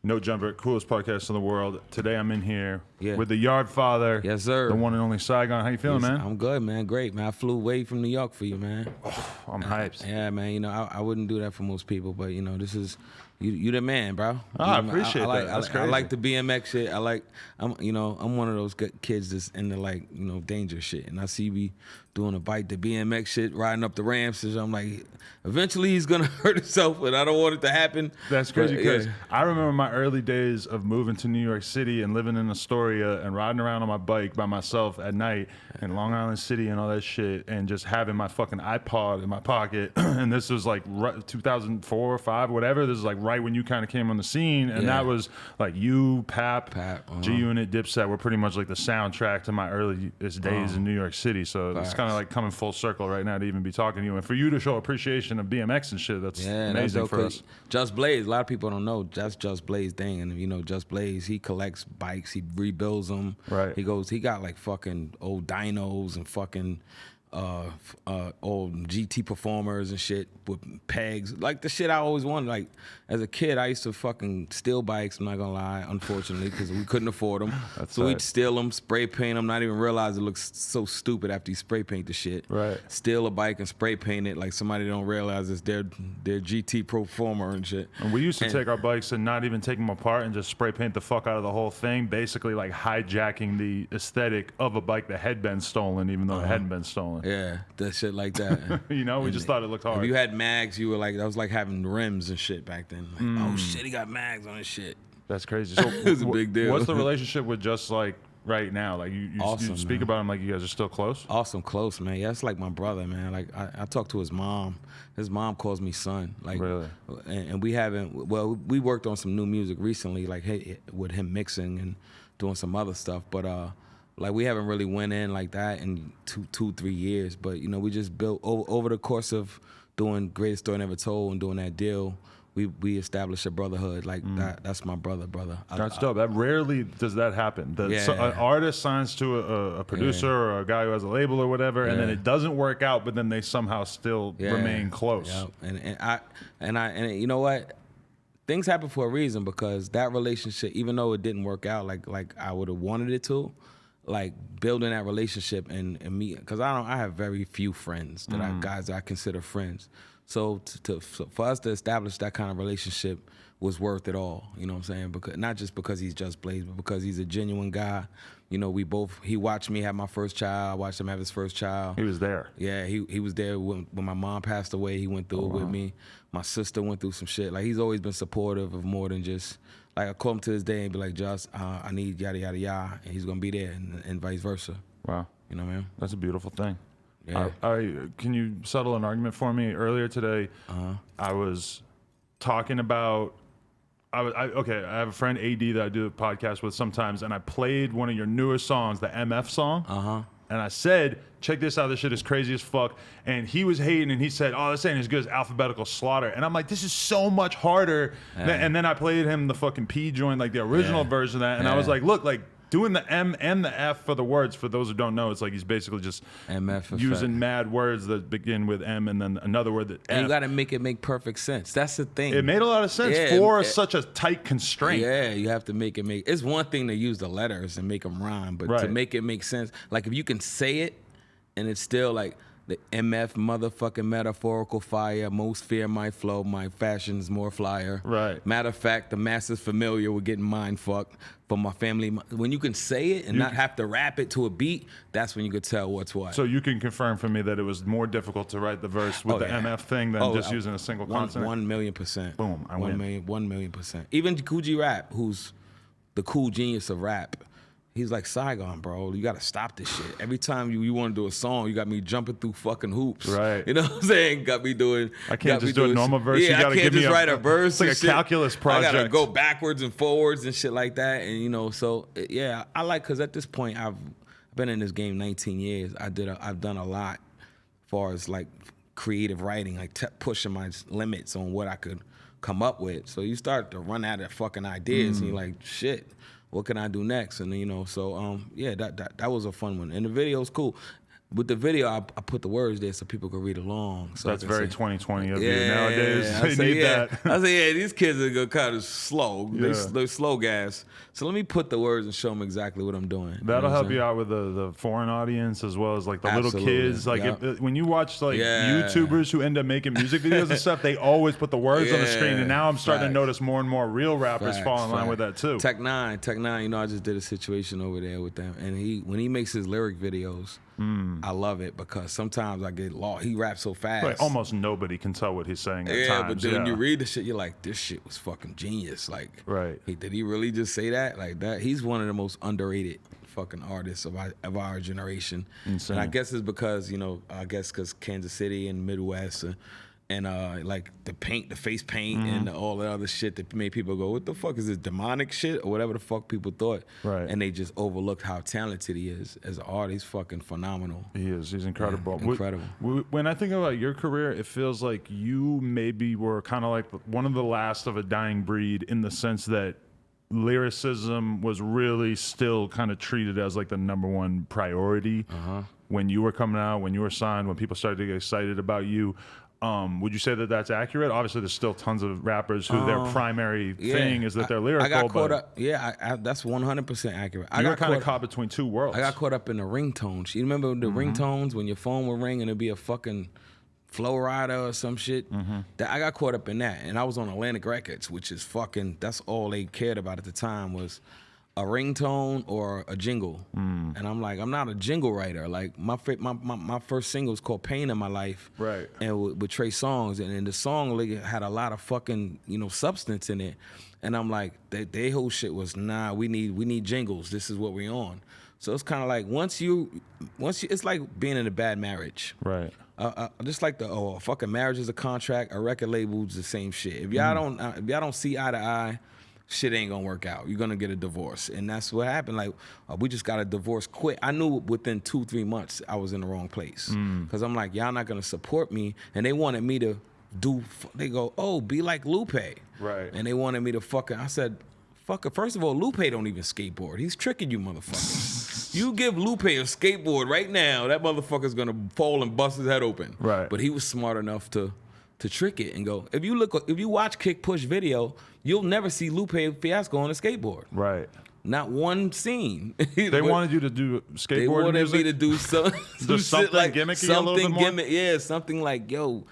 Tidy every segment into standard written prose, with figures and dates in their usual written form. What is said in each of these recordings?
No Jumper, coolest podcast in the world. Today I'm in here Yeah. with the Yard Father. Yes, sir. The one and only Saigon. How you feeling, man? I'm good, man. Great, man. I flew way from New York for you, man. I'm hyped. Yeah, man. You know, I wouldn't do that for most people, but you know, this is you the man, bro. I appreciate that. That's I crazy. like the BMX shit. I'm one of those kids that's into like, you know, danger shit. And I see me doing the BMX shit, riding up the ramps. And I'm like, eventually he's gonna hurt himself, but I don't want it to happen. That's crazy But, because yeah. I remember my early days of moving to New York City and living in Astoria and riding around on my bike by myself at night in Long Island City and all that shit, and just having my fucking iPod in my pocket. And this was like 2004 or 5, whatever. This is like right when you kind of came on the scene, and that was like you, Pap, G Unit, Dipset were pretty much like the soundtrack to my earliest days in New York City. So it's kind of like coming full circle right now to even be talking to you, and for you to show appreciation of BMX and shit. That's amazing for us. Just Blaze, a lot of people don't know that's Just Blaze thing, and you know, Just Blaze, he collects bikes, he rebuilds them. Right. He got like fucking old dynos and fucking old GT performers and shit with pegs, like the shit I always wanted. Like as a kid, I used to fucking steal bikes. I'm not gonna lie, unfortunately, because we couldn't afford them. So we'd steal them, spray paint them, not even realize it looks so stupid after you spray paint the shit. Right. Steal a bike and spray paint it like somebody don't realize it's their GT performer and shit. And we used to take our bikes and not even take them apart and just spray paint the fuck out of the whole thing, basically like hijacking the aesthetic of a bike that had been stolen, even though it hadn't been stolen. Yeah, that shit like that. You know, we just thought it looked hard. If you had mags, you were like, that was like having rims and shit back then. Like, oh shit, he got mags on his shit. That's crazy. So It was a big deal. What's the relationship with Just like right now? Like you Awesome, speak man. about him like you guys are still close? Awesome, close, man. Yeah, it's like my brother, man. Like I talk to his mom. His mom calls me son. Like, Really? And we haven't. Well, we worked on some new music recently, like with him mixing and doing some other stuff. But like we haven't really went in like that in 3 years. But you know, we just built over the course of doing Greatest Story Never Told and doing that deal. We established a brotherhood like that. That's my brother. That's dope. That rarely does that happen. So an artist signs to a producer or a guy who has a label or whatever, and then it doesn't work out, but then they somehow still remain close. Yeah. And you know what? Things happen for a reason, because that relationship, even though it didn't work out like I would have wanted it to, like building that relationship and me, because I have very few friends that guys that I consider friends. So for us to establish that kind of relationship was worth it all. You know what I'm saying? Because not just because he's Just Blaze, but because he's a genuine guy. You know, he watched me have my first child. I watched him have his first child. He was there. Yeah, he was there when my mom passed away. He went through it with me. My sister went through some shit. Like, he's always been supportive of more than just, like, I call him to this day and be like, Just, I need yada, yada, yada. And he's going to be there, and vice versa. Wow. You know what I mean? That's a beautiful thing. Yeah. Can you settle an argument for me? Earlier today, I was talking about, I have a friend, AD, that I do a podcast with sometimes, and I played one of your newest songs, the MF song. And I said, check this out, this shit is crazy as fuck. And he was hating, and he said, oh, this ain't as good as Alphabetical Slaughter. And I'm like, this is so much harder. And then I played him the fucking P joint, like the original version of that. And I was like, look, like, doing the M and the F for the words, for those who don't know, it's like he's basically just MF using mad words that begin with M and then another word that F. And you got to make it make perfect sense. That's the thing. It made a lot of sense for such a tight constraint. Yeah, you have to make it make. It's one thing to use the letters and make them rhyme, but to make it make sense, like if you can say it and it's still like the MF motherfucking metaphorical fire, most fear my flow, my fashion's more flyer. Right. Matter of fact, the masses familiar with getting mind fucked for my family. When you can say it and not have to rap it to a beat, that's when you could tell what's what. So you can confirm for me that it was more difficult to write the verse with the MF thing than just using a single consonant? 1,000,000%. Boom, I win. 1,000,000%. Even Coogee Rap, who's the cool genius of rap, he's like, Saigon, bro, you got to stop this shit. Every time you want to do a song, you got me jumping through fucking hoops. Right. You know what I'm saying? Got me doing. I can't just do a normal verse. Yeah, you got to give me write a verse. It's like a calculus project. I got to go backwards and forwards and shit like that. And, you know, so, yeah, I like, because at this point, I've been in this game 19 years. I've done a lot as far as, like, creative writing, like pushing my limits on what I could come up with. So you start to run out of fucking ideas, and you're like, shit. What can I do next? And you know, so yeah, that was a fun one, and the video's cool. with the video, I put the words there so people could read along. So That's very 2020 of you nowadays. I They say, need that. I say, yeah, these kids are kind of slow. They're slow gas. So let me put the words and show them exactly what I'm doing. That'll help you out with the foreign audience as well as like the Absolutely. little kids. Like when you watch like YouTubers who end up making music videos and stuff, they always put the words on the screen. And now I'm starting to notice more and more real rappers fall in line with that too. Tech Nine, you know, I just did a situation over there with them, and when he makes his lyric videos, I love it because sometimes I get lost. He raps so fast. Like almost nobody can tell what he's saying at times. But then when you read the shit, you're like, this shit was fucking genius. Like, did he really just say that? Like that? He's one of the most underrated fucking artists of our generation. Insane. And I guess it's because, you know, because Kansas City and Midwest and like the face paint and all the other shit that made people go, what the fuck is this demonic shit or whatever the fuck people thought. Right. And they just overlooked how talented he is as an artist. He's fucking phenomenal. He is. He's incredible. Yeah, incredible. When I think about your career, it feels like you maybe were kind of like one of the last of a dying breed in the sense that lyricism was really still kind of treated as like the #1 priority when you were coming out, when you were signed, when people started to get excited about you. Would you say that that's accurate? Obviously, there's still tons of rappers who their primary thing is that they're lyrical. I got caught up. Yeah, that's 100% accurate. I got kind of caught between two worlds. I got caught up in the ringtones. You remember the ringtones when your phone would ring and it'd be a fucking Flow Rider or some shit? I got caught up in that. And I was on Atlantic Records, which is fucking, that's all they cared about at the time was a ringtone or a jingle. And I'm like, I'm not a jingle writer. Like my first single was called Pain in My Life. Right. And with Trey Songz. And the song like, had a lot of fucking, you know, substance in it. And I'm like, they whole shit was, nah, we need jingles. This is what we on. So it's kind of like once you, it's like being in a bad marriage. Right. Just like a fucking marriage is a contract, a record label's the same shit. If y'all don't see eye to eye, shit ain't gonna work out. You're gonna get a divorce, and that's what happened. Like we just got a divorce quick. I knew within 2-3 months I was in the wrong place because I'm like, y'all not gonna support me, and they wanted me to do. They go, oh, be like Lupe, right? And they wanted me to fucking. I said, fuck it. First of all, Lupe don't even skateboard. He's tricking you, motherfucker. You give Lupe a skateboard right now, that motherfucker's gonna fall and bust his head open. Right. But he was smart enough to trick it and go. If you watch Kick Push video, you'll never see Lupe Fiasco on a skateboard. Right. Not one scene. They wanted you to do skateboard They wanted music? me to do something like, gimmicky a little bit more? Yeah, something like, yo,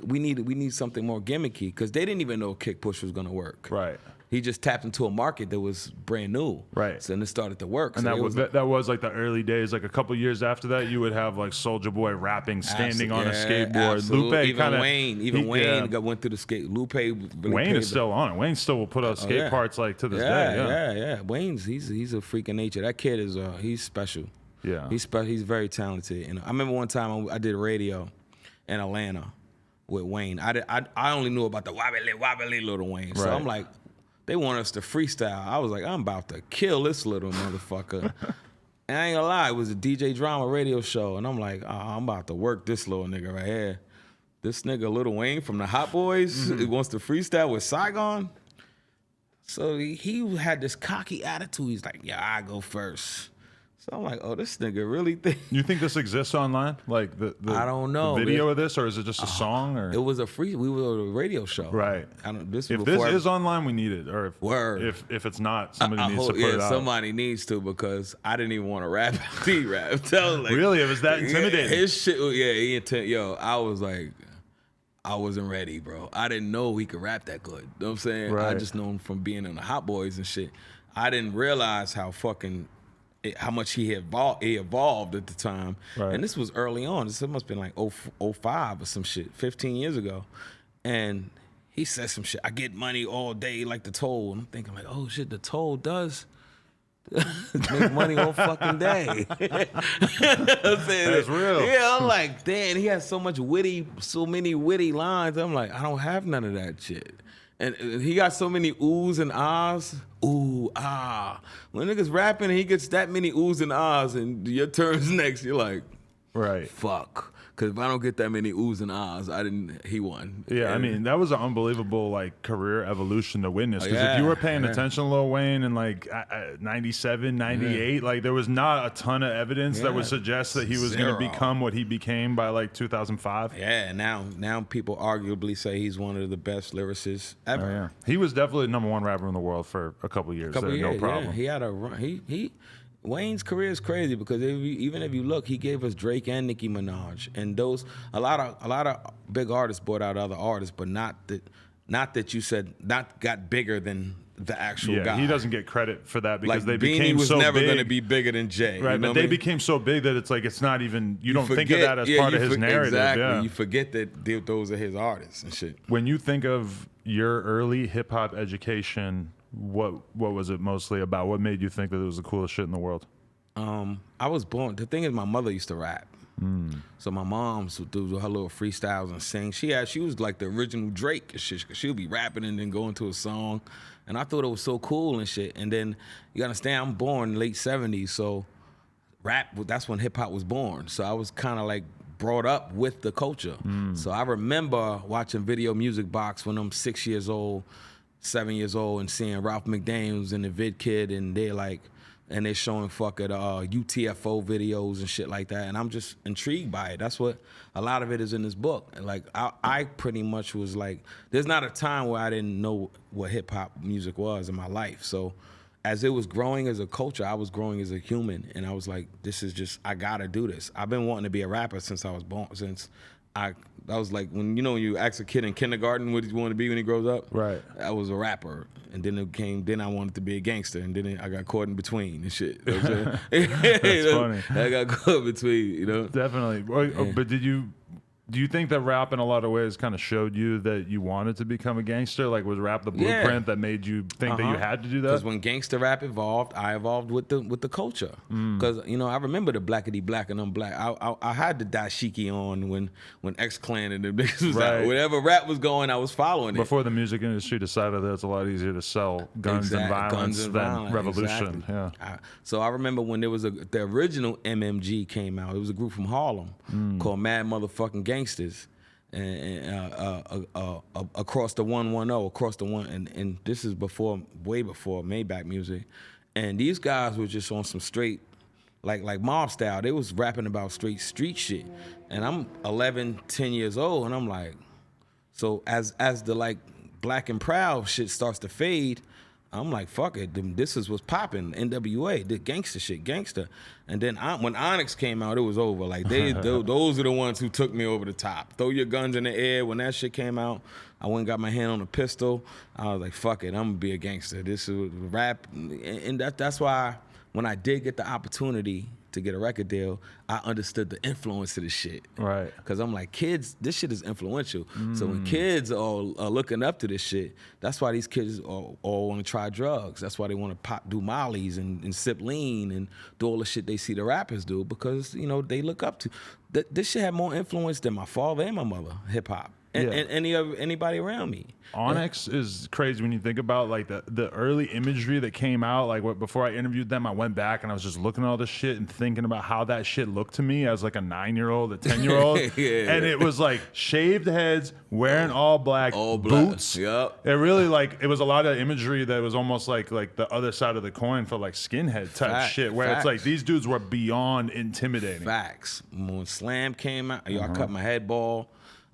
we need something more gimmicky because they didn't even know Kick Push was gonna work. Right. He just tapped into a market that was brand new. Right. So then it started to work. And so that was like the early days. Like a couple years after that, you would have like Soulja Boy rapping, standing on a skateboard. Absolutely. Lupe Wayne went through the skate. Lupe really Wayne is still on it. Wayne still will put out skate parts like to this day. Yeah. Wayne's he's a freak of nature. That kid is he's special. Yeah. He's very talented. And I remember one time I did radio in Atlanta with Wayne. I only knew about the wobbly little Wayne. So I'm like, they want us to freestyle. I was like, I'm about to kill this little motherfucker. And I ain't gonna lie, it was a DJ Drama radio show. And I'm like, I'm about to work this little nigga right here. This nigga Lil Wayne from the Hot Boys wants to freestyle with Saigon. So he had this cocky attitude. He's like, yeah, I go first. So I'm like, oh, this nigga really think. You think this exists online? Like the I don't know. The video of this, or is it just a song? Or it was we were a radio show. Right. If this is online, we need it. Or if it's not, somebody needs to put it out. Somebody needs to because I didn't even want to rap. He rapped. Like, really? It was that intimidating? His shit. Yo, I was like, I wasn't ready, bro. I didn't know he could rap that good. You know what I'm saying? Right. I just know him from being in the Hot Boys and shit. I didn't realize how much he evolved at the time. Right. And this was early on. This must have been like 05 or some shit, 15 years ago. And he said some shit. I get money all day like the toll. And I'm thinking like, oh shit, the toll does make money all fucking day. That's real. Yeah, I'm like, damn, he has so many witty lines. I'm like, I don't have none of that shit. And he got so many oohs and ahs. Ooh, ah. When niggas rapping, he gets that many oohs and ahs, and your turn's next. You're like, right. Fuck. Because if I don't get that many oohs and ahs, he won. Yeah, I mean, that was an unbelievable like career evolution to witness. Because if you were paying attention to Lil Wayne in like 97, 98, like there was not a ton of evidence that would suggest that he was going to become what he became by like 2005. Yeah, now people arguably say he's one of the best lyricists ever. Oh, yeah. He was definitely the number one rapper in the world for a couple years. No problem. Yeah. He had a run. Wayne's career is crazy because even if you look, he gave us Drake and Nicki Minaj, and a lot of big artists brought out other artists, but not that you said not got bigger than the actual guy. He doesn't get credit for that because like they Beanie became was so never big. going to be bigger than Jay, right? But they became so big that it's like it's not even you don't think of that as part of his narrative. Exactly. Yeah. You forget that those are his artists and shit. When you think of your early hip hop education, what was it mostly about? What made you think that it was the coolest shit in the world? I was born. The thing is, my mother used to rap. So my mom would do her little freestyles and sing. She was like the original Drake and shit. She would be rapping and then go into a song, and I thought it was so cool and shit. And then you understand, I'm born late '70s, so rap. That's when hip hop was born. So I was kind of like brought up with the culture. So I remember watching Video Music Box when I'm 6 years old, 7 years old, and seeing Ralph McDaniels and the Vid Kid, and they're showing fucking UTFO videos and shit like that, and I'm just intrigued by it. That's what a lot of it is in this book. And like I pretty much was like, there's not a time where I didn't know what hip hop music was in my life. So as it was growing as a culture, I was growing as a human, and I was like, I gotta do this. I've been wanting to be a rapper since I was born. I was like, when you ask a kid in kindergarten what he want to be when he grows up. Right. I was a rapper, and then I wanted to be a gangster, and then I got caught in between and shit. You know what I'm saying? That's funny. I got caught in between, Definitely. But do you think that rap in a lot of ways kind of showed you that you wanted to become a gangster? Like was rap the blueprint that made you think that you had to do that? Because when gangster rap evolved, I evolved with the culture. Because I remember the blackity black and I'm black. I had the dashiki on when X-Clan and the niggas was out. Whatever rap was going, I was following it. Before the music industry decided that it's a lot easier to sell guns and violence than revolution. Exactly. Yeah. So I remember when there was the original MMG came out. It was a group from Harlem called Mad Motherfucking Gangsters, and across the 110, across the one, and this is way before Maybach music, and these guys were just on some straight, like mob style. They was rapping about straight street shit, and I'm 11, 10 years old, and I'm like, so as the like Black and Proud shit starts to fade, I'm like, fuck it, this is what's popping. NWA, the gangster shit, gangster. And then when Onyx came out, it was over. Like those are the ones who took me over the top. Throw your guns in the air. When that shit came out, I went and got my hand on a pistol. I was like, fuck it, I'm gonna be a gangster. This is rap, and that's why when I did get the opportunity to get a record deal, I understood the influence of this shit. Right. Because I'm like, kids, this shit is influential. So when kids are looking up to this shit, that's why these kids all want to try drugs. That's why they want to do mollies and sip lean and do all the shit they see the rappers do, because, they look up to. This shit had more influence than my father and my mother, hip hop. And anybody around me. Onyx is crazy when you think about like the early imagery that came out. Like before I interviewed them, I went back and I was just looking at all this shit and thinking about how that shit looked to me as like a 9-year-old, a 10-year-old. And it was like shaved heads, wearing all black boots. Yep. It really it was a lot of imagery that was almost like the other side of the coin for like skinhead type shit, where it's like these dudes were beyond intimidating. Facts. When Slam came out, I cut my head bald.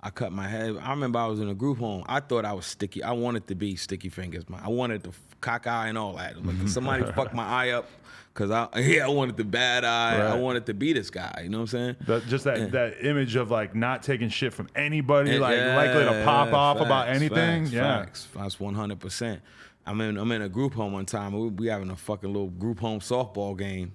I cut my head. I remember I was in a group home. I thought I was Sticky. I wanted to be Sticky Fingers. I wanted the cock eye and all that. Like somebody fucked my eye up, because I wanted the bad eye. Right. I wanted to be this guy. You know what I'm saying? That image of like not taking shit from anybody, likely to pop off about anything. Facts. That's 100%. I'm in a group home one time. We having a fucking little group home softball game.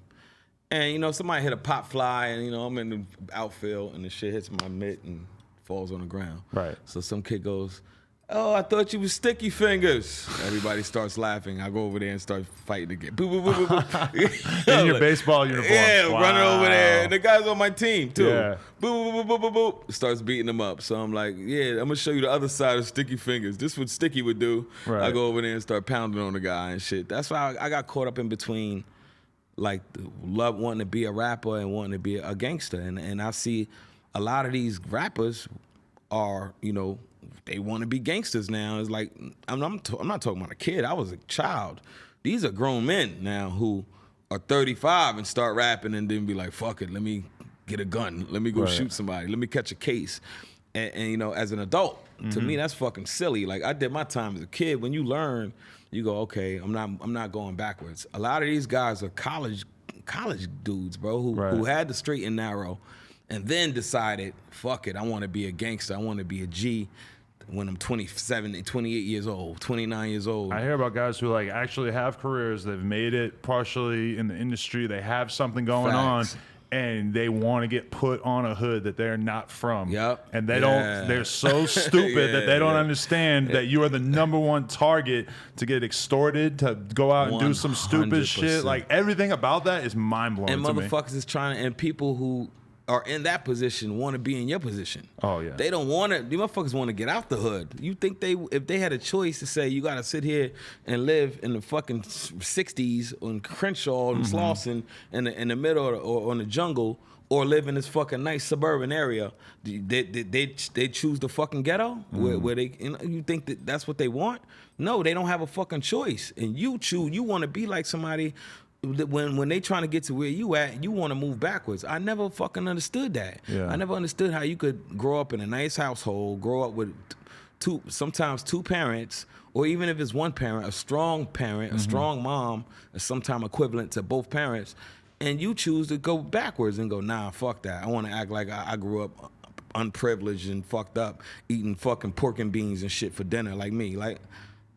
And somebody hit a pop fly, and I'm in the outfield, and the shit hits my mitt and falls on the ground. Right. So some kid goes, "Oh, I thought you was Sticky Fingers." Everybody starts laughing. I go over there and start fighting again. Boop, boop, boop, boop, boop. In your baseball uniform. Yeah, running over there. And the guy's on my team, too. Yeah. Boop, boop, boop, boop, boop, boop. Starts beating him up. So I'm like, yeah, I'm going to show you the other side of Sticky Fingers. This is what Sticky would do. Right. I go over there and start pounding on the guy and shit. That's why I got caught up in between, like, wanting to be a rapper and wanting to be a gangster. And I see a lot of these rappers are, you know, they want to be gangsters now. It's like, I'm not talking about a kid. I was a child. These are grown men now who are 35 and start rapping and then be like, fuck it, let me get a gun. Let me go shoot somebody. Let me catch a case. And you know, as an adult, to me, that's fucking silly. Like, I did my time as a kid. When you learn, you go, okay, I'm not going backwards. A lot of these guys are college dudes, bro, who had the straight and narrow and then decided, fuck it, I want to be a gangster. I want to be a G. When I'm 27, 28 years old, 29 years old. I hear about guys who like actually have careers. They've made it partially in the industry. They have something going on, and they want to get put on a hood that they're not from. Yep. And they don't. They're so stupid that they don't understand that you are the #1 target to get extorted, to go out and do some stupid shit. Like, everything about that is mind blowing. And to motherfuckers is trying, and people who are in that position want to be in your position. Oh yeah. They don't want to. The motherfuckers want to get out the hood. You think if they had a choice to say you got to sit here and live in the fucking 60s on Crenshaw and Slauson in the middle or in the jungle, or live in this fucking nice suburban area, they choose the fucking ghetto where they, you think that's what they want? No, they don't have a fucking choice. And you choose. You want to be like somebody. When they trying to get to where you at, you want to move backwards. I never fucking understood that. Yeah. I never understood how you could grow up in a nice household, grow up with sometimes two parents, or even if it's one parent, a strong parent, a strong mom, is sometime equivalent to both parents, and you choose to go backwards and go, nah, fuck that. I want to act like I grew up unprivileged and fucked up, eating fucking pork and beans and shit for dinner like me. Like,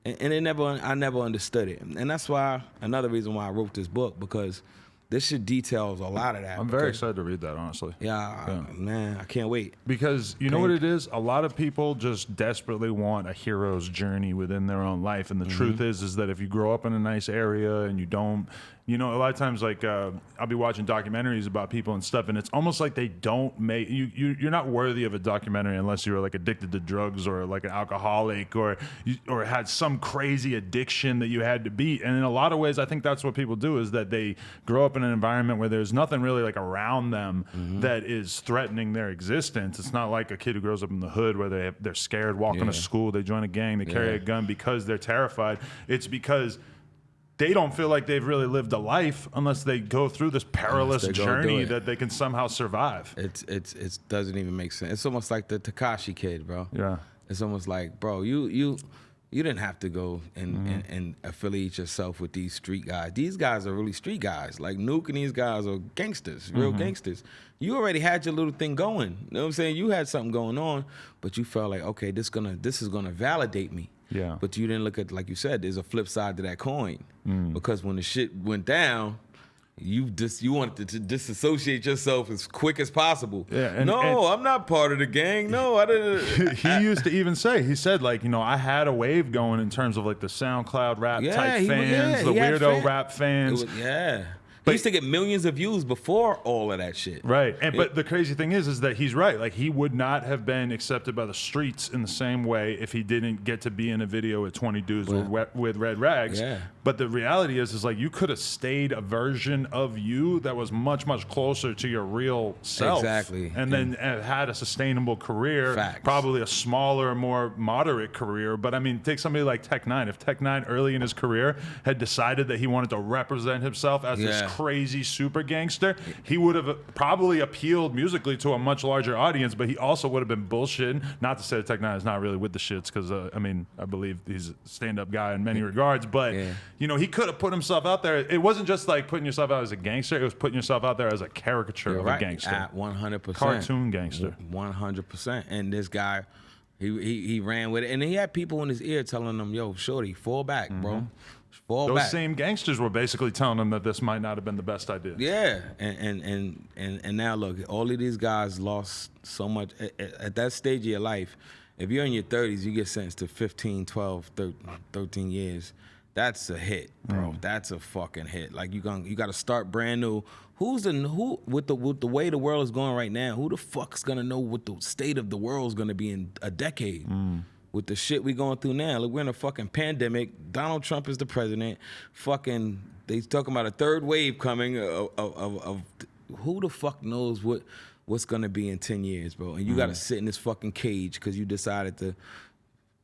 and I never understood it. And that's why, another reason why I wrote this book, because this shit details a lot of that. I'm very excited to read that, honestly. Yeah, man, I can't wait. Because you know what it is? A lot of people just desperately want a hero's journey within their own life. And the truth is that if you grow up in a nice area and you don't, you know, a lot of times, like, I'll be watching documentaries about people and stuff, and it's almost like they don't make, you're not worthy of a documentary unless you were, like, addicted to drugs or, like, an alcoholic or had some crazy addiction that you had to beat. And in a lot of ways, I think that's what people do, is that they grow up in an environment where there's nothing really, like, around them that is threatening their existence. It's not like a kid who grows up in the hood where they're scared walking to school, they join a gang, they carry a gun because they're terrified. It's because they don't feel like they've really lived a life unless they go through this perilous journey that they can somehow survive. It doesn't even make sense. It's almost like the Tekashi kid, bro. Yeah. It's almost like, bro, you didn't have to go and affiliate yourself with these street guys. These guys are really street guys. Like Nuke and these guys are gangsters, real gangsters. You already had your little thing going. You know what I'm saying? You had something going on, but you felt like, okay, this is gonna validate me. Yeah. But you didn't look at, like you said, there's a flip side to that coin. Because when the shit went down, you wanted to disassociate yourself as quick as possible. Yeah, I'm not part of the gang. No, I didn't. He used to even say, he said, like, you know, I had a wave going in terms of like the SoundCloud rap type fans, the weirdo rap fans. He used to get millions of views before all of that shit. Right. But the crazy thing is that he's right. Like, he would not have been accepted by the streets in the same way if he didn't get to be in a video with 20 dudes with red rags. Yeah. But the reality is like, you could have stayed a version of you that was much, much closer to your real self. Exactly. And then had a sustainable career. Facts. Probably a smaller, more moderate career. But I mean, take somebody like Tech Nine. If Tech Nine early in his career had decided that he wanted to represent himself as this crazy super gangster, he would have probably appealed musically to a much larger audience, but he also would have been bullshitting. Not to say that Tech Nine is not really with the shits, because I mean, I believe he's a stand-up guy in many regards, but you know, he could have put himself out there. It wasn't just like putting yourself out as a gangster, it was putting yourself out there as a caricature of a gangster. At 100%. Cartoon gangster. 100%. And this guy, he ran with it, and he had people in his ear telling him, yo, shorty, fall back, bro. Those same gangsters were basically telling him that this might not have been the best idea. Yeah, and now look, all of these guys lost so much. At that stage of your life, if you're in your 30s, you get sentenced to 15, 12, 13 years. That's a hit, bro. That's a fucking hit. Like, you got to start brand new. With the way the world is going right now, who the fuck's gonna know what the state of the world is gonna be in a decade? With the shit we going through now. Look, we're in a fucking pandemic. Donald Trump is the president. Fucking, they talking about a third wave coming of who the fuck knows what what's gonna be in 10 years, bro. And you gotta sit in this fucking cage because you decided to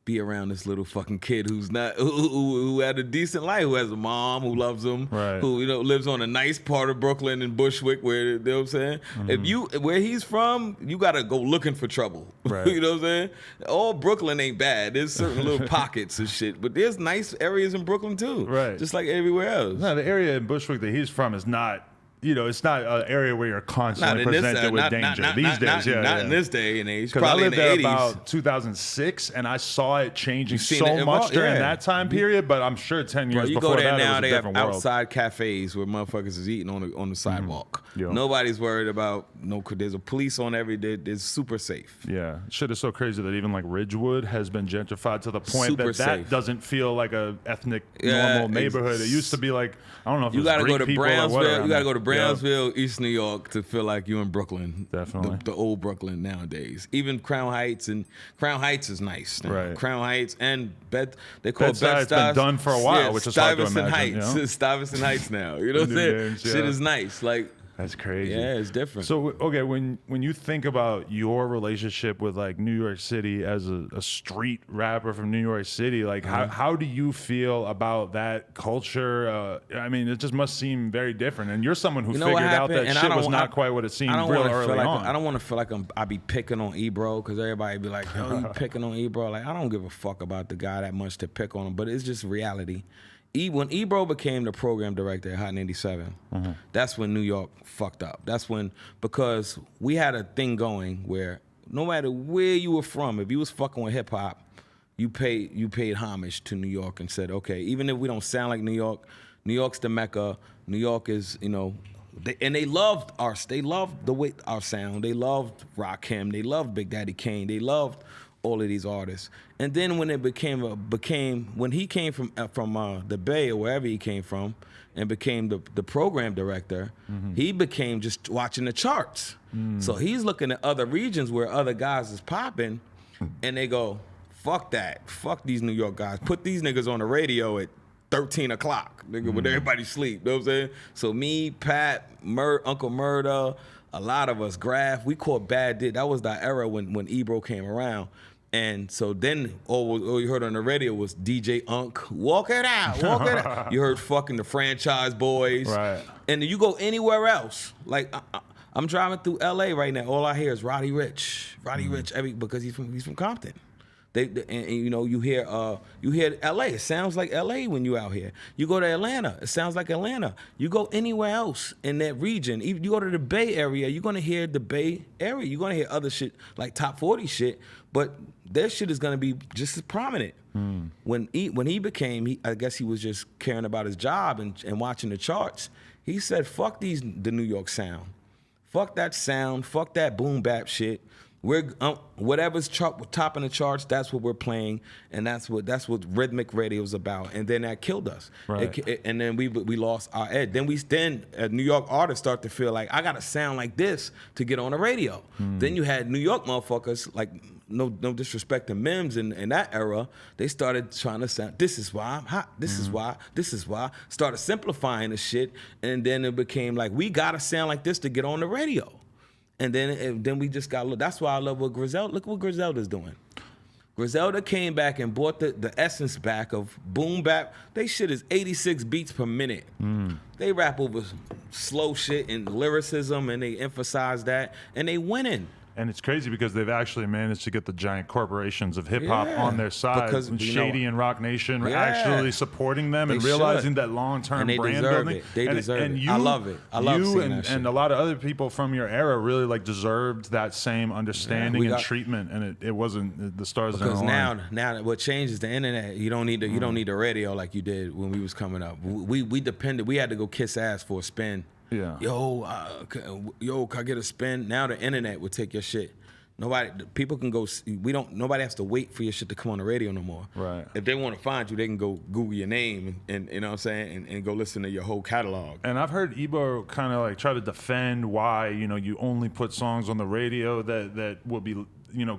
be around this little fucking kid who's not who had a decent life, who has a mom who loves him, right. who lives on a nice part of Brooklyn and Bushwick, where you know what I'm saying. If where he's from, you gotta go looking for trouble. Right. You know what I'm saying? All Brooklyn ain't bad. There's certain little pockets and shit, but there's nice areas in Brooklyn too. Right. Just like everywhere else. No, the area in Bushwick that he's from is not. It's not an area where you're constantly presented with danger these days. Not in this day and age. Because I lived there 80s. about 2006, and I saw it changing so it much during yeah. that time period. But I'm sure 10 years you before go there that, now, it was a they have different world. outside cafes where motherfuckers is eating on the sidewalk. Yeah. Nobody's worried about there's a police on every day. It's super safe. Yeah, shit is so crazy that even like Ridgewood has been gentrified to the point Super that safe. doesn't feel like a ethnic Yeah, normal neighborhood. It used to be like, I don't know if You it was gotta go Greek to people or what Brownsville. around You gotta there. go to Brownsville, East New York to feel like you're in Brooklyn. Definitely. The old Brooklyn nowadays. Even Crown Heights is nice. Now. Right. Crown Heights and they call it Bed-Stuy's been done for a while, which is hard to Stuyvesant imagine. Heights. You know? Stuyvesant Heights now. You know what I'm New saying? names, Shit yeah. is nice. Like, That's crazy. yeah, it's different. So okay, when you think about your relationship with like New York City as a street rapper from New York City, like how do you feel about that culture? I mean, it just must seem very different. And you're someone who figured out that shit was not quite what it seemed real early on. I don't want to feel like I be picking on Ebro because everybody be like, "Yo, you picking on Ebro?" Like, I don't give a fuck about the guy that much to pick on him, but it's just reality. When Ebro became the program director at Hot 97, that's when New York fucked up. That's when, because we had a thing going where no matter where you were from, if you was fucking with hip hop, you paid homage to New York and said, okay, even if we don't sound like New York's the Mecca. New York is, they loved they loved the way our sound. They loved Rakim. They loved Big Daddy Kane. They loved all of these artists. And then when it when he came from the Bay or wherever he came from and became the program director, he became just watching the charts. So he's looking at other regions where other guys is popping, and they go, fuck that. Fuck these New York guys. Put these niggas on the radio at 13 o'clock, nigga, when everybody sleep. You know what I'm saying? So me, Pat, Uncle Murda, a lot of us, Graf, we caught bad dick. That was the era when Ebro came around. And so then all you heard on the radio was DJ Unk, walk it out, walk it out. You heard fucking the Franchise Boys. Right. And then you go anywhere else. Like, I'm driving through LA right now. All I hear is Roddy Ricch. Because he's from Compton. You hear LA. It sounds like LA when you out here. You go to Atlanta. It sounds like Atlanta. You go anywhere else in that region. Even you go to the Bay Area. You're gonna hear the Bay Area. You're gonna hear other shit like top 40 shit. But their shit is gonna be just as prominent. When he became, I guess he was just caring about his job and watching the charts. He said, "Fuck the New York sound. Fuck that sound. Fuck that boom bap shit. We're whatever's topping the charts, that's what we're playing, and that's what rhythmic radio is about." And then that killed us. Right. And then we lost our edge. Then New York artists start to feel like, I gotta sound like this to get on the radio. Then you had New York motherfuckers, like, no disrespect to Mims in that era, they started trying to sound, this is why I'm hot, this is why, started simplifying the shit, and then it became like, we gotta sound like this to get on the radio. And then we just got, that's why I love what Griselda, look what Griselda's doing. Griselda came back and brought the essence back of boom bap. They shit is 86 beats per minute. They rap over slow shit and lyricism, and they emphasize that, and they winning. And it's crazy because they've actually managed to get the giant corporations of hip hop on their side. Because, Shady and Rock Nation are actually supporting them and realizing that long-term brand building. They deserve it. You, I love it. I love seeing that shit. And a lot of other people from your era really like deserved that same understanding and treatment. And it wasn't the stars didn't align. Because now what changed is the internet. You don't need the radio like you did when we was coming up. We depended. We had to go kiss ass for a spin. Yeah. Yo, can I get a spin? Now the internet will take your shit. People can go. Nobody has to wait for your shit to come on the radio no more. Right. If they want to find you, they can go Google your name and you know what I'm saying, and go listen to your whole catalog. And I've heard Ebro kind of like try to defend why you only put songs on the radio that will be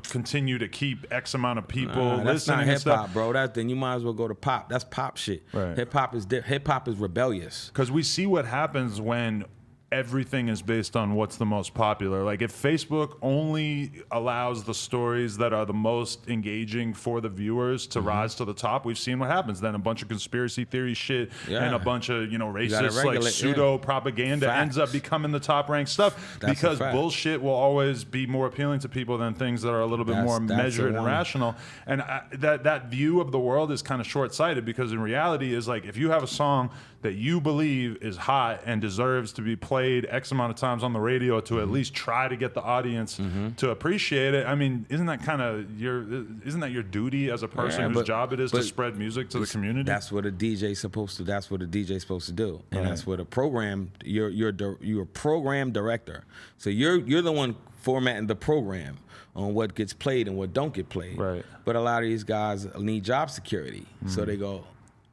continue to keep X amount of people that's listening. That's not hip hop, bro. Then you might as well go to pop. That's pop shit. Right. Hip hop is rebellious. Because we see what happens when everything is based on what's the most popular. Like if Facebook only allows the stories that are the most engaging for the viewers to rise to the top, we've seen what happens. Then a bunch of conspiracy theory shit and a bunch of, racist like pseudo propaganda ends up becoming the top ranked stuff. That's because bullshit will always be more appealing to people than things that are a little bit more measured and rational. And that view of the world is kind of short-sighted, because in reality is like, if you have a song that you believe is hot and deserves to be played X amount of times on the radio to at least try to get the audience to appreciate it. I mean, isn't that your duty as a person whose job it is to spread music to the community? That's what a DJ's supposed to. That's what a DJ's supposed to do, and that's what a program. You're a program director, so you're the one formatting the program on what gets played and what don't get played. Right. But a lot of these guys need job security, so they go,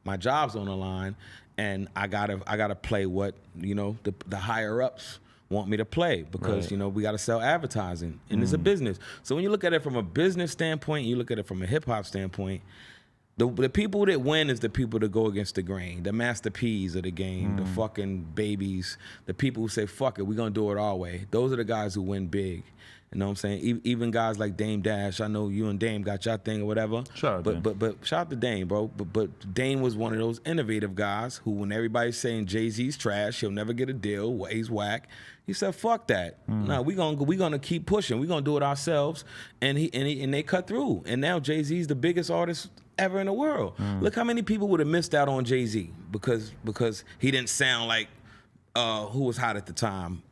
my job's on the line. And I gotta play what the higher ups want me to play, because we gotta sell advertising, and it's a business. So when you look at it from a business standpoint, you look at it from a hip hop standpoint, the people that win is the people that go against the grain, the Master P's of the game, the fucking babies, the people who say fuck it, we're gonna do it our way. Those are the guys who win big. You know what I'm saying? Even guys like Dame Dash, I know you and Dame got your thing or whatever. Shout out but shout out to Dame, bro. But Dame was one of those innovative guys who, when everybody's saying Jay-Z's trash, he'll never get a deal, he's whack, he said, fuck that. No, we gonna keep pushing. We're gonna do it ourselves. And they cut through. And now Jay-Z's the biggest artist ever in the world. Look how many people would have missed out on Jay-Z because he didn't sound like who was hot at the time.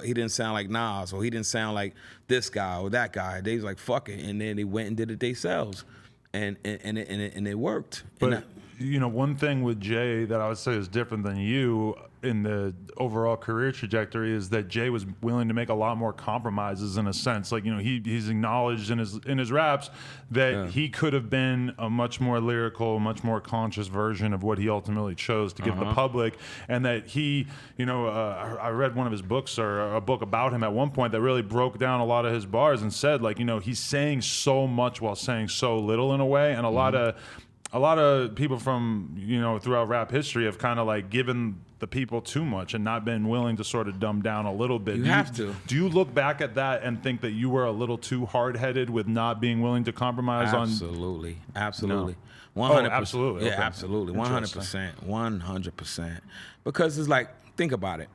He didn't sound like Nas, or he didn't sound like this guy or that guy. They was like, fuck it. And then they went and did it themselves. And it worked. But, one thing with Jay that I would say is different than you in the overall career trajectory is that Jay was willing to make a lot more compromises, in a sense. Like, he's acknowledged in his raps that he could have been a much more lyrical, much more conscious version of what he ultimately chose to give the public. And that he, I read one of his books, or a book about him at one point, that really broke down a lot of his bars and said, like, he's saying so much while saying so little in a way. And a lot of people from, throughout rap history have kind of like given the people too much and not been willing to sort of dumb down a little bit. Do you look back at that and think that you were a little too hard-headed with not being willing to compromise on? Absolutely. No. 100%. Oh, absolutely. Yeah, okay. absolutely. 100%. 100%. Because it's like, think about it.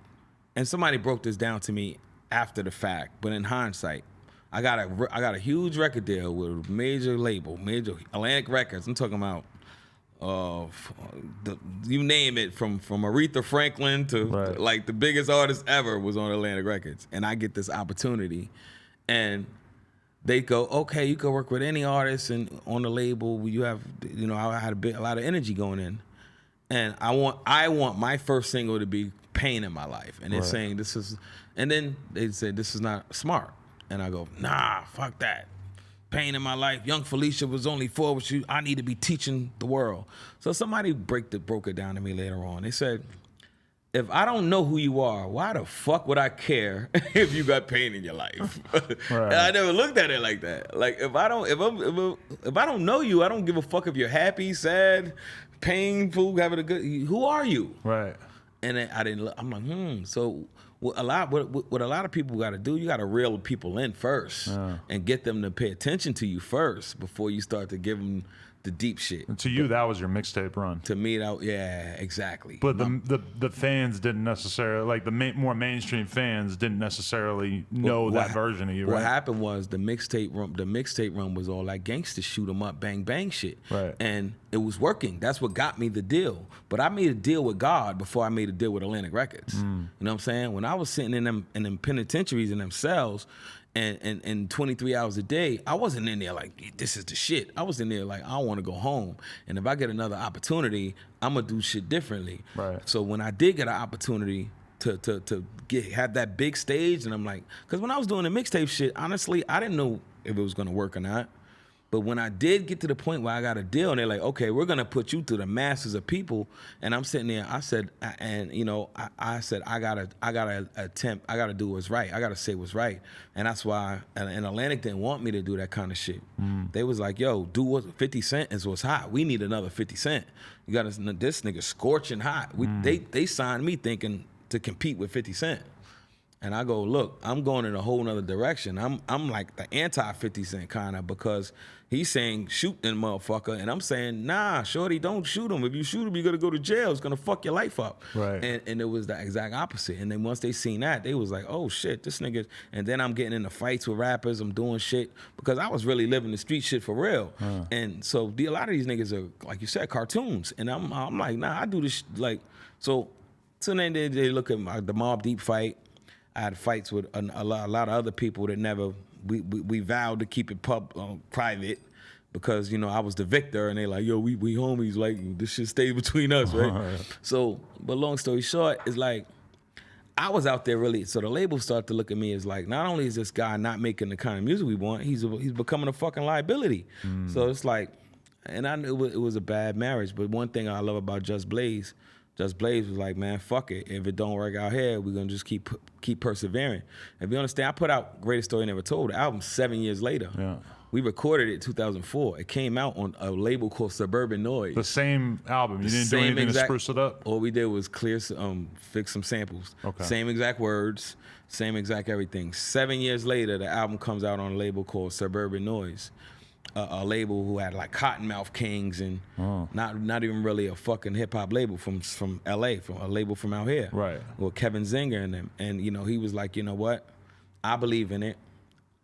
And somebody broke this down to me after the fact, but in hindsight, I got a huge record deal with a major label, major Atlantic Records. I'm talking about you name it, from Aretha Franklin to like the biggest artist ever was on Atlantic Records. And I get this opportunity, and they go, okay, you can work with any artist and on the label. You have, I had a lot of energy going in, and I want my first single to be Pain in My Life, and they're saying this is, and then they said this is not smart. And I go, nah, fuck that. Pain in My Life. Young Felicia was only 4 with you. I need to be teaching the world. So somebody broke it down to me later on. They said, if I don't know who you are, why the fuck would I care if you got pain in your life? And I never looked at it like that. Like, if I don't know you, I don't give a fuck if you're happy, sad, painful, having a good. Who are you? Right. And then I didn't look. I'm like, So what a lot of people got to do, you got to reel people in first and get them to pay attention to you first before you start to give them the deep shit. And to you, that was your mixtape run. To me, exactly. But the fans didn't necessarily, like more mainstream fans didn't necessarily know that version of you. What happened was the mixtape run was all that gangster shoot 'em up, bang bang shit. Right. And it was working. That's what got me the deal. But I made a deal with God before I made a deal with Atlantic Records. You know what I'm saying? When I was sitting in them penitentiaries in them cells, and 23 hours a day, I wasn't in there like, this is the shit. I was in there like, I want to go home. And if I get another opportunity, I'm going to do shit differently. Right. So when I did get an opportunity to have that big stage, and I'm like, because when I was doing the mixtape shit, honestly, I didn't know if it was going to work or not. But when I did get to the point where I got a deal, and they're like, okay, we're gonna put you to the masses of people, and I'm sitting there, I said, I gotta attempt, I gotta do what's right, I gotta say what's right, and that's why. And Atlantic didn't want me to do that kind of shit. They was like, yo, do what 50 Cent is what's hot. We need another 50 Cent. You got this nigga scorching hot. They signed me thinking to compete with 50 Cent. And I go, look, I'm going in a whole nother direction. I'm like the anti 50 Cent kind of, because he's saying shoot that motherfucker, and I'm saying nah, shorty, don't shoot him. If you shoot him, you're gonna go to jail. It's gonna fuck your life up. Right. And it was the exact opposite. And then once they seen that, they was like, oh shit, this nigga. And then I'm getting into fights with rappers. I'm doing shit because I was really living the street shit for real. And so a lot of these niggas are, like you said, cartoons. And I'm like, nah, I do this like so. So then they look at the Mobb Deep fight. I had fights with a lot of other people that never, we vowed to keep it private because, you know, I was the victor, and they like, yo, we homies, like, this shit stays between us, right? So, but long story short, it's like, I was out there really, so the label started to look at me as like, not only is this guy not making the kind of music we want, he's becoming a fucking liability. So it's like, and I knew it was a bad marriage, but one thing I love about Just Blaze was like, man, fuck it. If it don't work out here, we're gonna just keep persevering. If you understand, I put out Greatest Story Never Told, the album 7 years later. Yeah. We recorded it in 2004. It came out on a label called Suburban Noise. The same album. You didn't do anything to spruce it up? All we did was fix some samples. Okay. Same exact words, same exact everything. 7 years later, the album comes out on a label called Suburban Noise. A label who had like Cottonmouth Kings and not even really a fucking hip hop label from LA, from a label from out here. Right. With Kevin Zinger and them. And you know, he was like, you know what? I believe in it.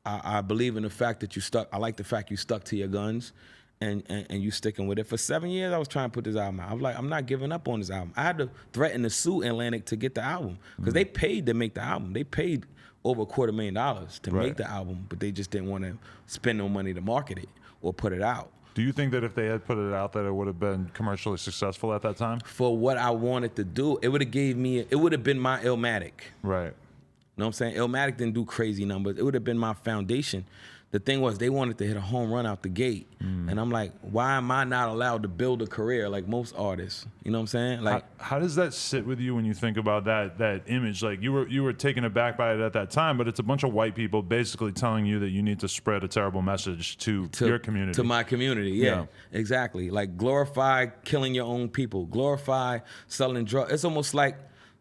I believe in the fact that you stuck. I like the fact you stuck to your guns and you sticking with it. For 7 years, I was trying to put this album out. I was like, I'm not giving up on this album. I had to threaten to sue Atlantic to get the album because they paid to make the album. They paid over $250,000 to make the album, but they just didn't want to spend no money to market it or put it out. Do you think that if they had put it out, that it would have been commercially successful at that time? For what I wanted to do, it would have been my Illmatic. Right. You know what I'm saying? Illmatic didn't do crazy numbers. It would have been my foundation. The thing was, they wanted to hit a home run out the gate. And I'm like, why am I not allowed to build a career like most artists? You know what I'm saying? Like, how does that sit with you when you think about that image? Like, you were taken aback by it at that time, but it's a bunch of white people basically telling you that you need to spread a terrible message to your community. To my community, yeah. Exactly. Like, glorify killing your own people. Glorify selling drugs. It's almost like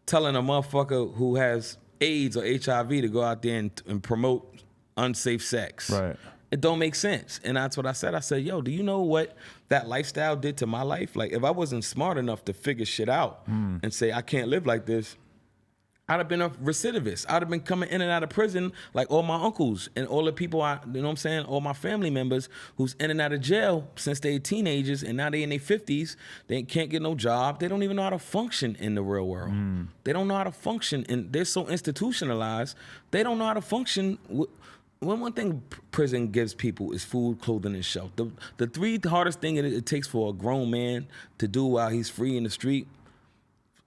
telling a motherfucker who has AIDS or HIV to go out there and promote unsafe sex. Right. It don't make sense. And that's what I said. I said, yo, do you know what that lifestyle did to my life? Like, if I wasn't smart enough to figure shit out and say, I can't live like this, I'd have been a recidivist. I'd have been coming in and out of prison like all my uncles and all the people, you know what I'm saying, all my family members who's in and out of jail since they teenagers and now they in their 50s. They can't get no job. They don't even know how to function in the real world. They don't know how to function, and they're so institutionalized, they don't know how to function. One thing prison gives people is food, clothing, and shelter. The three hardest thing it takes for a grown man to do while he's free in the street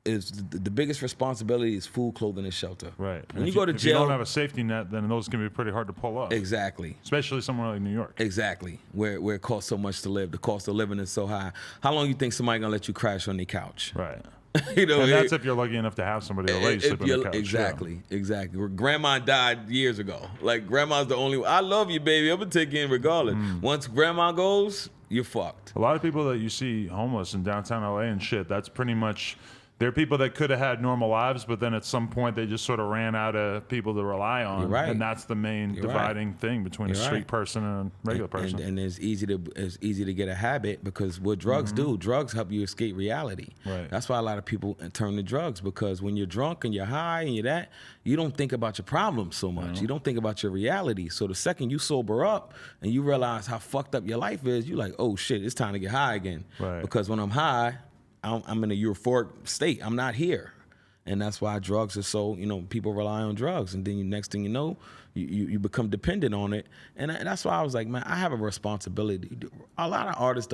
is the biggest responsibility is food, clothing, and shelter. Right. When you go to jail, if you don't have a safety net, then those can be pretty hard to pull up. Exactly. Especially somewhere like New York. Exactly. Where it costs so much to live. The cost of living is so high. How long you think somebody gonna let you crash on their couch? Right. You know, and that's if you're lucky enough to have somebody to let you sleep on the couch. Exactly, exactly. Grandma died years ago. Like, grandma's the only one. I love you, baby. I'm gonna take you in regardless. Once grandma goes, you're fucked. A lot of people that you see homeless in downtown LA and shit, that's pretty much, they're people that could have had normal lives, but then at some point they just sort of ran out of people to rely on. You're right. And that's the main dividing thing between a street person and a regular person. And it's easy to get a habit, because what drugs do, drugs help you escape reality. Right. That's why a lot of people turn to drugs, because when you're drunk and you're high and you don't think about your problems so much. You don't think about your reality. So the second you sober up and you realize how fucked up your life is, you're like, oh shit, it's time to get high again. Right. Because when I'm high, I'm in a euphoric state. I'm not here. And that's why drugs are so, people rely on drugs. And then next thing you know, you become dependent on it. And that's why I was like, man, I have a responsibility. A lot of artists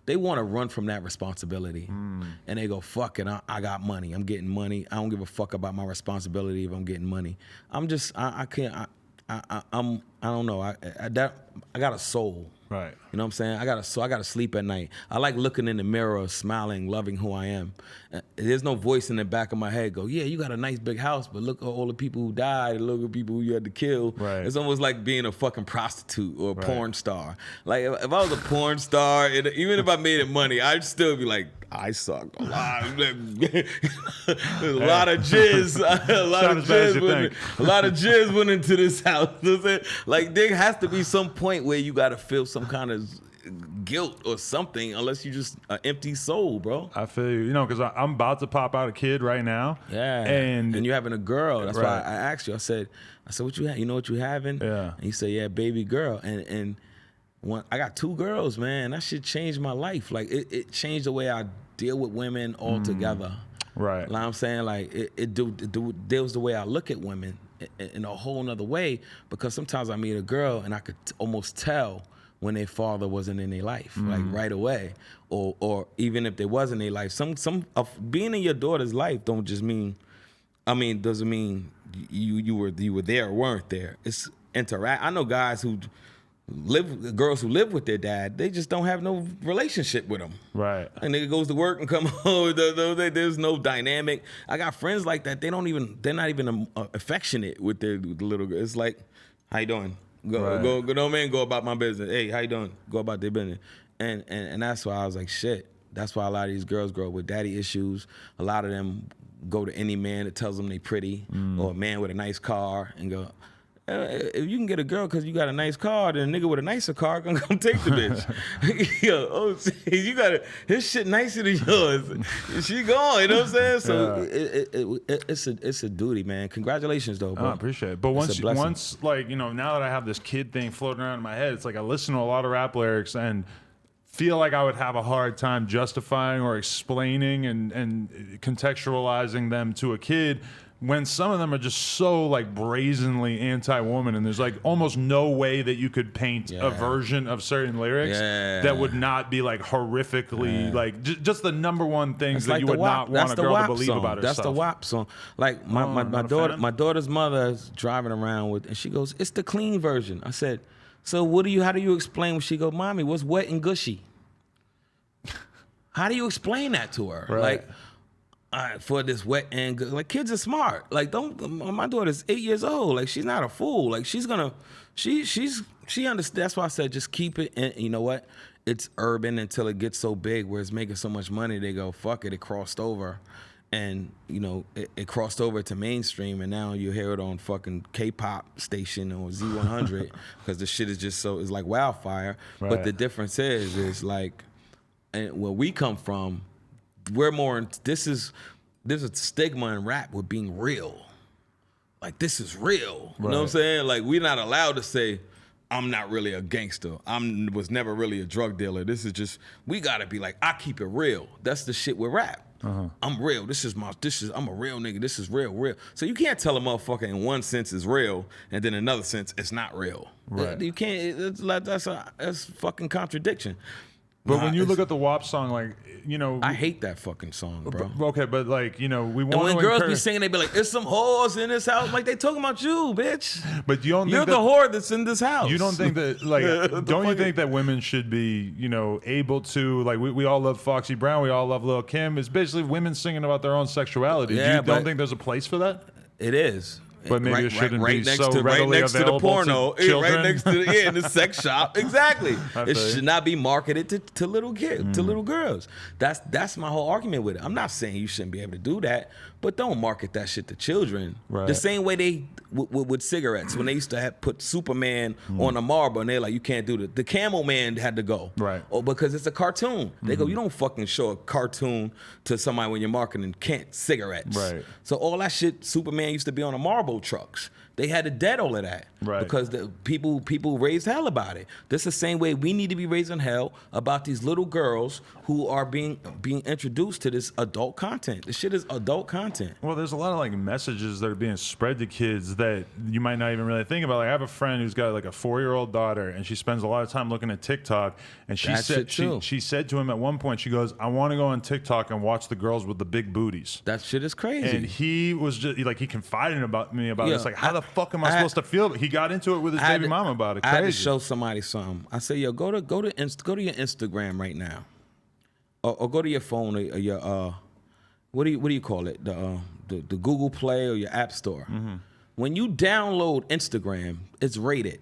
they want to run from that responsibility. And they go, fuck it, I got money. I'm getting money. I don't give a fuck about my responsibility if I'm getting money. I'm don't know. I got a soul. Right. You know what I'm saying? I got to sleep at night. I like looking in the mirror, smiling, loving who I am. There's no voice in the back of my head go, yeah, you got a nice big house, but look at all the people who died, look at people who you had to kill. Right. It's almost like being a fucking prostitute or a porn star. Like if I was a porn star, even if I made it money, I'd still be like, I sucked a lot. There's a lot of jizz. A lot of jizz went into this house. Like there has to be some point where you got to feel some kind of guilt or something, unless you just an empty soul, bro. I feel you, because I'm about to pop out a kid right now. Yeah, and you're having a girl. That's why I asked you. I said, what you have? You know what you having? Yeah. And you said, yeah, baby girl. And I got 2 girls, man. That shit changed my life. Like it changed the way I deal with women altogether. Right. Like I'm saying, like it deals the way I look at women in a whole nother way, because sometimes I meet a girl and I could almost tell when their father wasn't in their life, like right away, or even if they was in their life. Some of being in your daughter's life doesn't mean you were there or weren't there. It's interact. I know girls who live with their dad, they just don't have no relationship with them. Right. And nigga goes to work and come home. There's no dynamic. I got friends like that. They're not even affectionate with the little girl. It's like, how you doing? Go, no man, go about my business. Hey, how you doing? Go about their business. And that's why I was like, shit. That's why a lot of these girls grow up with daddy issues. A lot of them go to any man that tells them they pretty, or a man with a nice car, and go, if you can get a girl because you got a nice car, then a nigga with a nicer car gonna come take the bitch. Yo, you got his shit nicer than yours. She gone, you know what I'm saying? So it's a duty, man. Congratulations, though, bro. I appreciate it. But once like, now that I have this kid thing floating around in my head, it's like I listen to a lot of rap lyrics and feel like I would have a hard time justifying or explaining and contextualizing them to a kid, when some of them are just so like brazenly anti-woman, and there's like almost no way that you could paint a version of certain lyrics that would not be like horrifically like just the number one things that you would not want a girl to believe about herself. That's the WAP song. Like my daughter's mother is driving around with, and she goes, "It's the clean version." I said, "So how do you explain when she go, Mommy, what's wet and gushy?" How do you explain that to her? Right. Like, for this wet and good, like kids are smart. Like my daughter's 8 years old. Like she's not a fool. Like she understands. That's why I said just keep it. And you know what? It's urban until it gets so big where it's making so much money. They go, fuck it. It crossed over, and it crossed over to mainstream, and now you hear it on fucking K-pop station or Z100 because the shit is just it's like wildfire. Right. But the difference is like, and where we come from, we're more. There's a stigma in rap with being real. Like this is real. You know what I'm saying? Like we're not allowed to say, I'm not really a gangster. Was never really a drug dealer. This is just, we gotta be like, I keep it real. That's the shit with rap. I'm real. I'm a real nigga. This is real. So you can't tell a motherfucker in one sense is real and then in another sense it's not real. Right. You can't. That's fucking contradiction. But when you look at the WAP song, like, I hate that fucking song, bro. Okay, but like, we want to. And when girls be singing, they be like, "There's some whores in this house." Like they talking about you, bitch. But you're the whore that's in this house. You don't think that, like, don't you think that women should be, able to, like, we all love Foxy Brown, we all love Lil' Kim. It's basically women singing about their own sexuality. Yeah, don't think there's a place for that? It is. But maybe it shouldn't be next so to, readily right next available to the porno, to children. right next to in the sex shop. Exactly. It should not be marketed to little kids, to little girls. That's my whole argument with it. I'm not saying you shouldn't be able to do that, but don't market that shit to children. Right. The same way they with cigarettes, when they used to put Superman on a Marlboro, and they're like, you can't do that. The Camel Man had to go. Right. Oh, because it's a cartoon. They go, you don't fucking show a cartoon to somebody when you're marketing cigarettes. Right. So all that shit, Superman used to be on a Marlboro trucks. They had to dead all of that because the people raised hell about it. That's the same way we need to be raising hell about these little girls who are being introduced to this adult content. This shit is adult content. Well, there's a lot of like messages that are being spread to kids that you might not even really think about. Like I have a friend who's got like a 4-year-old daughter, and she spends a lot of time looking at TikTok. And she said to him at one point, she goes, "I want to go on TikTok and watch the girls with the big booties." That shit is crazy. And he was just like, he confided me about this. Like, how the fuck am I supposed to feel? He got into it with his baby mama about it. Crazy. I had to show somebody something. I say, yo, go to your Instagram right now, or go to your phone or your what do you call it? The Google Play or your App Store. Mm-hmm. When you download Instagram, it's rated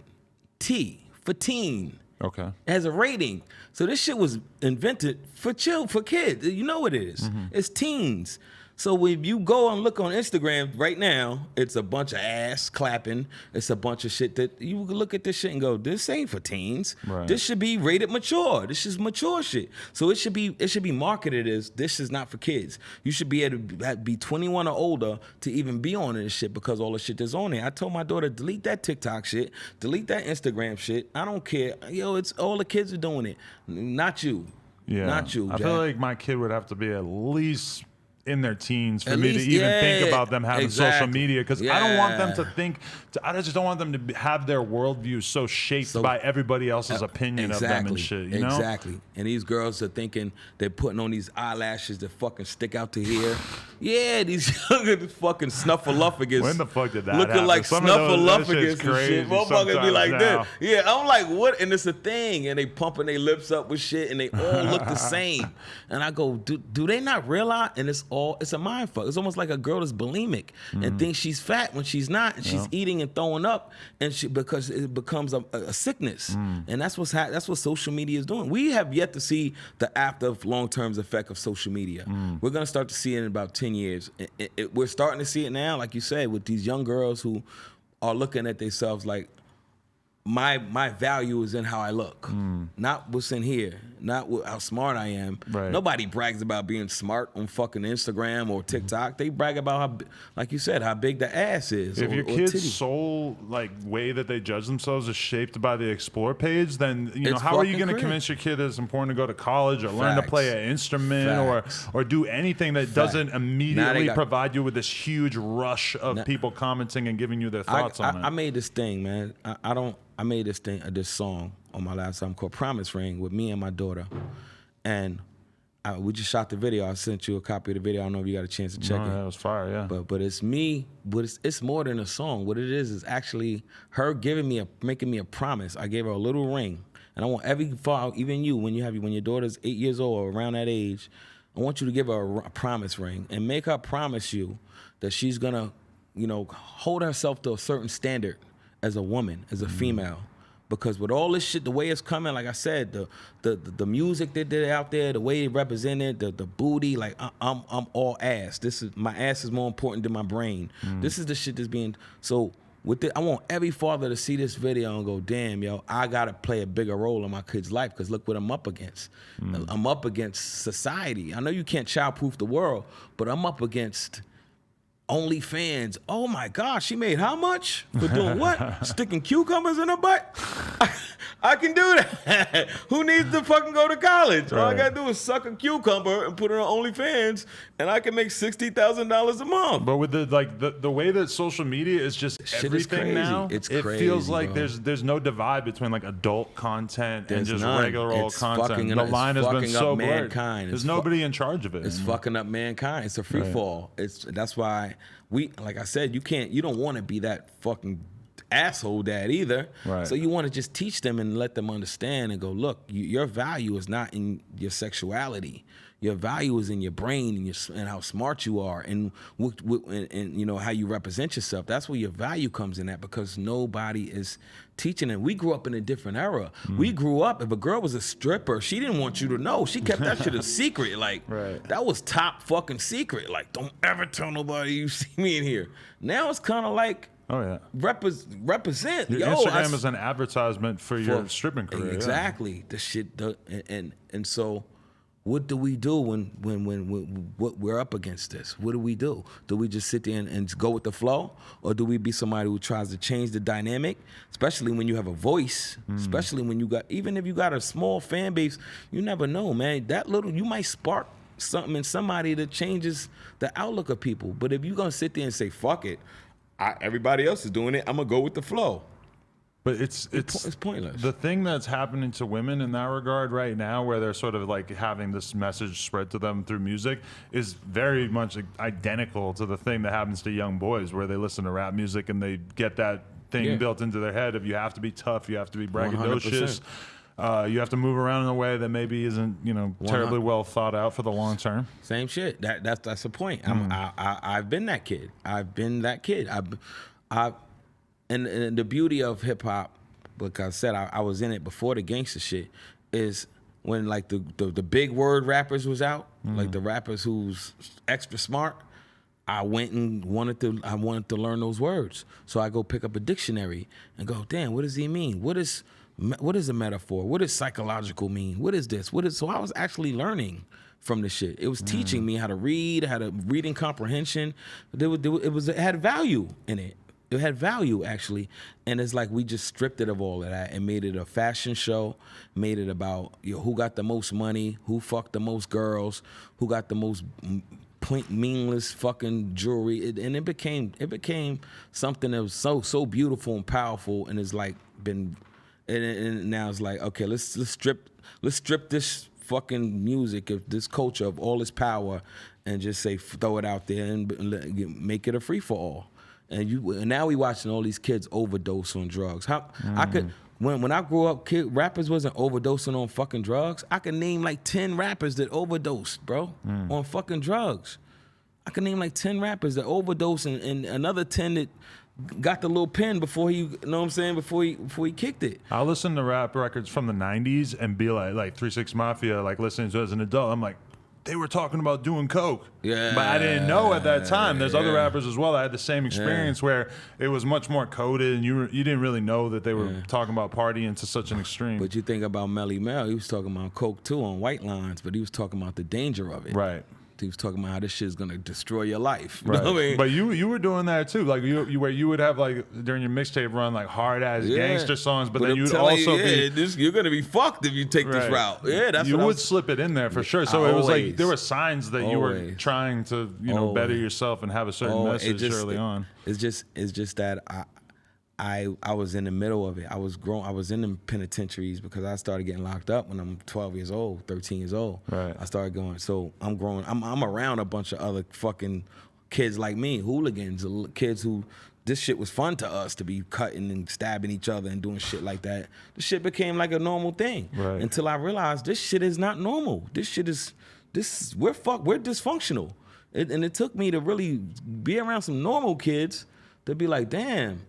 T for teen. Okay. It has a rating. So this shit was invented for kids. You know what it is. Mm-hmm. It's teens. So when you go and look on Instagram right now, it's a bunch of ass clapping. It's a bunch of shit that you look at this shit and go, this ain't for teens. Right. This should be rated mature. This is mature shit. So it should be marketed as this is not for kids. You should be able to be 21 or older to even be on this shit because all the shit that's on there. I told my daughter, delete that TikTok shit, delete that Instagram shit. I don't care. Yo, it's all the kids are doing it. Not you. Yeah. Not you, I Jack. feel like my kid would have to be at least in their teens for me to even think about them having social media, because I don't want them to think. I just don't want them to have their worldview so shaped by everybody else's opinion of them and shit. You know? Exactly. And these girls are thinking they're putting on these eyelashes that fucking stick out to here. Yeah, these young fucking snuffleupagus. When the fuck did that looking happen? like snuffleupagus and crazy shit. Motherfuckers be like now. this. Yeah, I'm like, what? And it's a thing. And they pumping their lips up with shit, and they all look the same. And I go, do they not realize? And it's a mind fuck. It's almost like a girl that's bulimic and thinks she's fat when she's not, and she's eating and throwing up, and because it becomes a sickness. And that's what social media is doing. We have yet to see the after long-term effect of social media. We're gonna start to see it in about 10 years. We're starting to see it now, like you said, with these young girls who are looking at themselves like, my value is in how I look, not what's in here, not how smart I am. Right. Nobody brags about being smart on fucking Instagram or TikTok. They brag about how, like you said, how big the ass is. If your kid's sole way that they judge themselves is shaped by the Explore page, then how are you going to convince your kid that it's important to go to college or learn to play an instrument or do anything that doesn't immediately provide you with this huge rush of people commenting and giving you their thoughts on it? I made this thing, man. I made this song on my last album called Promise Ring with me and my daughter. And we just shot the video. I sent you a copy of the video. I don't know if you got a chance to check it. That was fire, yeah. But it's me, but it's more than a song. What it is actually her making me a promise. I gave her a little ring. And I want every father, even you, when your daughter's 8 years old or around that age, I want you to give her a promise ring and make her promise you that she's gonna, hold herself to a certain standard as a woman, as a female. Because with all this shit, the way it's coming, like I said, the music that they're out there, the way they represent it, the booty, like I'm all ass. My ass is more important than my brain. This is the shit that's being I want every father to see this video and go, damn, yo, I gotta play a bigger role in my kid's life because look what I'm up against. I'm up against society. I know you can't childproof the world, but I'm up against OnlyFans. Oh my gosh, she made how much? For doing what? Sticking cucumbers in her butt? I can do that. Who needs to fucking go to college? Right. All I gotta do is suck a cucumber and put it on OnlyFans, and I can make $60,000 a month. But with the way that social media is just everything now, it feels like there's no divide between like adult content and just regular old content. The line has been so blurred. There's nobody in charge of it. It's fucking up mankind. It's a free fall. That's why like I said, you don't want to be that fucking asshole dad either. Right. So you want to just teach them and let them understand and go, look, your value is not in your sexuality. Your value is in your brain and how smart you are and how you represent yourself. That's where your value comes in at, because nobody is teaching it. We grew up in a different era. We grew up, if a girl was a stripper, she didn't want you to know. She kept that shit a secret. Like, that was top fucking secret. Like, don't ever tell nobody you see me in here. Now it's kind of like, represent. Your Instagram is an advertisement for your stripping career. Exactly. The shit, and so what do we do when we're up against this? What do we do? Do we just sit there and go with the flow? Or do we be somebody who tries to change the dynamic? Especially when you have a voice, especially when even if you got a small fan base, you never know, man. You might spark something in somebody that changes the outlook of people. But if you're gonna sit there and say, fuck it, everybody else is doing it, I'm gonna go with the flow. But it's pointless. The thing that's happening to women in that regard right now, where they're sort of like having this message spread to them through music, is very much identical to the thing that happens to young boys, where they listen to rap music and they get that thing built into their head of you have to be tough, you have to be braggadocious, you have to move around in a way that maybe isn't terribly well thought out for the long term. Same shit. That's the point. I've been that kid. And the beauty of hip hop, like I said, I was in it before the gangster shit, is when like the big word rappers was out, like the rappers who's extra smart. I went and wanted to learn those words. So I go pick up a dictionary and go, damn, what does he mean? What is a metaphor? What does psychological mean? What is this? So I was actually learning from the shit. It was teaching me how to read, reading comprehension. It had value in it. It had value, actually. And it's like we just stripped it of all of that and made it a fashion show, made it about who got the most money, who fucked the most girls, who got the most meaningless fucking jewelry. And it became something that was so beautiful and powerful, and it's like been, and now it's like, okay, let's strip this fucking music, of this culture of all its power, and just say throw it out there and make it a free for all. And now we watching all these kids overdose on drugs. I could when I grew up, rappers wasn't overdosing on fucking drugs. I could name like 10 rappers that overdosed, bro, on fucking drugs. I could name like 10 rappers that overdosed and another 10 that got the little pen before he, you know what I'm saying, before he kicked it. I listen to rap records from the 90s and be like 3 6 Mafia, like listening to it as an adult. I'm like, they were talking about doing coke. Yeah. But I didn't know at that time. There's other rappers as well that had the same experience where it was much more coded and you didn't really know that they were talking about partying to such an extreme. But you think about Melly Mel, he was talking about coke too on White Lines, but he was talking about the danger of it. Right. He was talking about how this shit is gonna destroy your life. You right. know what I mean? But you were doing that too, like you where you would have like during your mixtape run like hard ass gangster songs, but then you'd also you're gonna be fucked if you take this route. Yeah, that's you what would slip it in there for sure. So it was like there were signs that you were trying to better yourself and have a certain message early on. It's just that I was in the middle of it. I was in the penitentiaries because I started getting locked up when I'm 12 years old, 13 years old. Right. I started going, so I'm growing. I'm around a bunch of other fucking kids like me, hooligans, kids who this shit was fun to us to be cutting and stabbing each other and doing shit like that. This shit became like a normal thing until I realized this shit is not normal. We're dysfunctional. And it took me to really be around some normal kids to be like, damn,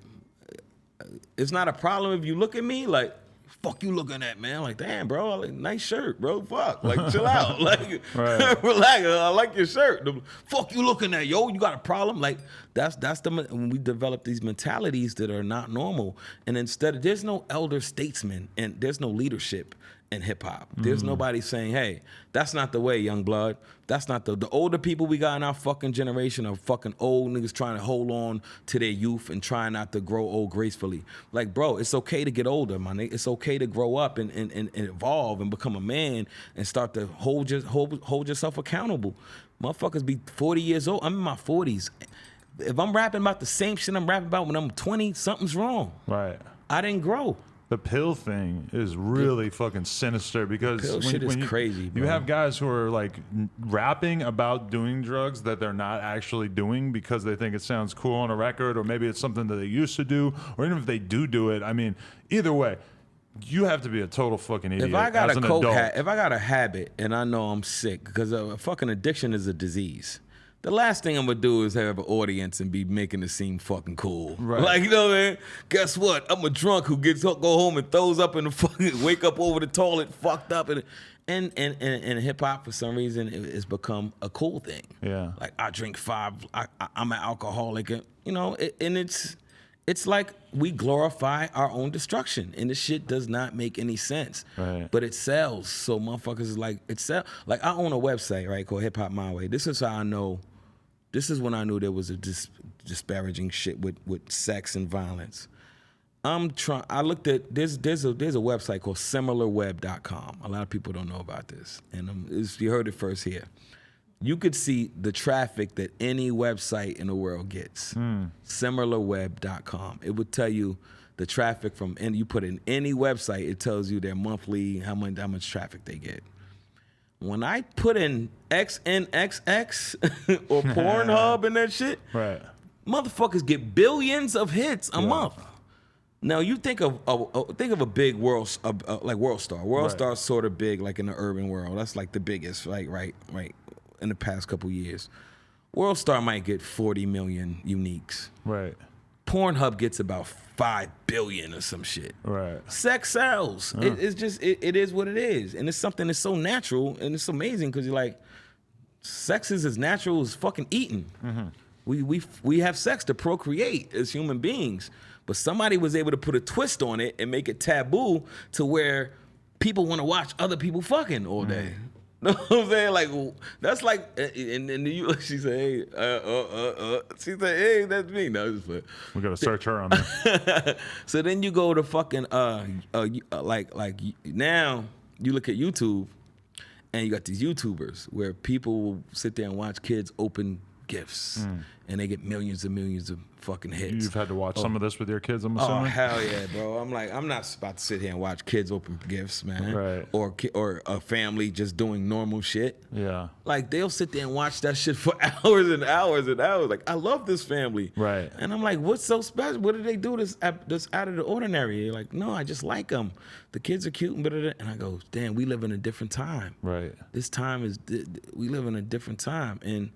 it's not a problem if you look at me like, fuck you looking at, man? Like, damn, bro, like, nice shirt, bro. Fuck, like, chill out, like, relax. I like your shirt. Fuck you looking at, yo. You got a problem? Like, that's when we develop these mentalities that are not normal. And instead, there's no elder statesman and there's no leadership in hip hop. There's nobody saying, hey, that's not the way, young blood. That's not the older people we got in our fucking generation are fucking old niggas trying to hold on to their youth and trying not to grow old gracefully. Like, bro, it's okay to get older, my nigga. It's okay to grow up and evolve and become a man and start to hold yourself accountable. Motherfuckers be 40 years old. I'm in my 40s. If I'm rapping about the same shit I'm rapping about when I'm 20, something's wrong. Right. I didn't grow. The pill thing is really fucking sinister because when crazy, bro. You have guys who are like rapping about doing drugs that they're not actually doing because they think it sounds cool on a record, or maybe it's something that they used to do, or even if they do it. I mean, either way, you have to be a total fucking idiot. If I got as an adult. If I got a habit and I know I'm sick, because a fucking addiction is a disease. The last thing I'm gonna do is have an audience and be making it seem fucking cool. Right. Like, you know what I mean? Guess what? I'm a drunk who go home and throws up in the fucking, wake up over the toilet, fucked up. And hip hop, for some reason, it's become a cool thing. Yeah. Like, I drink 5, I'm an alcoholic. You know, and it's like we glorify our own destruction, and this shit does not make any sense. Right. But it sells, so motherfuckers is like, like, I own a website, right, called Hip Hop My Way. This is how I know. This is when I knew there was a disparaging shit with sex and violence. I looked at, there's a website called similarweb.com. A lot of people don't know about this. And you heard it first here. You could see the traffic that any website in the world gets. Similarweb.com. It would tell you the traffic from, and you put in any website, it tells you their monthly, how much traffic they get. When I put in XNXX or Pornhub and that shit, Right. motherfuckers get billions of hits a month. Now you think of a big world, like World Star. World Star's sort of big, like in the urban world. That's like the biggest, like right in the past couple years. World Star might get 40 million uniques. Right. Pornhub gets about 5 billion or some shit. Right. Sex sells. It's just it is what it is, and it's something that's so natural and it's amazing because you're like, sex is as natural as fucking eating. We have sex to procreate as human beings, but somebody was able to put a twist on it and make it taboo to where people want to watch other people fucking all day. Know what I'm saying? Like, that's like, and she said, hey, she said, hey, that's me. No, just put. We gotta search her on there. So then you go to fucking, like now you look at YouTube and you got these YouTubers where people will sit there and watch kids open gifts and they get millions and millions of fucking hits. You've had to watch some of this with your kids, I'm assuming? Oh, hell yeah, bro. I'm like, I'm not about to sit here and watch kids open gifts, man. Right. Or a family just doing normal shit. Yeah. Like, they'll sit there and watch that shit for hours and hours and hours. Like, I love this family. Right. And I'm like, what's so special? What did they do that's out of the ordinary? They're like, no, I just like them. The kids are cute and blah, blah, blah. And I go, damn, we live in a different time. Right. This time is, we live in a different time. And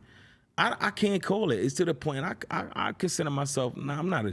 I can't call it. It's to the point I consider myself, I'm not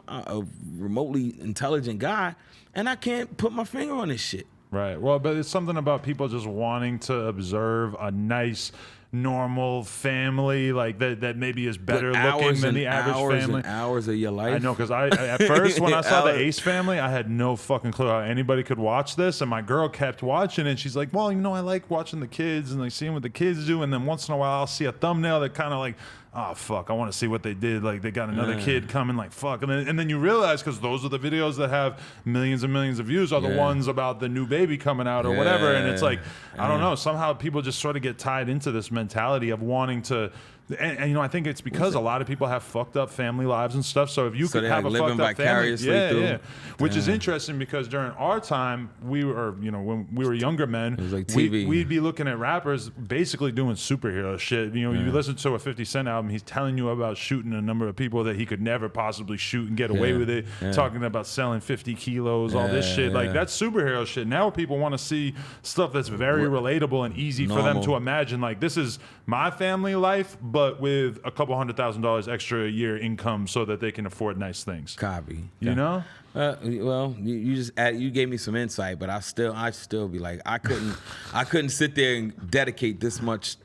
a remotely intelligent guy, and I can't put my finger on this shit. Right. Well, but it's something about people just wanting to observe a nice, normal family, like that maybe is better looking than the average family. And hours of your life. I know, because I at first when I saw the Ace Family, I had no fucking clue how anybody could watch this, and my girl kept watching it. She's like, well, you know, I like watching the kids and like seeing what the kids do, and then once in a while I'll see a thumbnail that kind of like, oh fuck, I want to see what they did. Like they got another kid coming, like fuck, and then you realize, because those are the videos that have millions and millions of views, are the ones about the new baby coming out or whatever, and it's like, I don't know, somehow people just sort of get tied into this mentality of wanting to. And you know, I think it's because a lot of people have fucked up family lives and stuff. So if you could have a fucked up family, which is interesting, because during our time, we were, you know, when we were younger men, it was like TV. We'd be looking at rappers basically doing superhero shit. You know, you listen to a 50 Cent album, he's telling you about shooting a number of people that he could never possibly shoot and get away with it. Talking about selling 50 kilos, all this shit. Like that's superhero shit. Now people want to see stuff that's very relatable and easy for them to imagine. Like, this is my family life, but with a couple $100,000 extra a year income, so that they can afford nice things. Copy. You know? Well, you just you gave me some insight, but I still be like, I couldn't sit there and dedicate this much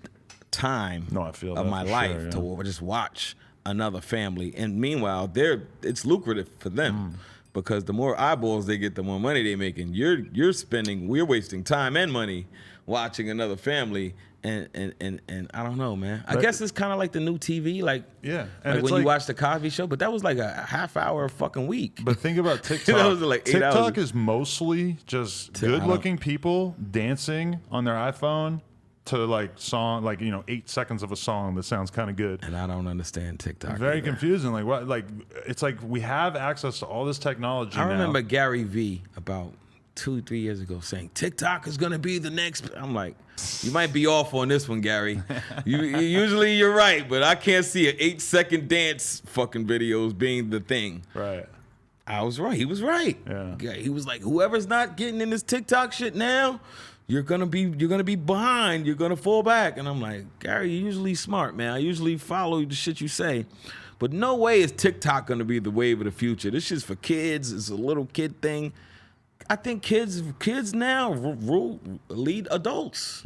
time of my life to just watch another family. And meanwhile, it's lucrative for them. Because the more eyeballs they get, the more money they make, and we're wasting time and money watching another family, and I don't know, man. I guess it's kind of like the new TV, like and like when you watch the Cosby Show, but that was like a half hour fucking week. But think about TikTok. That was like 8 hours. TikTok is mostly just good-looking people dancing on their iPhone to like song, like, you know, 8 seconds of a song that sounds kind of good. And I don't understand TikTok. Very confusing. Like what? Like it's like we have access to all this technology. I remember Gary V about 2-3 years ago saying TikTok is gonna be the next. I'm like, you might be off on this one, Gary. Usually you're right, but I can't see an 8-second dance fucking videos being the thing. Right. I was right. He was right. Yeah. He was like, whoever's not getting in this TikTok shit now, you're gonna be behind. You're gonna fall back. And I'm like, Gary, you're usually smart, man. I usually follow the shit you say. But no way is TikTok gonna be the wave of the future. This shit's for kids. It's a little kid thing. I think kids now lead adults.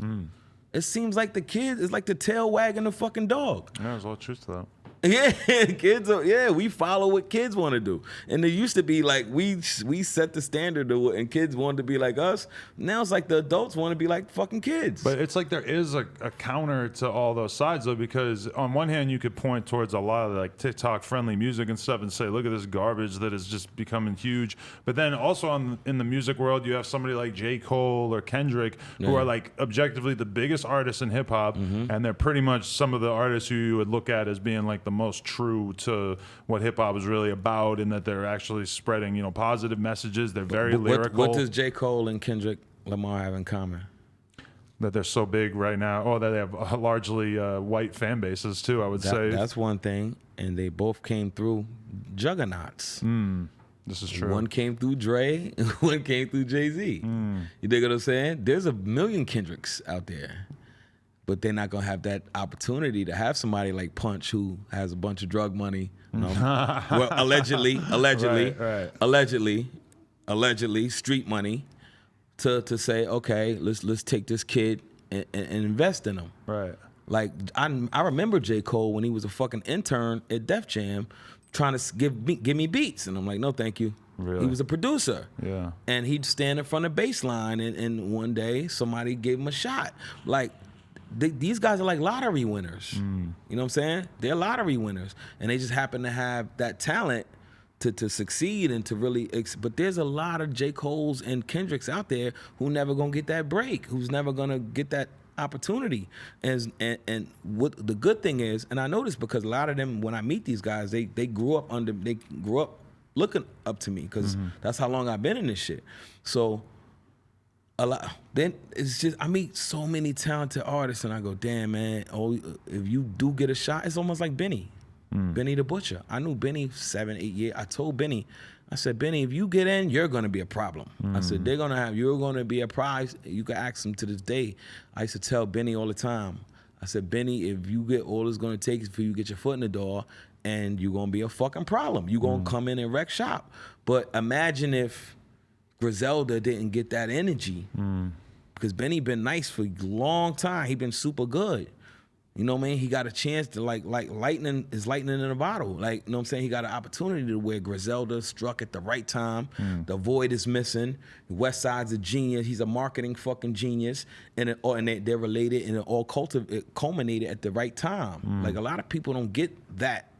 It seems like the kids is like the tail wagging the fucking dog. Yeah, there's a lot of truth to that. Yeah, kids we follow what kids want to do. And it used to be like we set the standard and kids wanted to be like us. Now it's like the adults want to be like fucking kids. But it's like there is a counter to all those sides, though, because on one hand you could point towards a lot of like TikTok friendly music and stuff and say, look at this garbage that is just becoming huge. But then also in the music world, you have somebody like J. Cole or Kendrick who are like objectively the biggest artists in hip hop, and they're pretty much some of the artists who you would look at as being like the most true to what hip hop is really about, and that they're actually spreading, positive messages. They're very lyrical. What does J. Cole and Kendrick Lamar have in common? That they're so big right now. Oh, that they have largely white fan bases too, I would say. That's one thing. And they both came through juggernauts. This is true. One came through Dre, and one came through Jay-Z. You dig what I'm saying? There's a million Kendricks out there. But they're not going to have that opportunity to have somebody like Punch who has a bunch of drug money. Well, allegedly, street money to say, okay, let's take this kid and invest in him. Right. Like, I remember J. Cole when he was a fucking intern at Def Jam trying to give me beats. And I'm like, no, thank you. Really? He was a producer. Yeah. And he'd stand in front of bass line, and one day somebody gave him a shot. Like, these guys are like lottery winners. You know what I'm saying? They're lottery winners. And they just happen to have that talent to succeed and to really, but there's a lot of J. Cole's and Kendricks out there who never gonna get that break, who's never gonna get that opportunity. And what the good thing is, and I know this because a lot of them, when I meet these guys, they grew up looking up to me because that's how long I've been in this shit. So a lot. Then it's just I meet so many talented artists, and I go, damn man. Oh, if you do get a shot, it's almost like Benny. Benny the Butcher. I knew Benny 7, 8 years. I told Benny, I said, Benny, if you get in, you're gonna be a problem. I said, you're gonna be a prize. You can ask him to this day. I used to tell Benny all the time. I said, Benny, if you get all it's gonna take is for you to get your foot in the door, and you're gonna be a fucking problem. You're gonna come in and wreck shop. But imagine if Griselda didn't get that energy. Because Benny been nice for a long time. He been super good. You know what I mean? He got a chance to like lightning is lightning in a bottle. Like, you know what I'm saying? He got an opportunity to where Griselda struck at the right time. The Void is missing. West Side's a genius. He's a marketing fucking genius. And they're related, and it culminated at the right time. Like, a lot of people don't get that.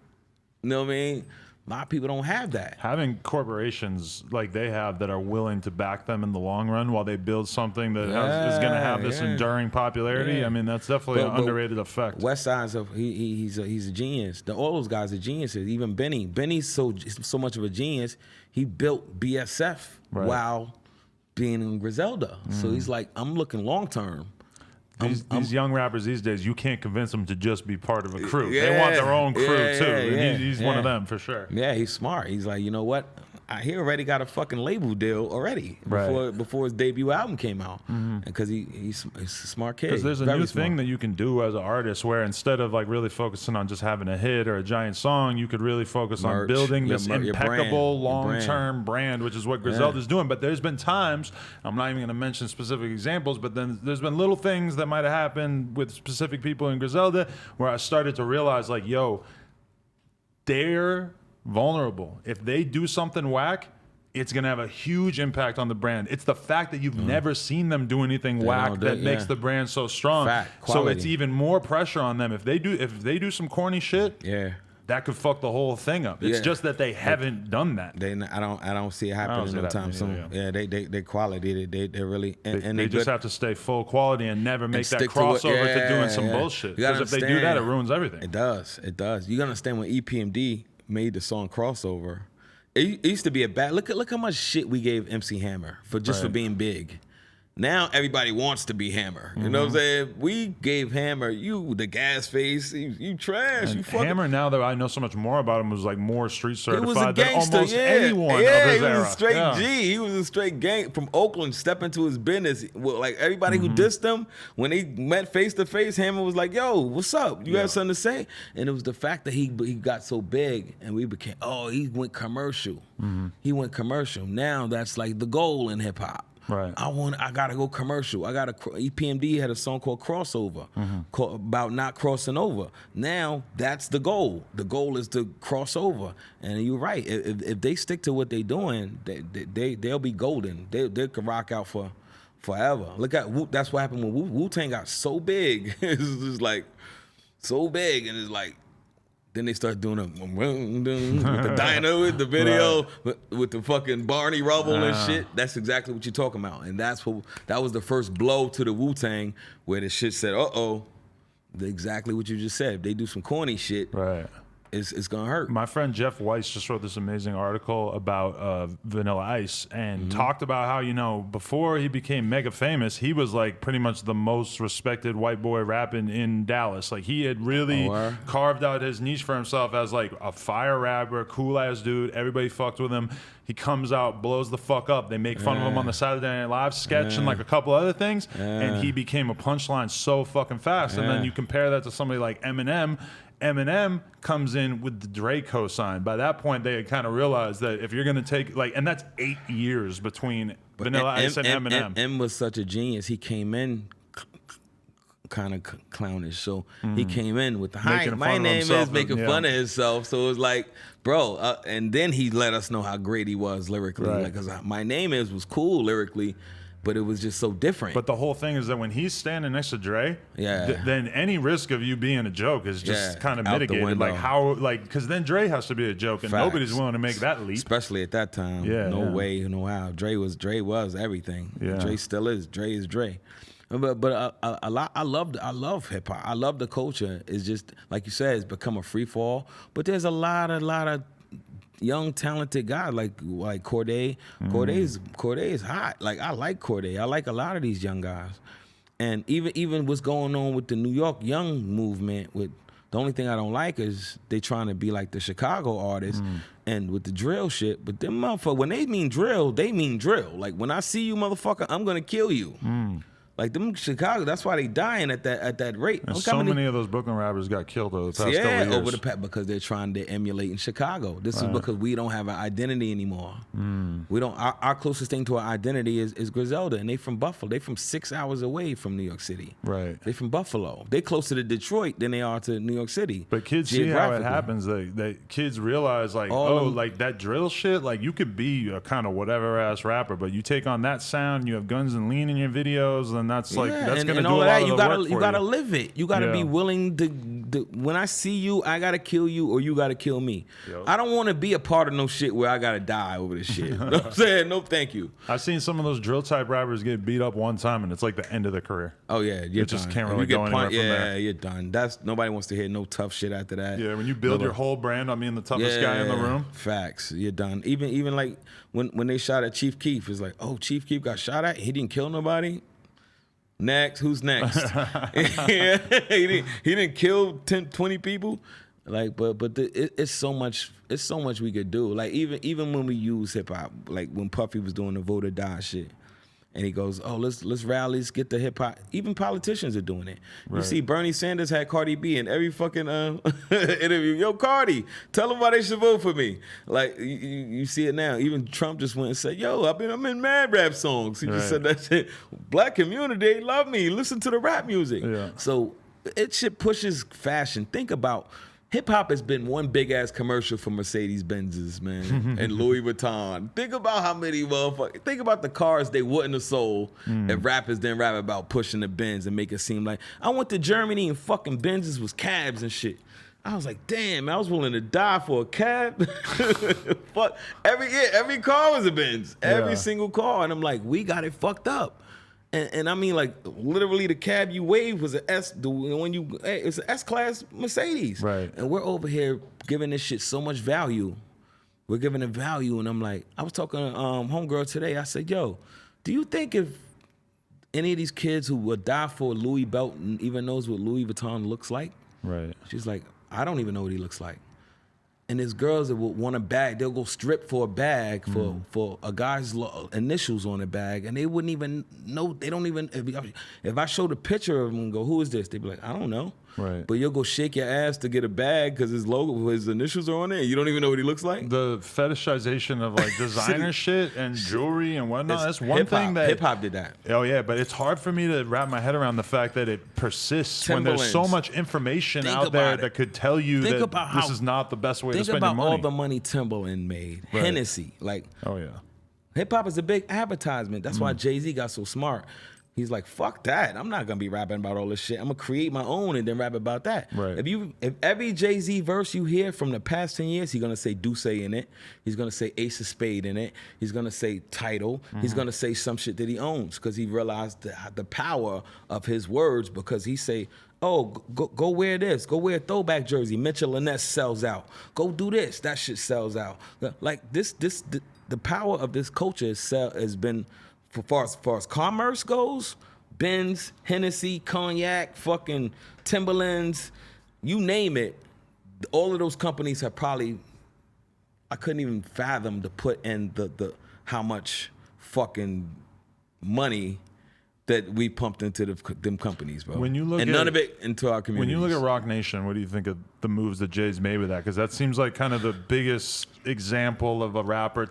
You know what I mean? A lot of people don't have that. Having corporations like they have that are willing to back them in the long run while they build something that is going to have this enduring popularity. I mean, that's definitely an underrated effect. Westside's he's a genius. All those guys are geniuses. Even Benny. Benny's so much of a genius. He built BSF while being in Griselda. So he's like, I'm looking long term. These young rappers these days, you can't convince them to just be part of a crew. They want their own crew too. And he's one of them for sure. Yeah, he's smart. He's like, you know what? He already got a fucking label deal already before his debut album came out. Because he's a smart kid. Because there's a new thing that you can do as an artist where instead of like really focusing on just having a hit or a giant song, you could really focus on building this impeccable long-term brand, which is what Griselda's doing. But there's been times, I'm not even going to mention specific examples, but then there's been little things that might have happened with specific people in Griselda where I started to realize like, yo, they're vulnerable. If they do something whack, it's going to have a huge impact on the brand. It's the fact that you've never seen them do anything whack that makes the brand so strong. So it's even more pressure on them. If they do some corny shit, that could fuck the whole thing up. It's just that they haven't done that. I don't see it happening no time soon. They quality. They really they just have to stay full quality and never make that crossover to doing some bullshit. Because if they do that, it ruins everything. It does. You gotta understand when EPMD made the song Crossover, it used to be a bad look how much shit we gave MC Hammer for being big. Now everybody wants to be Hammer. You know what I'm saying? We gave Hammer, you the gas face, you trash. And you fucking Hammer, now that I know so much more about him, was like more street certified he was a gangster, than almost anyone of his he was era. a straight G. He was a straight gang from Oakland, step into his business. Well, like everybody who dissed him, when they met face to face, Hammer was like, yo, what's up? You have something to say? And it was the fact that he got so big and we became, he went commercial. He went commercial. Now that's like the goal in hip hop. Right. I gotta go commercial. EPMD had a song called Crossover, about not crossing over. Now that's the goal. The goal is to cross over. And you're right. If they stick to what they're doing, they'll be golden. They can rock out for forever. Look at that's what happened when Wu-Tang got so big. It's just like so big, and it's like. Then they start doing with the dino, the video, with the fucking Barney Rubble and shit. That's exactly what you're talking about. And that was the first blow to the Wu-Tang where the shit said, exactly what you just said. If they do some corny shit, it's gonna hurt. My friend Jeff Weiss just wrote this amazing article about Vanilla Ice and talked about how, you know, before he became mega famous, he was like pretty much the most respected white boy rapping in Dallas. Like he had really carved out his niche for himself as like a fire rapper, cool ass dude. Everybody fucked with him. He comes out, blows the fuck up. They make fun of him on the Saturday Night Live sketch and like a couple other things. And he became a punchline so fucking fast. And then you compare that to somebody like Eminem. Eminem comes in with the Dre cosign. By that point, they had kind of realized that if you're going to take, like, and that's 8 years between Vanilla Ice and Eminem. M was such a genius. He came in kind of clownish. So he came in with the, hi, my name is making fun of himself. So it was like, bro, and then he let us know how great he was lyrically. Like, 'cause my name was cool lyrically, but it was just so different. But the whole thing is that when he's standing next to Dre, then any risk of you being a joke is just kind of mitigated. Like how, like, because then Dre has to be a joke, and nobody's willing to make that leap. Especially at that time. No way, no how. Dre was everything. Dre still is. Dre is Dre. But a lot. I love hip hop. I love the culture. It's just like you said, it's become a free fall. But there's a lot of young talented guys like Cordae. Cordae is hot. Like I like Cordae. I like a lot of these young guys. And even what's going on with the New York young movement. With the only thing I don't like is they trying to be like the Chicago artists and with the drill shit. But them motherfuckers, when they mean drill, they mean drill. Like when I see you, motherfucker, I'm gonna kill you. Like them Chicago, that's why they dying at that rate. And so many of those Brooklyn rappers got killed over the past couple of years. Over the past because they're trying to emulate in Chicago. This is because we don't have an identity anymore. We don't. Our closest thing to our identity is Griselda, and they from Buffalo. They from 6 hours away from New York City. Right. They from Buffalo. They closer to Detroit than they are to New York City. But kids see how it happens. They kids realize like, like that drill shit. Like you could be a kind of whatever ass rapper, but you take on that sound. You have Guns and Lean in your videos, and that's like that's gonna do a lot of the work for you. You gotta live it. You gotta be willing to. When I see you, I gotta kill you, or you gotta kill me. I don't want to be a part of no shit where I gotta die over this shit. You know what I'm saying? No, thank you. I've seen some of those drill type rappers get beat up one time, and it's like the end of their career. Oh yeah, you just can't really go anywhere from there. You're done. Nobody wants to hear no tough shit after that. Yeah, when you build your whole brand on being the toughest guy in the room. Facts. You're done. Even like when they shot at Chief Keef, it's like, oh, Chief Keef got shot at. He didn't kill nobody. Next, who's next? he didn't kill 10, 20 people. Like, it's so much we could do. Like even when we use hip hop, like when Puffy was doing the vote or die shit, and he goes, oh, let's rally, let's get the hip hop. Even politicians are doing it. You see, Bernie Sanders had Cardi B in every fucking interview. Yo, Cardi, tell them why they should vote for me. Like you see it now. Even Trump just went and said, yo, I'm in mad rap songs. He just said that shit. Black community, they love me. Listen to the rap music. Yeah. So it shit pushes fashion. Think about. Hip hop has been one big ass commercial for Mercedes-Benzes, man, and Louis Vuitton. Think about how many motherfuckers. Think about the cars they wouldn't have sold if rappers didn't rap about pushing the Benz and make it seem like I went to Germany and fucking Benzes was cabs and shit. I was like, damn, I was willing to die for a cab. Fuck, every car was a Benz, every single car, and I'm like, we got it fucked up. And I mean, like, literally the cab you waved was it's an S-Class Mercedes. Right. And we're over here giving this shit so much value. We're giving it value. And I'm like, I was talking to homegirl today. I said, yo, do you think if any of these kids who would die for a Louis belt even knows what Louis Vuitton looks like? Right. She's like, I don't even know what he looks like. And there's girls that will want a bag. They'll go strip for a bag for a guy's initials on a bag, and they wouldn't even know. They don't even. If I showed a picture of him and go, "Who is this?" They'd be like, "I don't know." Right. But you'll go shake your ass to get a bag because his logo, his initials are on it. And you don't even know what he looks like. The fetishization of like designer shit and jewelry and whatnot. That's one thing that hip hop did that. Oh yeah, but it's hard for me to wrap my head around the fact that it persists when there's so much information out there that could tell you that this is not the best way to spend your money. Think about all the money Timbaland made. Right. Hennessy, like. Oh yeah. Hip hop is a big advertisement. That's why Jay-Z got so smart. He's like, fuck that. I'm not gonna be rapping about all this shit. I'm gonna create my own and then rap about that. Right. If every Jay-Z verse you hear from the past 10 years, he's gonna say Duce in it. He's gonna say Ace of Spade in it. He's gonna say Title. He's gonna say some shit that he owns because he realized the power of his words because he say, Oh, go wear this. Go wear a throwback jersey. Mitchell Lyness sells out. Go do this. That shit sells out. Like the power of this culture has been, far as commerce goes, Benz, Hennessy, Cognac, fucking Timberlands, you name it. All of those companies have probably, I couldn't even fathom to put in the how much fucking money that we pumped into them companies, bro. When you look and none of it into our community. When you look at Rock Nation, what do you think of the moves that Jay's made with that? Because that seems like kind of the biggest example of a rapper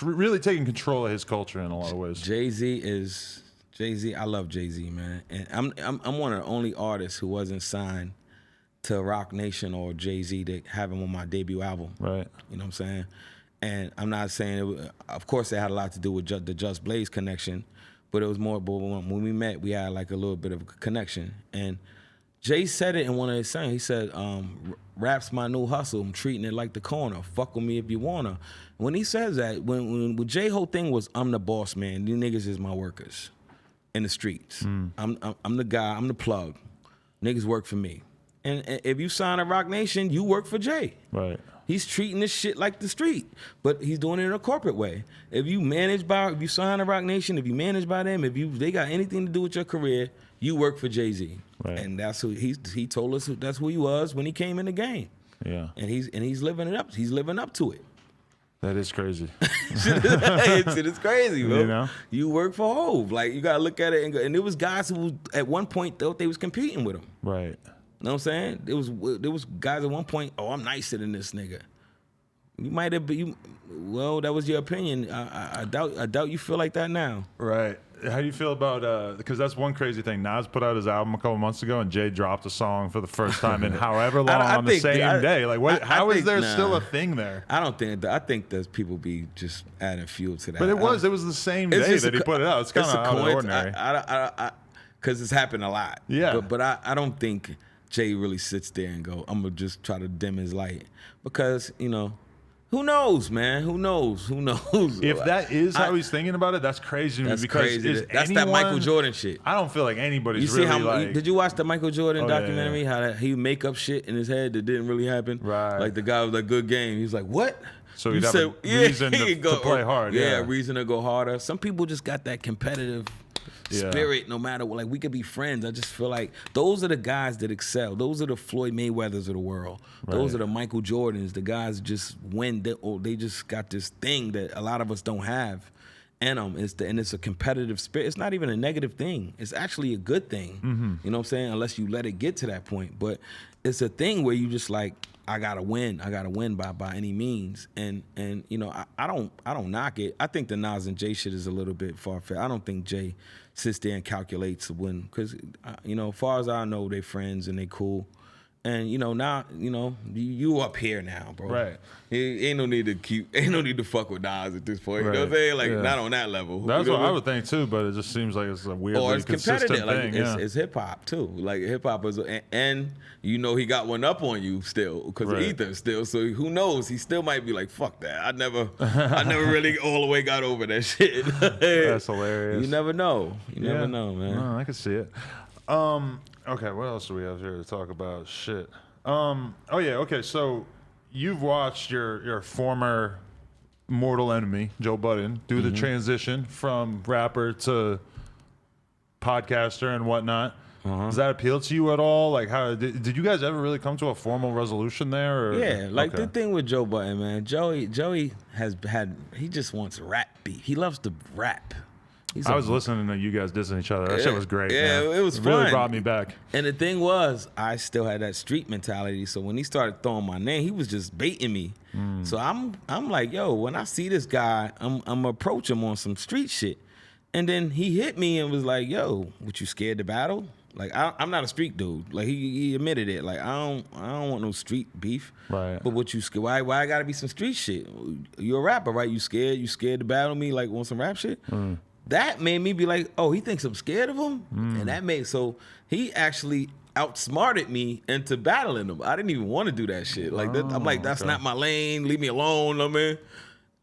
really taking control of his culture in a lot of ways. Jay-Z. I love Jay-Z, man, and I'm one of the only artists who wasn't signed to Rock Nation or Jay-Z to have him on my debut album. Right. You know what I'm saying? And I'm not saying of course it had a lot to do with the Just Blaze connection. But it was more, but when we met, we had like a little bit of a connection. And Jay said it in one of his songs. He said, rap's my new hustle. I'm treating it like the corner. Fuck with me if you wanna. When he says that, when Jay whole thing was, I'm the boss man. These niggas is my workers in the streets. I'm the guy, I'm the plug. Niggas work for me. And if you sign a Rock Nation, you work for Jay. Right. He's treating this shit like the street, but he's doing it in a corporate way. If you sign a Rock Nation, if you manage by them, they got anything to do with your career, you work for Jay-Z. Right. And that's who he told us that's who he was when he came in the game. Yeah. And he's living it up. He's living up to it. That is crazy. It's crazy, bro. You know? You work for Hov. Like, you gotta look at it and there was guys who at one point thought they was competing with him. Right. You know what I'm saying? There was guys at one point, I'm nicer than this nigga. You might have been, well, that was your opinion. I doubt you feel like that now. Right. How do you feel about, because that's one crazy thing. Nas put out his album a couple months ago and Jay dropped a song for the first time in however long on the same day. Like, how is there still a thing there? I think that people be just adding fuel to that. But it was the same day that he put it out. It's kind of out of the ordinary. Because it's happened a lot. Yeah. But I don't think Jay really sits there and go, I'm going to just try to dim his light. Because, who knows, man? Who knows? If that is how he's thinking about it, that's crazy to me. That's because crazy. That's that Michael Jordan shit. I don't feel like anybody's you see really did you watch the Michael Jordan documentary? Yeah. How he make up shit in his head that didn't really happen? Right. Like the guy was like, good game. He's like, what? So he'd have a reason to play hard. Yeah, reason to go harder. Some people just got that competitive spirit, no matter what. Like, we could be friends. I just feel like those are the guys that excel. Those are the Floyd Mayweathers of the world. Right. Those are the Michael Jordans. The guys just win. They just got this thing that a lot of us don't have in them. And it's a competitive spirit. It's not even a negative thing. It's actually a good thing. Mm-hmm. You know what I'm saying? Unless you let it get to that point. But it's a thing where you just like, I gotta win. I gotta win by any means. And I don't knock it. I think the Nas and Jay shit is a little bit far-fetched. I don't think Jay sits there and calculates to win, because as far as I know, they friends and they cool. And now you up here now, bro. Right. Ain't no need to fuck with Nas at this point. Right. You know what I'm saying? Like, not on that level. That's what I would think too, but it just seems like it's a weirdly consistent thing. It's hip hop too. Like, hip hop is, and he got one up on you still because of Ether still. So who knows? He still might be like, fuck that. I never really all the way got over that shit. That's hilarious. You never know. You never know, man. No, I can see it. Okay, what else do we have here to talk about? Shit. Okay, so you've watched your former mortal enemy, Joe Budden, do the transition from rapper to podcaster and whatnot. Does that appeal to you at all? Like, how did you guys ever really come to a formal resolution there? Or? Yeah, like the thing with Joe Budden, man. Joey he just wants rap beef. He loves to rap. I was listening to you guys dissing each other. That shit was great. Yeah, man. It was fun. Really brought me back. And the thing was, I still had that street mentality. So when he started throwing my name, he was just baiting me. So I'm like, yo, when I see this guy, I'm gonna approach him on some street shit. And then he hit me and was like, yo, what, you scared to battle? Like, I'm not a street dude. Like, he admitted it. Like, I don't want no street beef. Right. But what you scared? Why I gotta be some street shit? You're a rapper, right? You scared? You scared to battle me? Like, want some rap shit? That made me be like, oh, he thinks I'm scared of him? And that made, so he actually outsmarted me into battling him. I didn't even want to do that shit. Like, I'm like, that's not my lane. Leave me alone, I mean.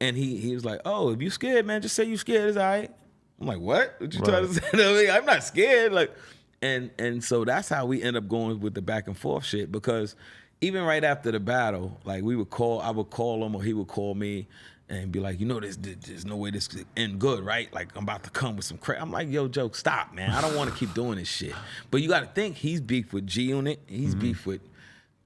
And he was like, oh, if you scared, man, just say you scared. It's all right. I'm like, what? What you trying to say to me? I'm not scared. Like, And so that's how we end up going with the back and forth shit, because even right after the battle, like I would call him or he would call me and be like, there's no way this could end good, right? Like, I'm about to come with some crap. I'm like, yo, Joe, stop, man. I don't want to keep doing this shit. But you got to think, he's beef with G-Unit. He's beef with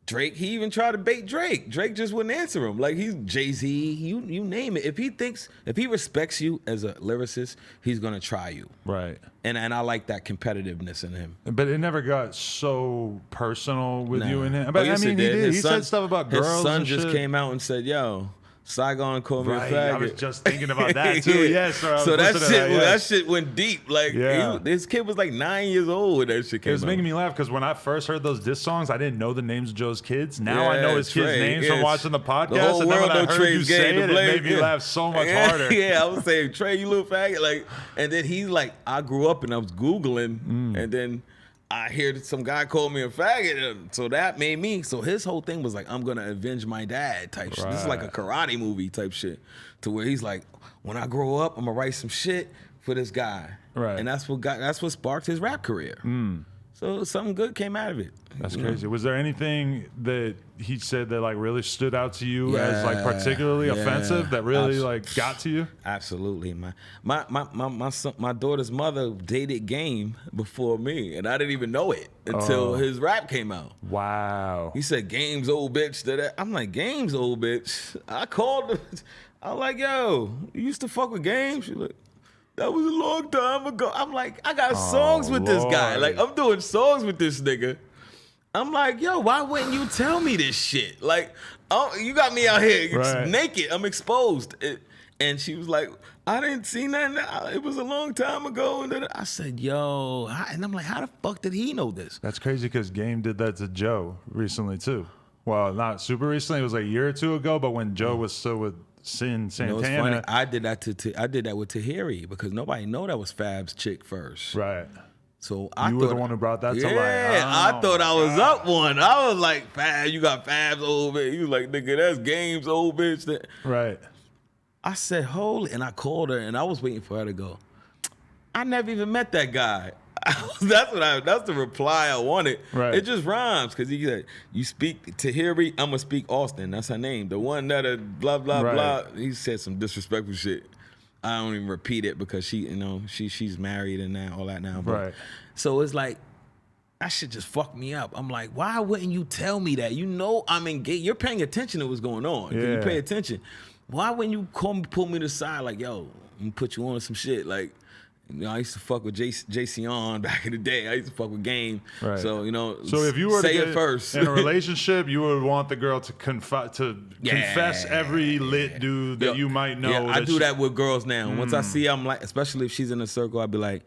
Drake. He even tried to bait Drake. Drake just wouldn't answer him. Like, he's Jay-Z, you name it. If he respects you as a lyricist, he's going to try you. Right. And I like that competitiveness in him. But it never got so personal with you and him. Oh, But yes, I mean, it did. He said stuff about girls. His son and just shit. came out and said, yo, Saigon called me a Right, faggot. I was just thinking about that too. Yes, so that shit went deep. Like, this kid was like 9 years old when that shit came out. It was making me laugh because when I first heard those diss songs, I didn't know the names of Joe's kids. Now I know his kids' names from watching the podcast. The whole and then world when I know heard Trey's you say gay. it made me laugh so much harder. Yeah, I was saying, Trey, you little faggot. Like, and then he's like, I grew up and I was Googling, and then I hear some guy call me a faggot, so that made me. So his whole thing was like, I'm gonna avenge my dad type shit. This is like a karate movie type shit, to where he's like, when I grow up, I'm gonna write some shit for this guy, right? And that's what sparked his rap career. So something good came out of it. That's crazy. Was there anything that he said that like really stood out to you as like particularly offensive that really like got to you? Absolutely. My daughter's mother dated Game before me, and I didn't even know it until his rap came out. Wow. He said, Game's old bitch. I'm like, Game's old bitch? I called her. I'm like, yo, you used to fuck with Game? She's like, that was a long time ago. I'm like, I got songs with this guy. Like, I'm doing songs with this nigga. I'm like, yo, why wouldn't you tell me this shit? Like, oh, you got me out here naked. I'm exposed. And she was like, I didn't see that. It was a long time ago. And then I said, yo. And I'm like, how the fuck did he know this? That's crazy because Game did that to Joe recently, too. Well, not super recently. It was like a year or two ago. But when Joe was still with Santana. It's funny. I did that with Tahiri because nobody know that was Fab's chick first. Right. So you were the one who brought that to light. Yeah, I thought I was up one. I was like, Fab, you got Fab's old bitch. He was like, nigga, that's Game's old bitch. Right. I said, holy, and I called her and I was waiting for her to go, I never even met that guy. That's the reply I wanted. Right. It just rhymes because he said, you speak Tahiri, I'm gonna speak Austin. That's her name. The one that blah blah blah. He said some disrespectful shit. I don't even repeat it because she's married and all that now. But, so it's like that shit just fucked me up. I'm like, why wouldn't you tell me that? You know I'm engaged. You're paying attention to what's going on. Yeah. You pay attention. Why wouldn't you pull me to the side like, yo, I'm gonna put you on some shit like. I used to fuck with JC back in the day. I used to fuck with Game. Right. So, so if you were say to get it first. in a relationship, you would want the girl to confess every lit dude that you might know. Yeah, I do that with girls now. Once I see I'm like, especially if she's in a circle, I'd be like,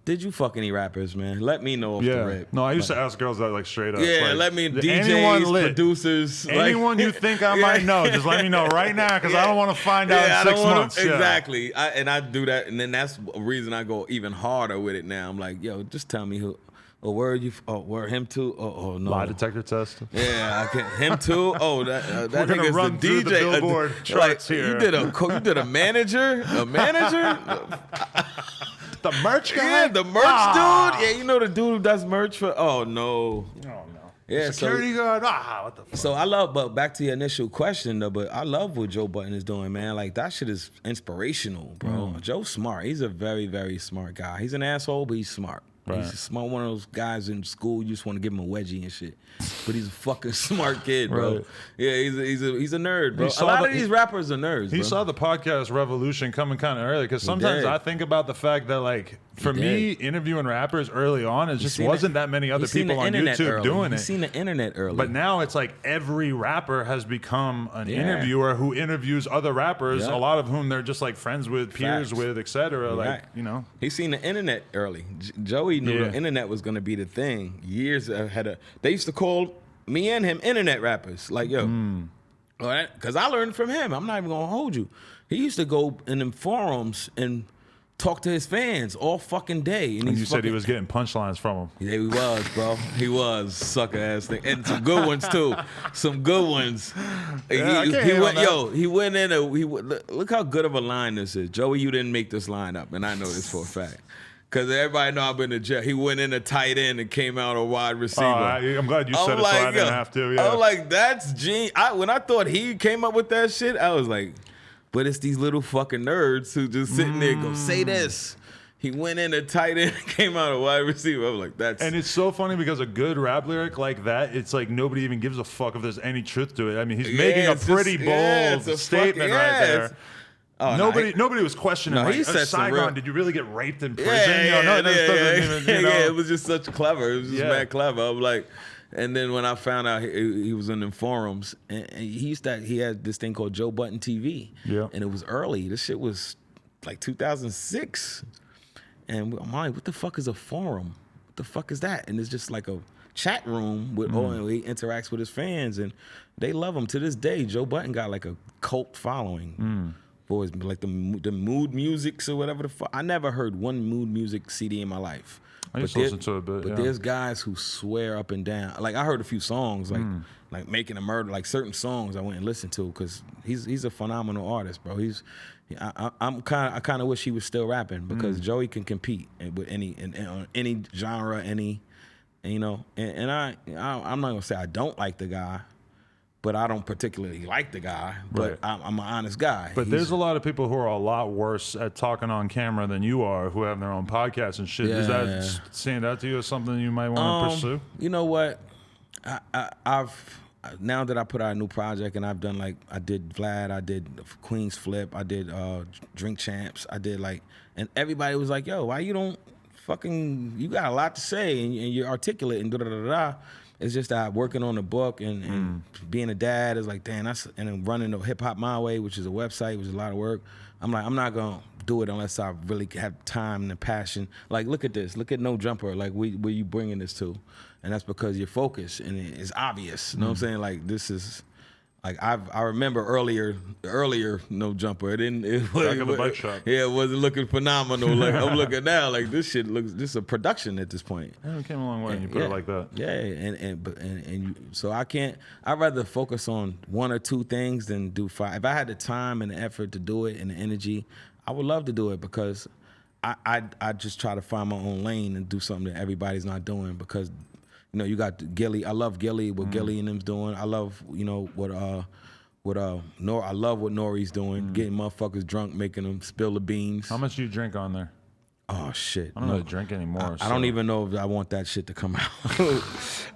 did you fuck any rappers, man? Let me know off the rip. No, I used to ask girls that like straight up. Yeah, like, let me DJs, producers. Anyone you think I might know, just let me know right now because I don't want to find out in 6 months. Exactly. I do that, and then that's a reason I go even harder with it now. I'm like, yo, just tell me who. Where him too? Oh no. Lie detector test. Yeah, I can him too. Oh, that We're gonna nigga's run the through DJ. the Billboard charts here. You did a manager? A manager? The merch guy? Yeah, the merch dude. Yeah, you know the dude who does merch for. Oh no. Oh no. Yeah, security guard. What the fuck? So I love, but back to your initial question though. But I love what Joe Budden is doing, man. Like that shit is inspirational, bro. Joe's smart. He's a very, very smart guy. He's an asshole, but he's smart. Right. He's a smart one of those guys in school. You just want to give him a wedgie and shit. But he's a fucking smart kid, bro. Right. Yeah, he's a nerd, bro. A lot of these rappers are nerds. He saw the podcast revolution coming kind of early because sometimes I think about the fact that like for me interviewing rappers early on, it just wasn't that many other people on YouTube doing it. You've seen the internet early, but now it's like every rapper has become an interviewer who interviews other rappers. A lot of whom they're just like friends with, peers with, etc. Like he's seen the internet early. Joey knew the internet was going to be the thing years ahead. They used to call me and him internet rappers. Like, yo, because I learned from him. I'm not even going to hold you. He used to go in them forums and talk to his fans all fucking day. And you said he was getting punchlines from him. Yeah, he was, bro. He was sucker ass thing, and some good ones too. Some good ones. He went in. Look how good of a line this is, Joey. You didn't make this line up, and I know this for a fact. Because everybody know I've been to jail. He went in a tight end and came out a wide receiver. I'm glad you said it so I didn't have to. Yeah. I was like, that's genius. When I thought he came up with that shit, I was like, but it's these little fucking nerds who just sitting there go, say this. He went in a tight end, came out a wide receiver. I was like, that's... And it's so funny because a good rap lyric like that, it's like nobody even gives a fuck if there's any truth to it. I mean, he's making a pretty bold statement right there. Oh, nobody was questioning. Like, Saigon, did you really get raped in prison? It was just such clever. It was just mad clever. I was like, and then when I found out he was in them forums, and he had this thing called Joe Budden TV. Yeah. And it was early. This shit was like 2006. And I'm like, what the fuck is a forum? What the fuck is that? And it's just like a chat room with he interacts with his fans, and they love him to this day. Joe Budden got like a cult following. For his, like the mood musics or whatever the fuck. I never heard one mood music CD in my life. I used to listen to it, but there's guys who swear up and down. Like I heard a few songs, like Making a Murder, like certain songs I went and listened to because he's a phenomenal artist, bro. I kind of wish he was still rapping because Joey can compete with any genre, I'm not gonna say I don't like the guy. But I don't particularly like the guy, but I'm an honest guy. But there's a lot of people who are a lot worse at talking on camera than you are, who have their own podcasts and shit. Does that stand out to you as something you might want to pursue? You know what? I've now that I put out a new project and I've done I did Vlad, I did Queen's Flip, I did Drink Champs, I did and everybody was like, yo, why you don't you got a lot to say and you're articulate and da-da-da-da. It's just that working on the book and being a dad is like, damn, and then running the Hip Hop My Way, which is a website, which is a lot of work. I'm like, I'm not going to do it unless I really have time and the passion. Like, look at this. Look at No Jumper. Like, where you bringing this to? And that's because you're focused and it's obvious. You know what I'm saying? Like, this is... Like I remember earlier No Jumper. It back in the bike shop. Yeah, it wasn't looking phenomenal. Like I'm looking now, like this is a production at this point. Yeah, it came a long way. And you put it like that. Yeah, so I'd rather focus on one or two things than do five. If I had the time and the effort to do it and the energy, I would love to do it because I just try to find my own lane and do something that everybody's not doing because. You got Gilly. I love Gilly, what Gilly and them's doing. I love, what I love what Nori's doing, getting motherfuckers drunk, making them spill the beans. How much do you drink on there? Oh shit! I don't really drink anymore. I don't even know if I want that shit to come out.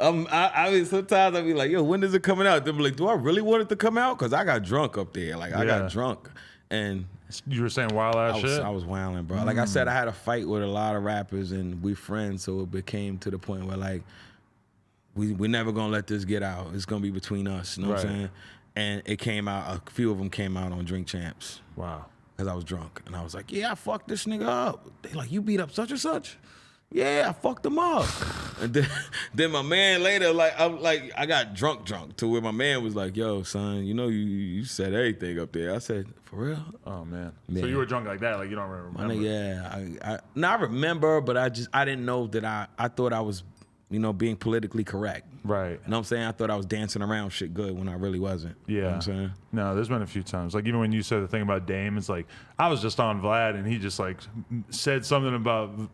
I mean, sometimes I be like, yo, when is it coming out? They'll be like, do I really want it to come out? Because I got drunk up there. Like I got drunk and. You were saying wild ass shit? I was wilding, bro. Like I said, I had a fight with a lot of rappers and we friends, so it became to the point where like. We're never gonna let this get out. It's gonna be between us. You know what I'm saying? And it came out. A few of them came out on Drink Champs. Wow. Because I was drunk and I was like, yeah, I fucked this nigga up. They like, you beat up such and such. Yeah, I fucked him up. And then my man later, I got drunk to where my man was like, yo, son, you said everything up there. I said, for real? Oh man. So you were drunk like that, like you don't remember? Yeah, I remember, but I didn't know that I thought I was. Being politically correct. Right. You know what I'm saying? I thought I was dancing around shit good when I really wasn't. Yeah. You know what I'm saying? No, there's been a few times. Like, even when you said the thing about Dame, it's like, I was just on Vlad, and he just, like, said something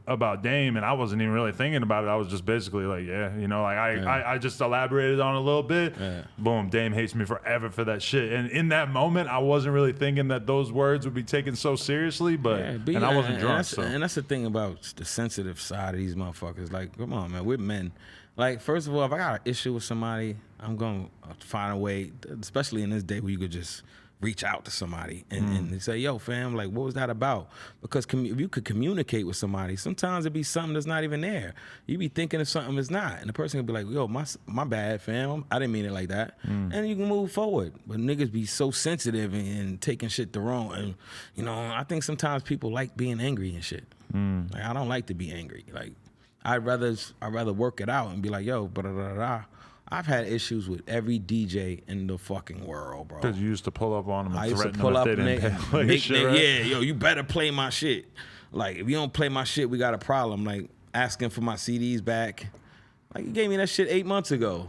about Dame, and I wasn't even really thinking about it. I was just basically like, I just elaborated on it a little bit. Yeah. Boom, Dame hates me forever for that shit. And in that moment, I wasn't really thinking that those words would be taken so seriously, and I wasn't drunk. And that's the thing about the sensitive side of these motherfuckers. Like, come on, man, we're men. Like, first of all, if I got an issue with somebody, I'm going to find a way, especially in this day where you could just reach out to somebody and say, yo, fam, like, what was that about? Because if you could communicate with somebody, sometimes it'd be something that's not even there. You be thinking of something that's not. And the person could be like, yo, my bad, fam. I didn't mean it like that. And you can move forward. But niggas be so sensitive and taking shit the wrong. And, I think sometimes people like being angry and shit. Like, I don't like to be angry. Like, I'd rather work it out and be like, yo, I've had issues with every DJ in the fucking world, bro. Because you used to pull up on them and threaten pull them up if they didn't play shit, right? Yeah, yo, you better play my shit. Like, if you don't play my shit, we got a problem. Like, asking for my CDs back. Like, you gave me that shit 8 months ago.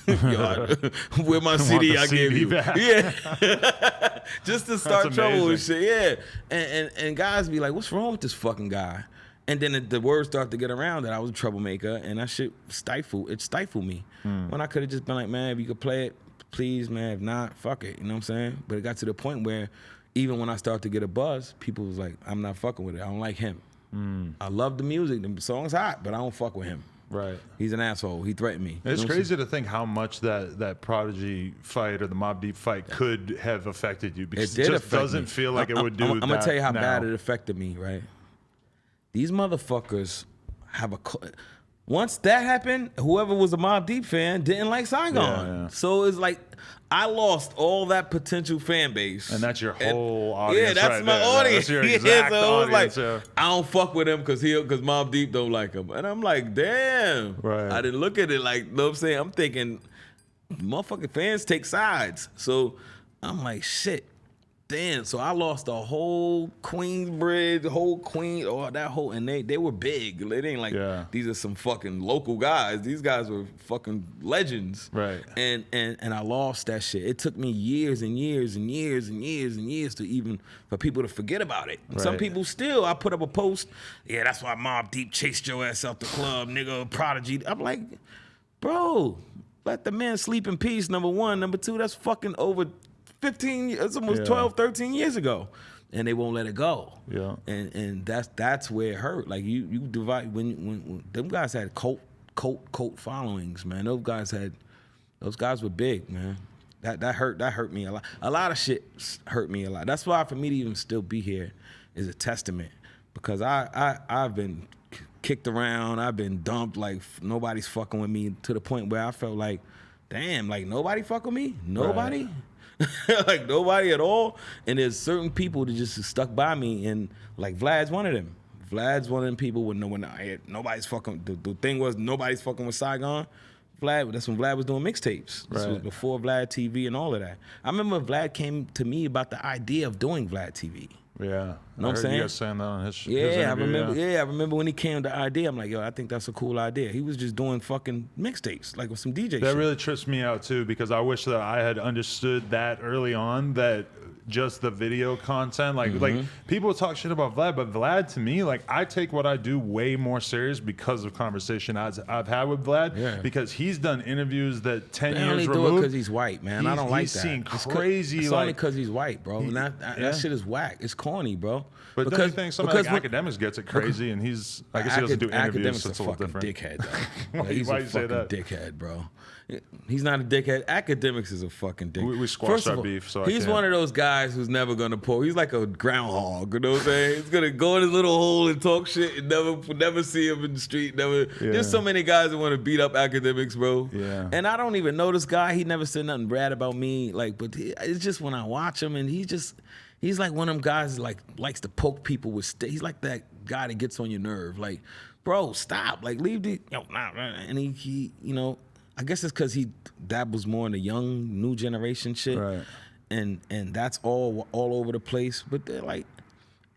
Yo, where my CD I gave you? Back. Yeah. Just to start trouble and shit. Yeah. And guys be like, what's wrong with this fucking guy? And then the word started to get around that I was a troublemaker, and that shit stifled me. When I could have just been like, man, if you could play it, please, man. If not, fuck it. You know what I'm saying? But it got to the point where even when I started to get a buzz, people was like, I'm not fucking with it. I don't like him. I love the music. The song's hot, but I don't fuck with him. Right. He's an asshole. He threatened me. It's crazy to think how much that Prodigy fight or the Mobb Deep fight could have affected you, because it just doesn't feel like it would do. I'm gonna tell you how bad it affected me, right? These motherfuckers have once that happened, whoever was a Mobb Deep fan didn't like Saigon. Yeah. So it's like I lost all that potential fan base. And that's your whole audience. Yeah, that's right my there. audience. That's your exact so audience. Like, I don't fuck with him because Mobb Deep don't like him. And I'm like, damn. Right. I didn't look at it like, you know what I'm saying? I'm thinking, motherfucking fans take sides. So I'm like, shit. Damn, so I lost the whole Queensbridge, and they were big. It ain't like these are some fucking local guys. These guys were fucking legends. Right. And I lost that shit. It took me years and years and years and years and years to even for people to forget about it. Right. Some people still, I put up a post, yeah, that's why Mobb Deep chased your ass out the club, nigga, Prodigy. I'm like, bro, let the man sleep in peace, number one. Number two, that's fucking over 15, it's almost 12, 13 years ago, and they won't let it go. Yeah, and that's where it hurt. Like you divide when them guys had cult followings, man. Those guys were big, man. That hurt me a lot. A lot of shit hurt me a lot. That's why for me to even still be here is a testament, because I've been kicked around, I've been dumped, like nobody's fucking with me, to the point where I felt like, damn, like nobody fuck with me, nobody. Right. Like nobody at all. And there's certain people that just stuck by me, and like Vlad's one of them. Vlad's one of them people when nobody's fucking. The thing was nobody's fucking with Saigon. That's when Vlad was doing mixtapes. This was before Vlad TV and all of that. I remember Vlad came to me about the idea of doing Vlad TV. Yeah, know what I'm saying? You guys saying that on his I remember. Yeah, I remember when he came with the idea. I'm like, yo, I think that's a cool idea. He was just doing fucking mixtapes, like with some DJ. That really trips me out too, because I wish that I had understood that early on, that just the video content, like people talk shit about Vlad, but Vlad to me, like I take what I do way more serious because of conversation I've had with Vlad, because he's done interviews that 10 years only removed. Do it because he's white, man. I don't like that. He's seen crazy. It's only because he's white, bro. And that shit is whack. It's corny, bro. But don't you think somebody like Academics gets it crazy, and he's, I guess he doesn't do interviews, so it's a little different. Dickhead, though. He's a fucking dickhead, bro. He's not a dickhead. Academics is a fucking dick. We squashed our beef, so he's one of those guys who's never gonna pull. He's like a groundhog, you know what I'm saying? He's gonna go in his little hole and talk shit and never see him in the street. There's so many guys that want to beat up Academics, bro. Yeah. And I don't even know this guy. He never said nothing bad about me. Like, but it's just when I watch him, and he's like one of them guys that likes to poke people with he's like that guy that gets on your nerve. Like, bro, stop. Like, leave the and he you know. I guess it's because he dabbles more in the young, new generation shit, right? And that's all over the place. But they're like,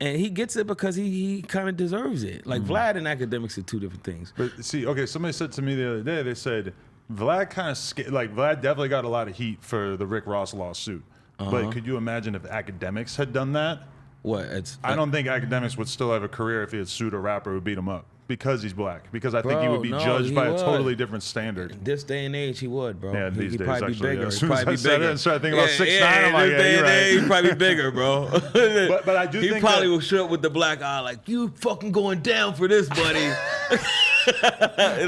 and he gets it because he kind of deserves it. Like Vlad and Academics are two different things. But see, okay, somebody said to me the other day, they said Vlad Vlad definitely got a lot of heat for the Rick Ross lawsuit. But could you imagine if Academics had done that? What? I don't think Academics would still have a career if he had sued a rapper who beat him up. Because he's black. Because I think he would be judged by a totally different standard. In this day and age, he would, bro. Yeah, these he'd days, probably actually. be bigger. Yeah. As soon as I said it and started thinking about 6'9", I'm like, yeah, you're right. He'd probably be bigger, bro. but I do think he probably will show up with the black eye like, you fucking going down for this, buddy.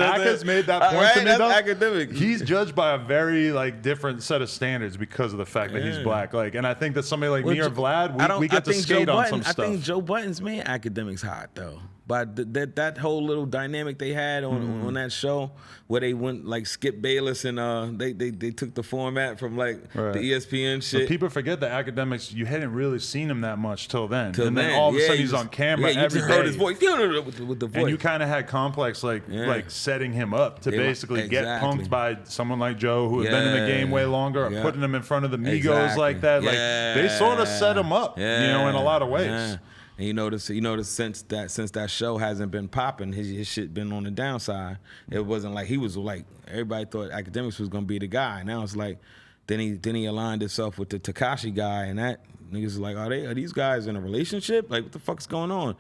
Aka's made that point to me, that's though. Academic. He's judged by a very different set of standards because of the fact that he's black. And I think that somebody like me or Vlad, we get to skate on some stuff. I think Joe Budden's made Academics hot, though. But that whole little dynamic they had on that show, where they went like Skip Bayless and they took the format from the ESPN shit. But people forget that Academics, you hadn't really seen him that much till then. Then all of a sudden he's on camera every day. You heard his voice with the voice. And you kind of had Complex like setting him up to basically get punked by someone like Joe who had been in the game way longer, or putting him in front of the Migos like that. Like they sort of set him up, in a lot of ways. And you notice since that show hasn't been popping, his shit been on the downside. It wasn't like he was like, everybody thought Academics was gonna be the guy. Now it's like, then he aligned himself with the Tekashi guy, and that niggas like, are these guys in a relationship? Like, what the fuck's going on?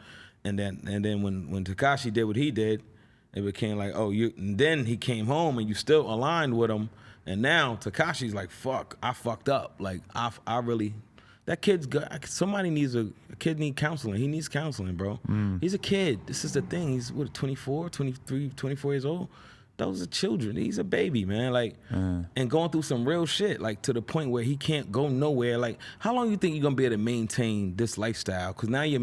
And then when Tekashi did what he did, it became like, oh, you. And then he came home and you still aligned with him. And now Tekashi's like, fuck, I fucked up. Like I really, that kid's good. Somebody needs a kid need counseling. He needs counseling, bro. He's a kid. This is the thing. He's what, 24, 23, 24 years old. Those are children. He's a baby, man. Like, and going through some real shit, like to the point where he can't go nowhere. Like, how long you think you're gonna be able to maintain this lifestyle? Because now your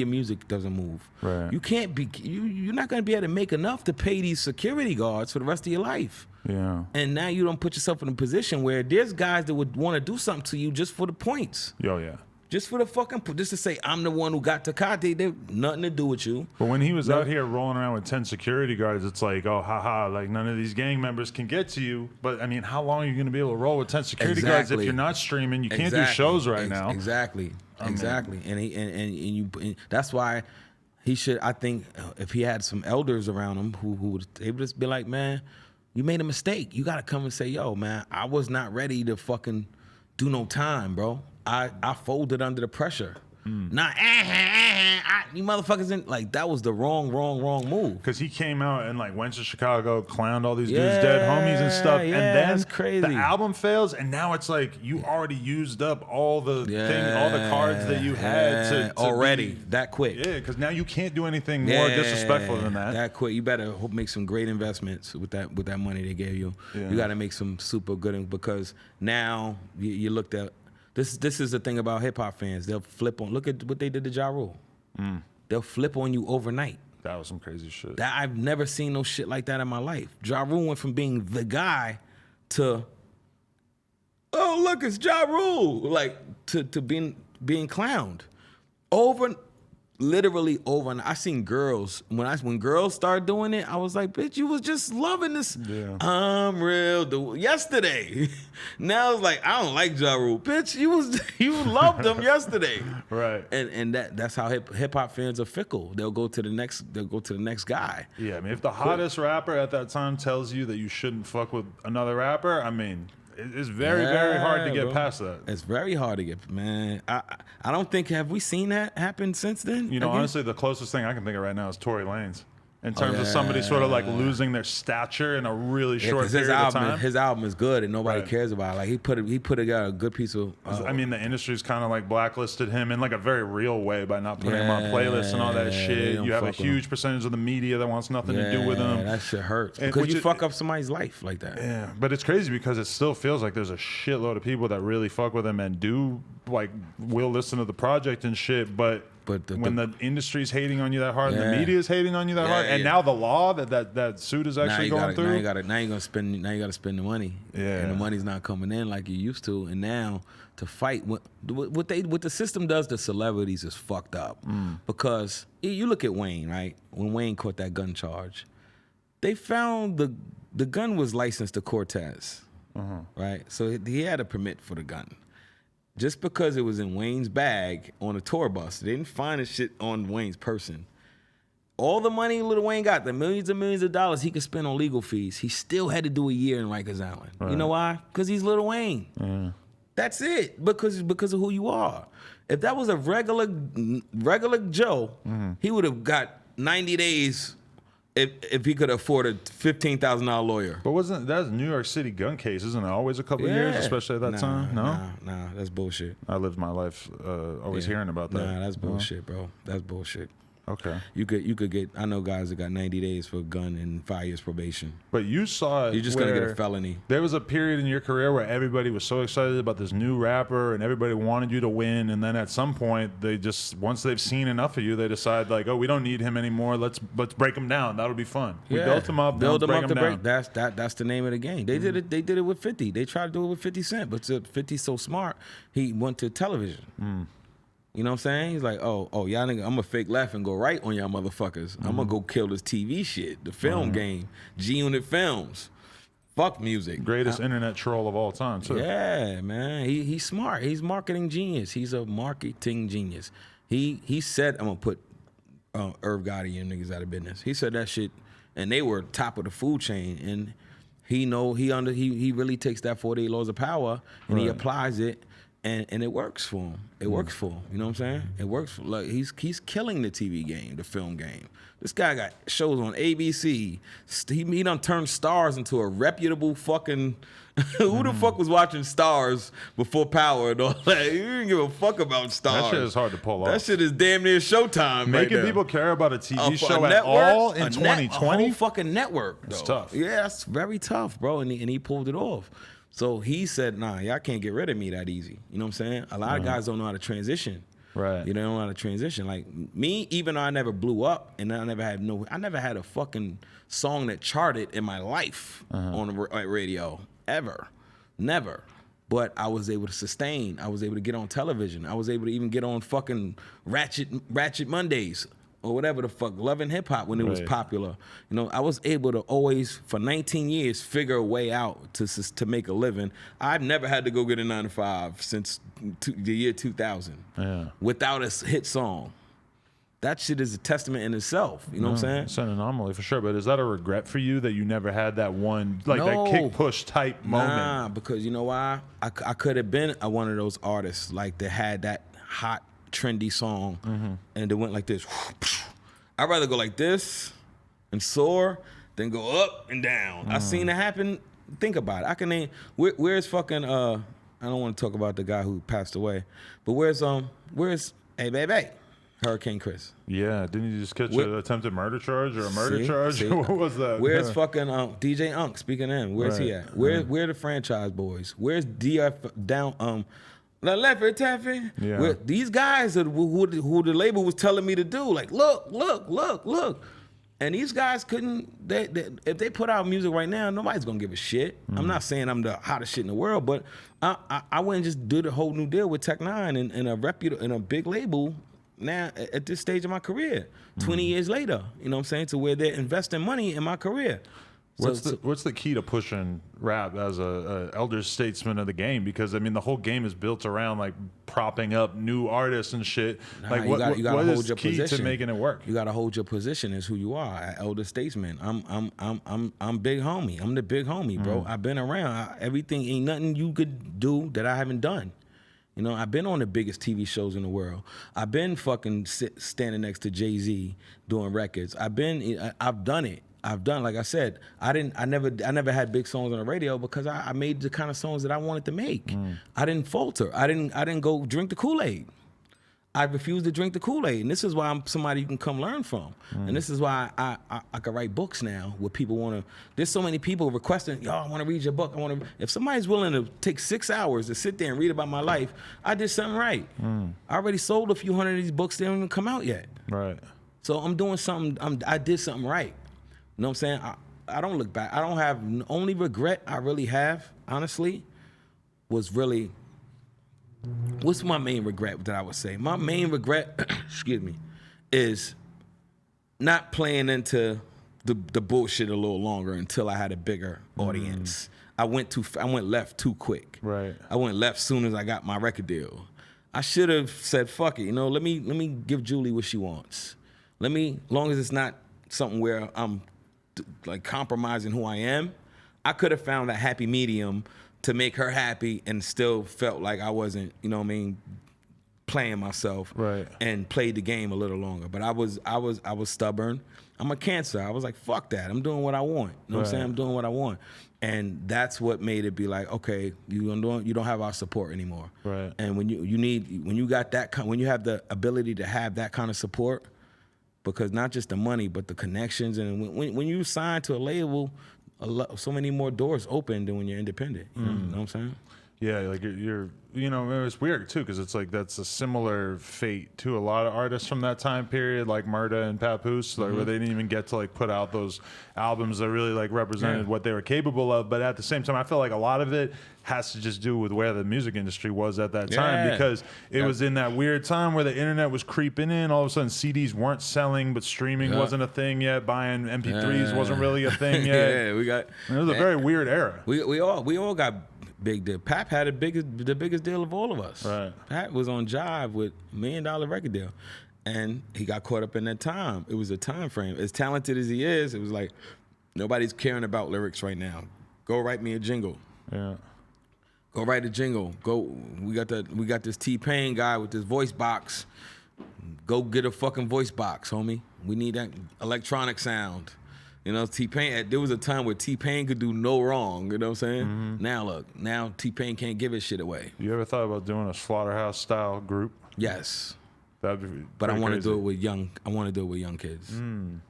music doesn't move. Right. You can't be. You're not gonna be able to make enough to pay these security guards for the rest of your life. Yeah. And now you don't put yourself in a position where there's guys that would want to do something to you just for the points. Oh yeah. Just for the fucking, just to say I'm the one who got Tekashi, they nothing to do with you. But when he was out here rolling around with 10 security guards, it's like, oh, haha, like none of these gang members can get to you. But I mean, how long are you going to be able to roll with 10 security guards if you're not streaming? You can't do shows right now. Exactly. Exactly. And that's why he should, I think, if he had some elders around him who would, they would just be like, man, you made a mistake. You got to come and say, yo, man, I was not ready to fucking do no time, bro. I folded under the pressure. Not you motherfuckers in, like that was the wrong move. Because he came out and like went to Chicago, clowned all these dudes, dead homies and stuff, and then that's crazy. The album fails, and now it's like you already used up all the all the cards that you had to already that quick. Yeah, because now you can't do anything more disrespectful than that. That quick. You better make some great investments with that money they gave you. Yeah. You got to make some super good because now you looked at. This is the thing about hip hop fans. They'll flip on. Look at what they did to Ja Rule. They'll flip on you overnight. That was some crazy shit. That I've never seen no shit like that in my life. Ja Rule went from being the guy to, oh look, it's Ja Rule, like to being clowned literally over. And I seen girls when girls started doing it, I was like, bitch, you was just loving this. Yeah. I'm real. Yesterday, now it's like I don't like Ja Rule, bitch. You loved him yesterday, right? And that's how hip hop fans are fickle. They'll go to the next guy. Yeah, I mean, if the hottest rapper at that time tells you that you shouldn't fuck with another rapper, I mean. It's very, very hard to get past that. It's very hard to get, man. I don't think, have we seen that happen since then? You know, honestly, the closest thing I can think of right now is Tory Lanez. In terms of somebody sort of like losing their stature in a really short period of time. His album is good and nobody cares about it. Like he put together a good piece of. I mean, the industry's kind of like blacklisted him in like a very real way by not putting him on playlists and all that shit. You have a huge percentage of the media that wants nothing to do with him. That shit hurts because you fuck up somebody's life like that. Yeah, but it's crazy because it still feels like there's a shitload of people that really fuck with him and will listen to the project and shit, but when the industry's hating on you that hard, and the media is hating on you that hard, and now the law that suit is actually going through. Now you gotta spend the money. Yeah. And the money's not coming in like you used to. And now to fight what the system does to celebrities is fucked up. Because you look at Wayne, right? When Wayne caught that gun charge, they found the gun was licensed to Cortez. Right? So he had a permit for the gun. Just because it was in Wayne's bag on a tour bus, they didn't find the shit on Wayne's person. All the money Lil Wayne got, the millions and millions of dollars he could spend on legal fees, he still had to do a year in Rikers Island. Right. You know why? Because he's Lil Wayne. That's it. Because of who you are. If that was a regular Joe, he would have got 90 days. If he could afford a $15,000 lawyer. But that's New York City gun case, isn't it? Always a couple of years, especially at that time? No? Nah, that's bullshit. I lived my life always hearing about that. Nah, that's bullshit, bro. That's bullshit. Okay. You could get, I know guys that got 90 days for a gun and 5 years probation. But you saw it. You're just going to get a felony. There was a period in your career where everybody was so excited about this new rapper and everybody wanted you to win. And then at some point, once they've seen enough of you, they decide like, oh, we don't need him anymore. Let's break him down. That'll be fun. We built him up. Build him up to break. That's the name of the game. They did it. They did it with 50. They tried to do it with 50 Cent, but 50's so smart, he went to television. You know what I'm saying? He's like, oh, y'all nigga, I'm gonna fake laugh and go right on y'all motherfuckers. I'm gonna go kill this TV shit, the film game, G-Unit Films. Fuck music. Greatest internet troll of all time, too. Yeah, man. He's smart. He's marketing genius. He's a marketing genius. He said, I'm gonna put Irv Gotti and niggas out of business. He said that shit, and they were top of the food chain. And he really takes that 48 laws of power and he applies it. And it works for him. It works for him. You know what I'm saying? It works for, like, he's killing the TV game, the film game. This guy got shows on ABC. He done turned Stars into a reputable fucking. Who the fuck was watching Stars before Power and all that? You didn't give a fuck about Stars. That shit is hard to pull off. That shit is damn near Showtime. Making right people care about a TV show network, at all in 2020? A whole fucking network. It's though. tough. Yeah, that's very tough, bro. And he pulled it off. So he said, nah, y'all can't get rid of me that easy. You know what I'm saying? A lot of guys don't know how to transition. Right. You don't know how to transition. Like me, even though I never blew up and I never had a fucking song that charted in my life on the radio, ever. Never. But I was able to sustain. I was able to get on television. I was able to even get on fucking Ratchet Mondays or whatever the fuck, Love and Hip Hop when it was popular. You know, I was able to always, for 19 years, figure a way out to make a living. I've never had to go get a 9 to 5 since the year 2000 without a hit song. That shit is a testament in itself. You know what I'm saying? It's an anomaly for sure. But is that a regret for you that you never had that one, like that kick push type moment? Nah, because you know why? I could have been one of those artists like that had that hot, trendy song and it went like this. I'd rather go like this and soar than go up and down. I've seen it happen. Think about it. I can name where's fucking I don't want to talk about the guy who passed away, but where's Hey Baby? Hurricane Chris. Yeah, didn't you just catch an attempted murder charge or a murder charge? What was that? Where's fucking DJ Unk? Speaking of him, where's he at? Where the franchise boys? Where's DF down? La Leffy Taffy. Yeah. These guys who the label was telling me to do, like, look. And these guys couldn't. If they put out music right now, nobody's gonna give a shit. I'm not saying I'm the hottest shit in the world, but I went and just did a whole new deal with Tech Nine and a big label. Now at this stage of my career, 20 years later, you know what I'm saying, to where they're investing money in my career. What's the key to pushing rap as a elder statesman of the game? Because I mean, the whole game is built around like propping up new artists and shit. Like, you gotta what hold is your key position to making it work? You gotta hold your position as who you are, an elder statesman. I'm big homie. I'm the big homie, bro. I've been around. Everything ain't nothing you could do that I haven't done. You know, I've been on the biggest TV shows in the world. I've been fucking standing next to Jay-Z doing records. I've done it. Like I said, I never had big songs on the radio because I made the kind of songs that I wanted to make. I didn't falter. I didn't go drink the Kool-Aid. I refused to drink the Kool-Aid, and this is why I'm somebody you can come learn from. And this is why I can write books now where people want to. There's so many people requesting, yo, I want to read your book. If somebody's willing to take 6 hours to sit there and read about my life, I did something right. I already sold a few hundred of these books. They haven't even come out yet. Right. So I'm doing something. I did something right. You know what I'm saying? I don't look back. I don't have. The only regret I really have, honestly, was really. What's my main regret that I would say? My main regret, excuse me, is not playing into the bullshit a little longer until I had a bigger audience. I went left too quick. Right. I went left soon as I got my record deal. I should have said, fuck it, you know, let me give Julie what she wants. Long as it's not something where I'm like compromising who I am, I could have found that happy medium to make her happy and still felt like I wasn't, you know what I mean, playing myself. Right. And played the game a little longer. But I was stubborn. I'm a Cancer. I was like, fuck that. I'm doing what I want. You know what I'm saying? I'm doing what I want. And that's what made it be like, okay, you don't have our support anymore. Right. And when you have the ability to have that kind of support, because not just the money, but the connections, and when you sign to a label, so many more doors open than when you're independent. You know what I'm saying? Yeah, like you're you know, it's weird too because it's like that's a similar fate to a lot of artists from that time period, like Murda and Papoose, like where they didn't even get to like put out those albums that really like represented what they were capable of. But at the same time, I feel like a lot of it has to just do with where the music industry was at that time because it was in that weird time where the internet was creeping in. All of a sudden, CDs weren't selling, but streaming wasn't a thing yet. Buying MP3s wasn't really a thing yet. It was a very weird era. We all got big deal. Pap had the biggest deal of all of us. Right. Pap was on Jive with $1 million record deal, and he got caught up in that time. It was a time frame. As talented as he is, it was like nobody's caring about lyrics right now. Go write me a jingle. Yeah. Go write a jingle. Go. We got this T-Pain guy with this voice box. Go get a fucking voice box, homie. We need that electronic sound. You know, T-Pain, there was a time where T-Pain could do no wrong, you know what I'm saying? Mm-hmm. Now look, now T-Pain can't give his shit away. You ever thought about doing a Slaughterhouse style group? Yes. That'd be but I want to do it with young kids.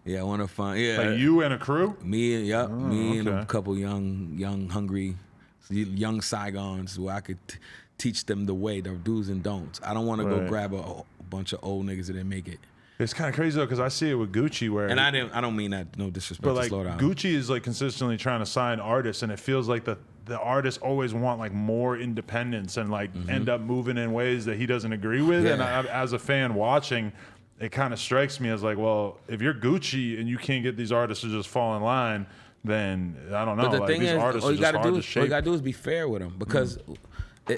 Yeah, I want to find like you and a crew? Me and a couple young hungry young Saigons where I could teach them the way, the do's and don'ts. I don't want to go grab a bunch of old niggas that didn't make it. It's kind of crazy though, because I see it with Gucci where, and I don't mean that no disrespect, but to like slow down. Gucci is like consistently trying to sign artists, and it feels like the artists always want like more independence and like end up moving in ways that he doesn't agree with. Yeah. And as a fan watching, it kind of strikes me as like, well, if you're Gucci and you can't get these artists to just fall in line, then I don't know. But the like, thing these is, artists all are you just gotta hard do to is shape. all you gotta do is be fair with them, because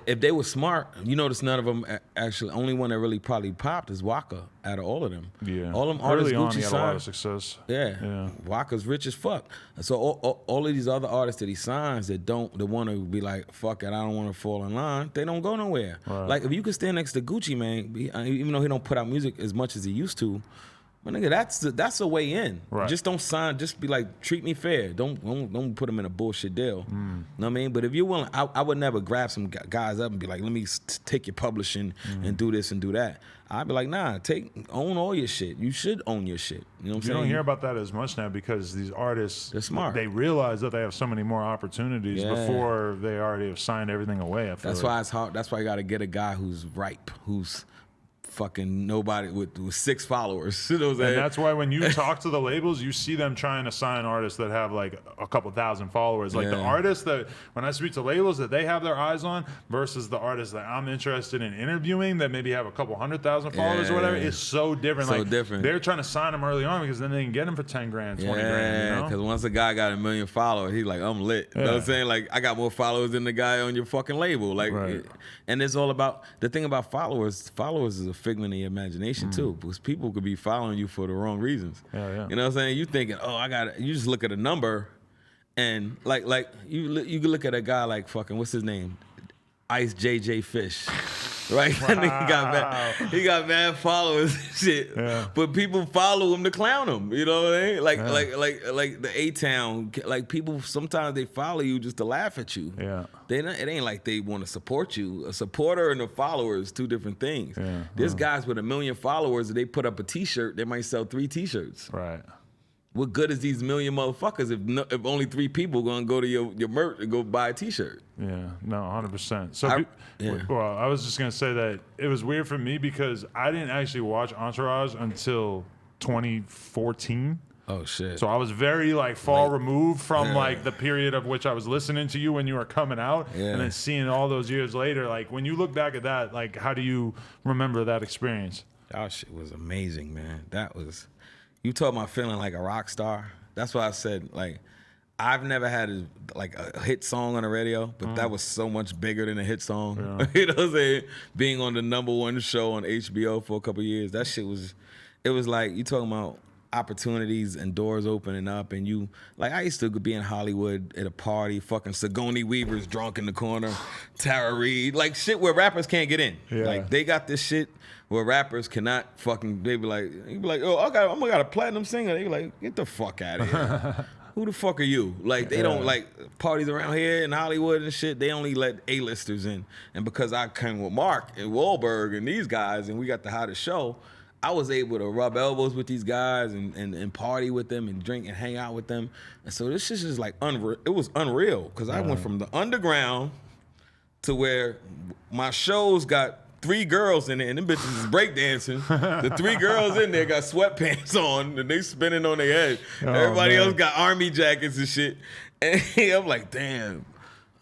if they were smart, you notice none of them actually. Only one that really probably popped is Waka out of all of them. Yeah, all them artists early on, Gucci he had a lot signed. of success. Yeah. Waka's rich as fuck. So all of these other artists that he signs that want to be like, fuck it, I don't want to fall in line, they don't go nowhere. Right. Like if you could stand next to Gucci, man, even though he don't put out music as much as he used to, but nigga, that's a way in. Right. Just don't sign. Just be like, treat me fair. Don't put him in a bullshit deal. Know what I mean? But if you're willing, I would never grab some guys up and be like, let me take your publishing and do this and do that. I'd be like, nah, own all your shit. You should own your shit. You know what I'm saying? You don't hear about that as much now because these artists, they're smart. They realize that they have so many more opportunities before they already have signed everything away. That's why it's hard. That's why you got to get a guy who's ripe, who's fucking nobody with 6 followers. You know what I'm saying? And that's why when you talk to the labels, you see them trying to sign artists that have like a couple thousand followers. Like the artists that, when I speak to labels, that they have their eyes on versus the artists that I'm interested in interviewing that maybe have a couple 100,000 followers or whatever, is so different. So like different. They're trying to sign them early on because then they can get them for 10 grand, 20 grand. You know? Because once a guy got 1 million followers, he's like, I'm lit. You know what I'm saying? Like, I got more followers than the guy on your fucking label. Like, and it's all about, the thing about followers is a figment of your imagination too, because people could be following you for the wrong reasons. You know what I'm saying? You thinking, you just look at a number, and like you could look at a guy like fucking, what's his name, Ice JJ Fish, right? Wow. he got mad followers and shit, but people follow him to clown him. You know what I mean? Like the A-Town, like people sometimes they follow you just to laugh at you. It ain't like they want to support you. A supporter and a follower is two different things. There's guys with 1 million followers, they put up a T-shirt, they might sell 3 T-shirts. Right. What good is these 1 million motherfuckers if only 3 people gonna go to your merch and go buy a T-shirt? Yeah, no, 100%. So, well, I was just gonna say that it was weird for me because I didn't actually watch Entourage until 2014. Oh shit! So I was very like far removed from like the period of which I was listening to you when you were coming out, and then seeing all those years later. Like when you look back at that, like how do you remember that experience? That shit was amazing, man. That was. You talking about feeling like a rock star. That's why I said, like, I've never had a hit song on the radio, but that was so much bigger than a hit song. You know what I'm saying? Being on the #1 show on HBO for a couple of years, that shit was, it was like, you talking about opportunities and doors opening up, and you, like, I used to be in Hollywood at a party, fucking Sigourney Weaver's drunk in the corner, Tara Reid, like shit where rappers can't get in. Like, they got this shit where rappers cannot fucking, you be like, oh, I got a platinum singer. They be like, get the fuck out of here. Who the fuck are you? Like, they don't, like, parties around here in Hollywood and shit, they only let A-listers in. And because I came with Mark and Wahlberg and these guys, and we got the hottest show, I was able to rub elbows with these guys and party with them and drink and hang out with them. And so this shit is like unreal. It was unreal because I went from the underground to where my shows got 3 girls in it, and them bitches is breakdancing. The 3 girls in there got sweatpants on, and they spinning on their head. Everybody else got army jackets and shit. And I'm like, damn.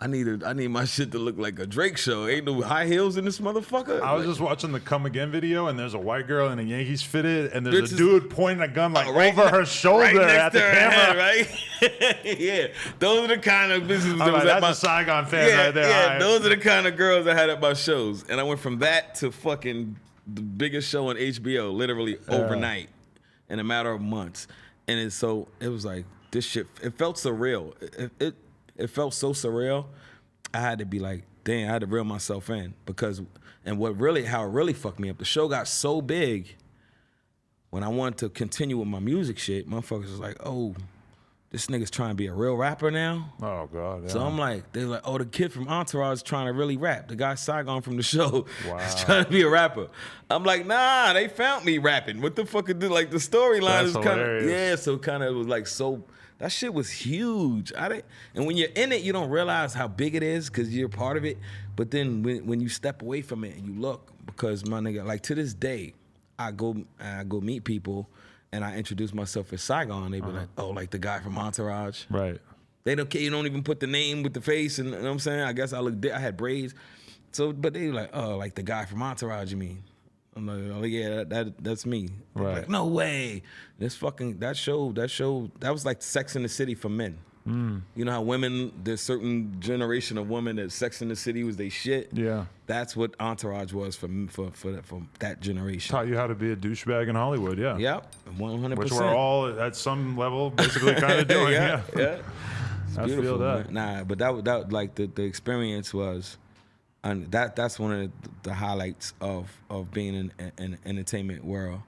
I need my shit to look like a Drake show. Ain't no high heels in this motherfucker. I was just watching the Come Again video, and there's a white girl in a Yankees fitted, and there's a dude pointing a gun like over her shoulder at the camera. Head, right? Yeah, those are the kind of business. That's a Saigon fan right there. Yeah, those are the kind of girls I had at my shows, and I went from that to fucking the biggest show on HBO, literally overnight, in a matter of months. And it was like this shit. It felt surreal. It felt so surreal. I had to be like, damn, I had to reel myself in because, and how it really fucked me up, the show got so big. When I wanted to continue with my music shit, motherfuckers was like, oh, this nigga's trying to be a real rapper now. Oh God. Yeah. So I'm like, they're like, oh, the kid from Entourage is trying to really rap. The guy Saigon from the show is trying to be a rapper. I'm like, nah, they found me rapping. What the fuck is like the storyline is kind of, yeah. So kind of was like, so that shit was huge. And when you're in it, you don't realize how big it is because you're part of it. But then when you step away from it and you look, because my nigga, like to this day, I go meet people and I introduce myself as Saigon. They be like, oh, like the guy from Entourage. Right. They don't care. You don't even put the name with the face. And you know what I'm saying? I guess I had braids. So, but they like, oh, like the guy from Entourage, you mean? I'm like, oh yeah, that's me. Right. Like, no way. That show, that was like Sex in the City for men. You know how women, there's certain generation of women that Sex in the City was they shit. Yeah. That's what Entourage was for that generation. Taught you how to be a douchebag in Hollywood, yeah. Yep, 100%. Which we're all at some level basically kind of doing, yeah. It's I beautiful, feel that. man. Nah, but that like the experience was, and that's one of the highlights of being in an entertainment world.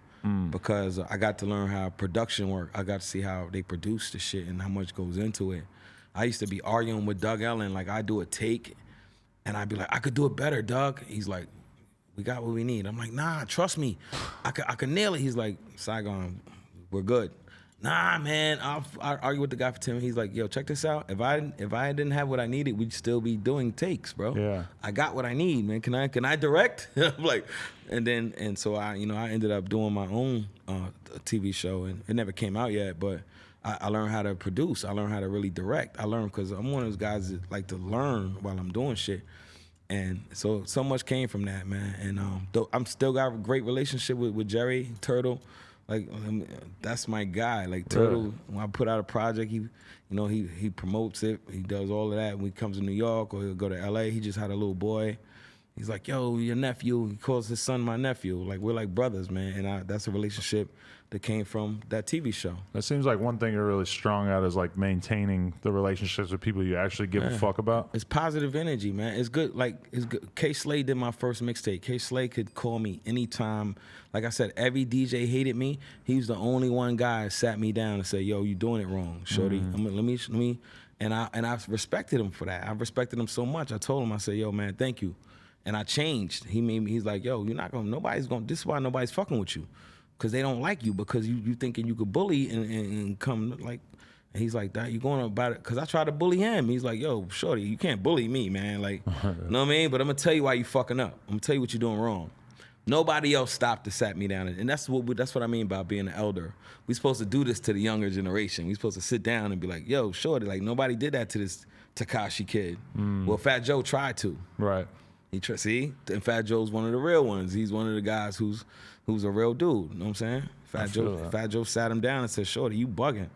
Because I got to learn how production work. I got to see how they produce the shit and how much goes into it. I used to be arguing with Doug Ellen, like I do a take, and I'd be like, I could do it better, Doug. He's like, we got what we need. I'm like, nah, trust me, I could nail it. He's like, Saigon, we're good. Nah, man, I'll argue with the guy for 10 minutes. He's like, yo, check this out. If I didn't have what I needed, we'd still be doing takes, bro. Yeah. I got what I need, man. Can I direct? I'm like, and so I ended up doing my own TV show, and it never came out yet, but I learned how to produce. I learned how to really direct. I learned because I'm one of those guys that like to learn while I'm doing shit. And so much came from that, man. And I'm still got a great relationship with Jerry Turtle. Like that's my guy. Like Turtle, when I put out a project, he promotes it. He does all of that. When he comes to New York or he'll go to LA, he just had a little boy. He's like, yo, your nephew. He calls his son my nephew. Like we're like brothers, man. And that's a relationship that came from that TV show. That seems like one thing you're really strong at is like maintaining the relationships with people you actually give a fuck about. It's positive energy, man. It's good. Like it's good. K Slade did my first mixtape. K Slade could call me anytime. Like I said, every DJ hated me. He's the only one guy that sat me down and said, yo, you doing it wrong, shorty. Let me. And I respected him for that. I respected him so much. I told him, I said, yo, man, thank you. And I changed. He's like, yo, this is why nobody's fucking with you. Because they don't like you because you thinking you could bully and come like, and he's like, that you going about it? Because I tried to bully him. He's like, yo, shorty, you can't bully me, man. Like, you know what I mean? But I'm going to tell you why you fucking up. I'm going to tell you what you're doing wrong. Nobody else stopped to sat me down. And that's what I mean by being an elder. We supposed to do this to the younger generation. We supposed to sit down and be like, yo, shorty, like nobody did that to this Tekashi kid. Well, Fat Joe tried to. Right. See? And Fat Joe's one of the real ones. He's one of the guys who's a real dude. You know what I'm saying? Fat Joe sat him down and said, shorty, you bugging.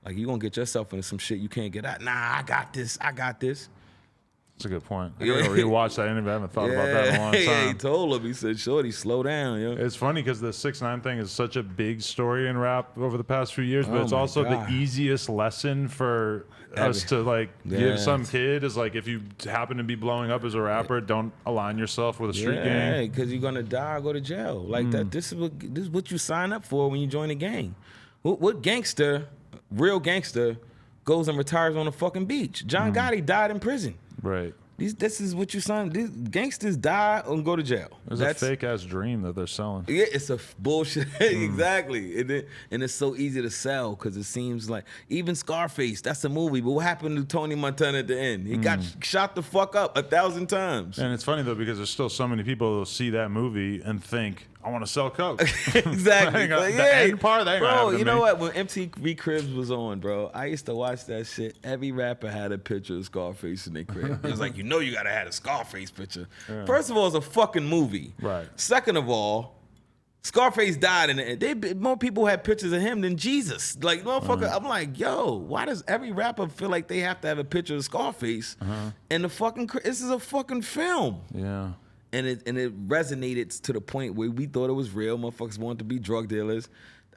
Like, you gonna get yourself into some shit you can't get out. Nah, I got this. That's a good point. I gotta rewatch that interview. I haven't thought about that in a long time. Yeah, he told him. He said, shorty, slow down, yo. It's funny because the 6ix9ine thing is such a big story in rap over the past few years, but it's also the easiest lesson for us to like give some kid is like, if you happen to be blowing up as a rapper, don't align yourself with a street gang. Yeah, because you're gonna die or go to jail. Like that. This is what you sign up for when you join a gang. What gangster, real gangster, goes and retires on a fucking beach? John Gotti died in prison. Right. This is what you sign. These gangsters die and go to jail. That's a fake ass dream that they're selling. Yeah, it's a bullshit. Exactly. And it's so easy to sell because it seems like even Scarface. That's a movie. But what happened to Tony Montana at the end? He got shot the fuck up 1,000 times. And it's funny though because there's still so many people who see that movie and think, I want to sell coke. Exactly. The end part, that ain't gonna happen to you know me. what? When MTV Cribs was on, bro, I used to watch that shit. Every rapper had a picture of Scarface in their crib. It was like, you gotta have a Scarface picture. Yeah. First of all, it's a fucking movie. Right. Second of all, Scarface died, and more people had pictures of him than Jesus. Like, motherfucker, I'm like, yo, why does every rapper feel like they have to have a picture of Scarface? And this is a fucking film. Yeah. And it resonated to the point where we thought it was real. Motherfuckers wanted to be drug dealers.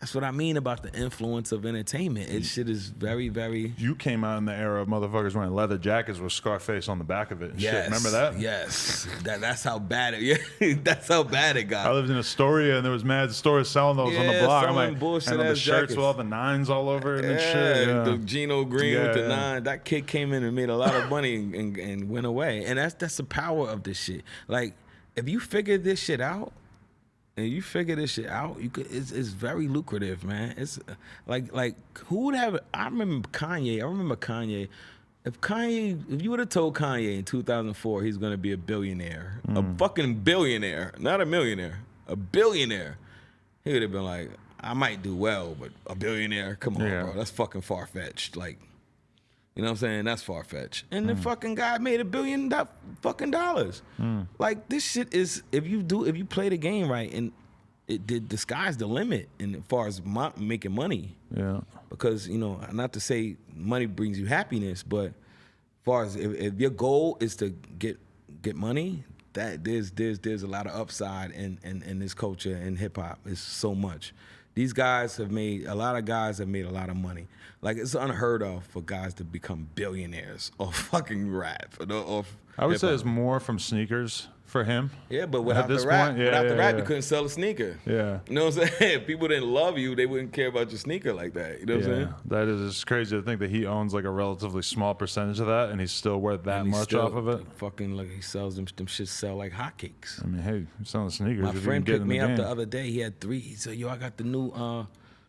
That's what I mean about the influence of entertainment. It shit is very, very. You came out in the era of motherfuckers wearing leather jackets with Scarface on the back of it and shit. Remember that? Yes. That's how bad it. Yeah, that's how bad it got. I lived in Astoria and there was mad stores selling those on the block. I'm like, bullshit and on the ass shirts jackets. with all the nines all over it and shit. Yeah. The Gino Green with the 9. That kid came in and made a lot of money and went away. And that's the power of this shit. Like, if you figure this shit out, you could. It's very lucrative, man. It's like who would have? I remember Kanye. If you would have told Kanye in 2004 he's gonna be a billionaire, a fucking billionaire, not a millionaire, a billionaire, he would have been like, I might do well, but a billionaire, come on, bro, that's fucking far fetched. Like, you know what I'm saying? That's far fetched. And the fucking guy made $1 billion fucking dollars. Like, this shit is, if you play the game right, and the sky's the limit in as far as making money. Yeah. Because, you know, not to say money brings you happiness, but as far as if your goal is to get money, that there's a lot of upside in this culture and hip hop. It's so much. These guys have made a lot of money. Like, it's unheard of for guys to become billionaires off fucking rap. I would say it's more from sneakers for him. Yeah, but without the rap, you couldn't sell a sneaker. Yeah. You know what I'm saying? If people didn't love you, they wouldn't care about your sneaker like that. You know what I'm saying? That is crazy to think that he owns like a relatively small percentage of that and he's still worth that much off of it. Fucking, like, he sells them shit sell like hotcakes. I mean, hey, you're selling sneakers. My friend picked me up the other day. He had 3. He said, yo, I got the new,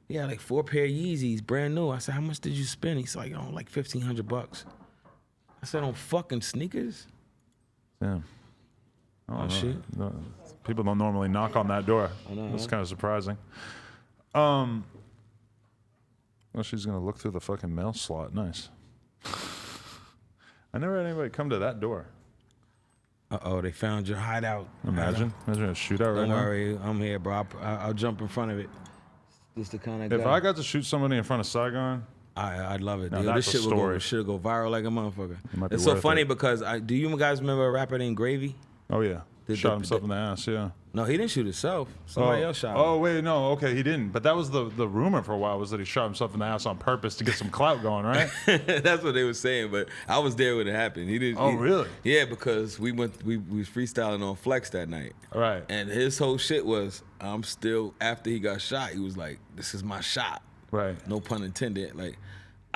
he had like 4 pair of Yeezys, brand new. I said, how much did you spend? He's like, oh, like $1,500. I said, on fucking sneakers? Yeah. Oh, shit. No, people don't normally knock on that door. I know. That's kind of surprising. Well, she's going to look through the fucking mail slot. Nice. I never had anybody come to that door. Uh-oh, they found your hideout. Imagine a shootout right now. Don't worry, I'm here, bro. I'll jump in front of it. Just the kind of guy. If I got to shoot somebody in front of Saigon, I'd love it. Now, this shit would go viral like a motherfucker. It's so funny because do you guys remember a rapper named Gravy? Oh yeah, shot himself in the ass. Yeah. No, he didn't shoot himself. Somebody else shot him. Oh wait, no, okay, he didn't. But that was the rumor for a while, was that he shot himself in the ass on purpose to get some clout going, right? That's what they were saying. But I was there when it happened. He didn't. Oh really? Yeah, because we was freestyling on Flex that night. Right. And his whole shit was, I'm still, after he got shot, he was like, this is my shot. Right. No pun intended. Like,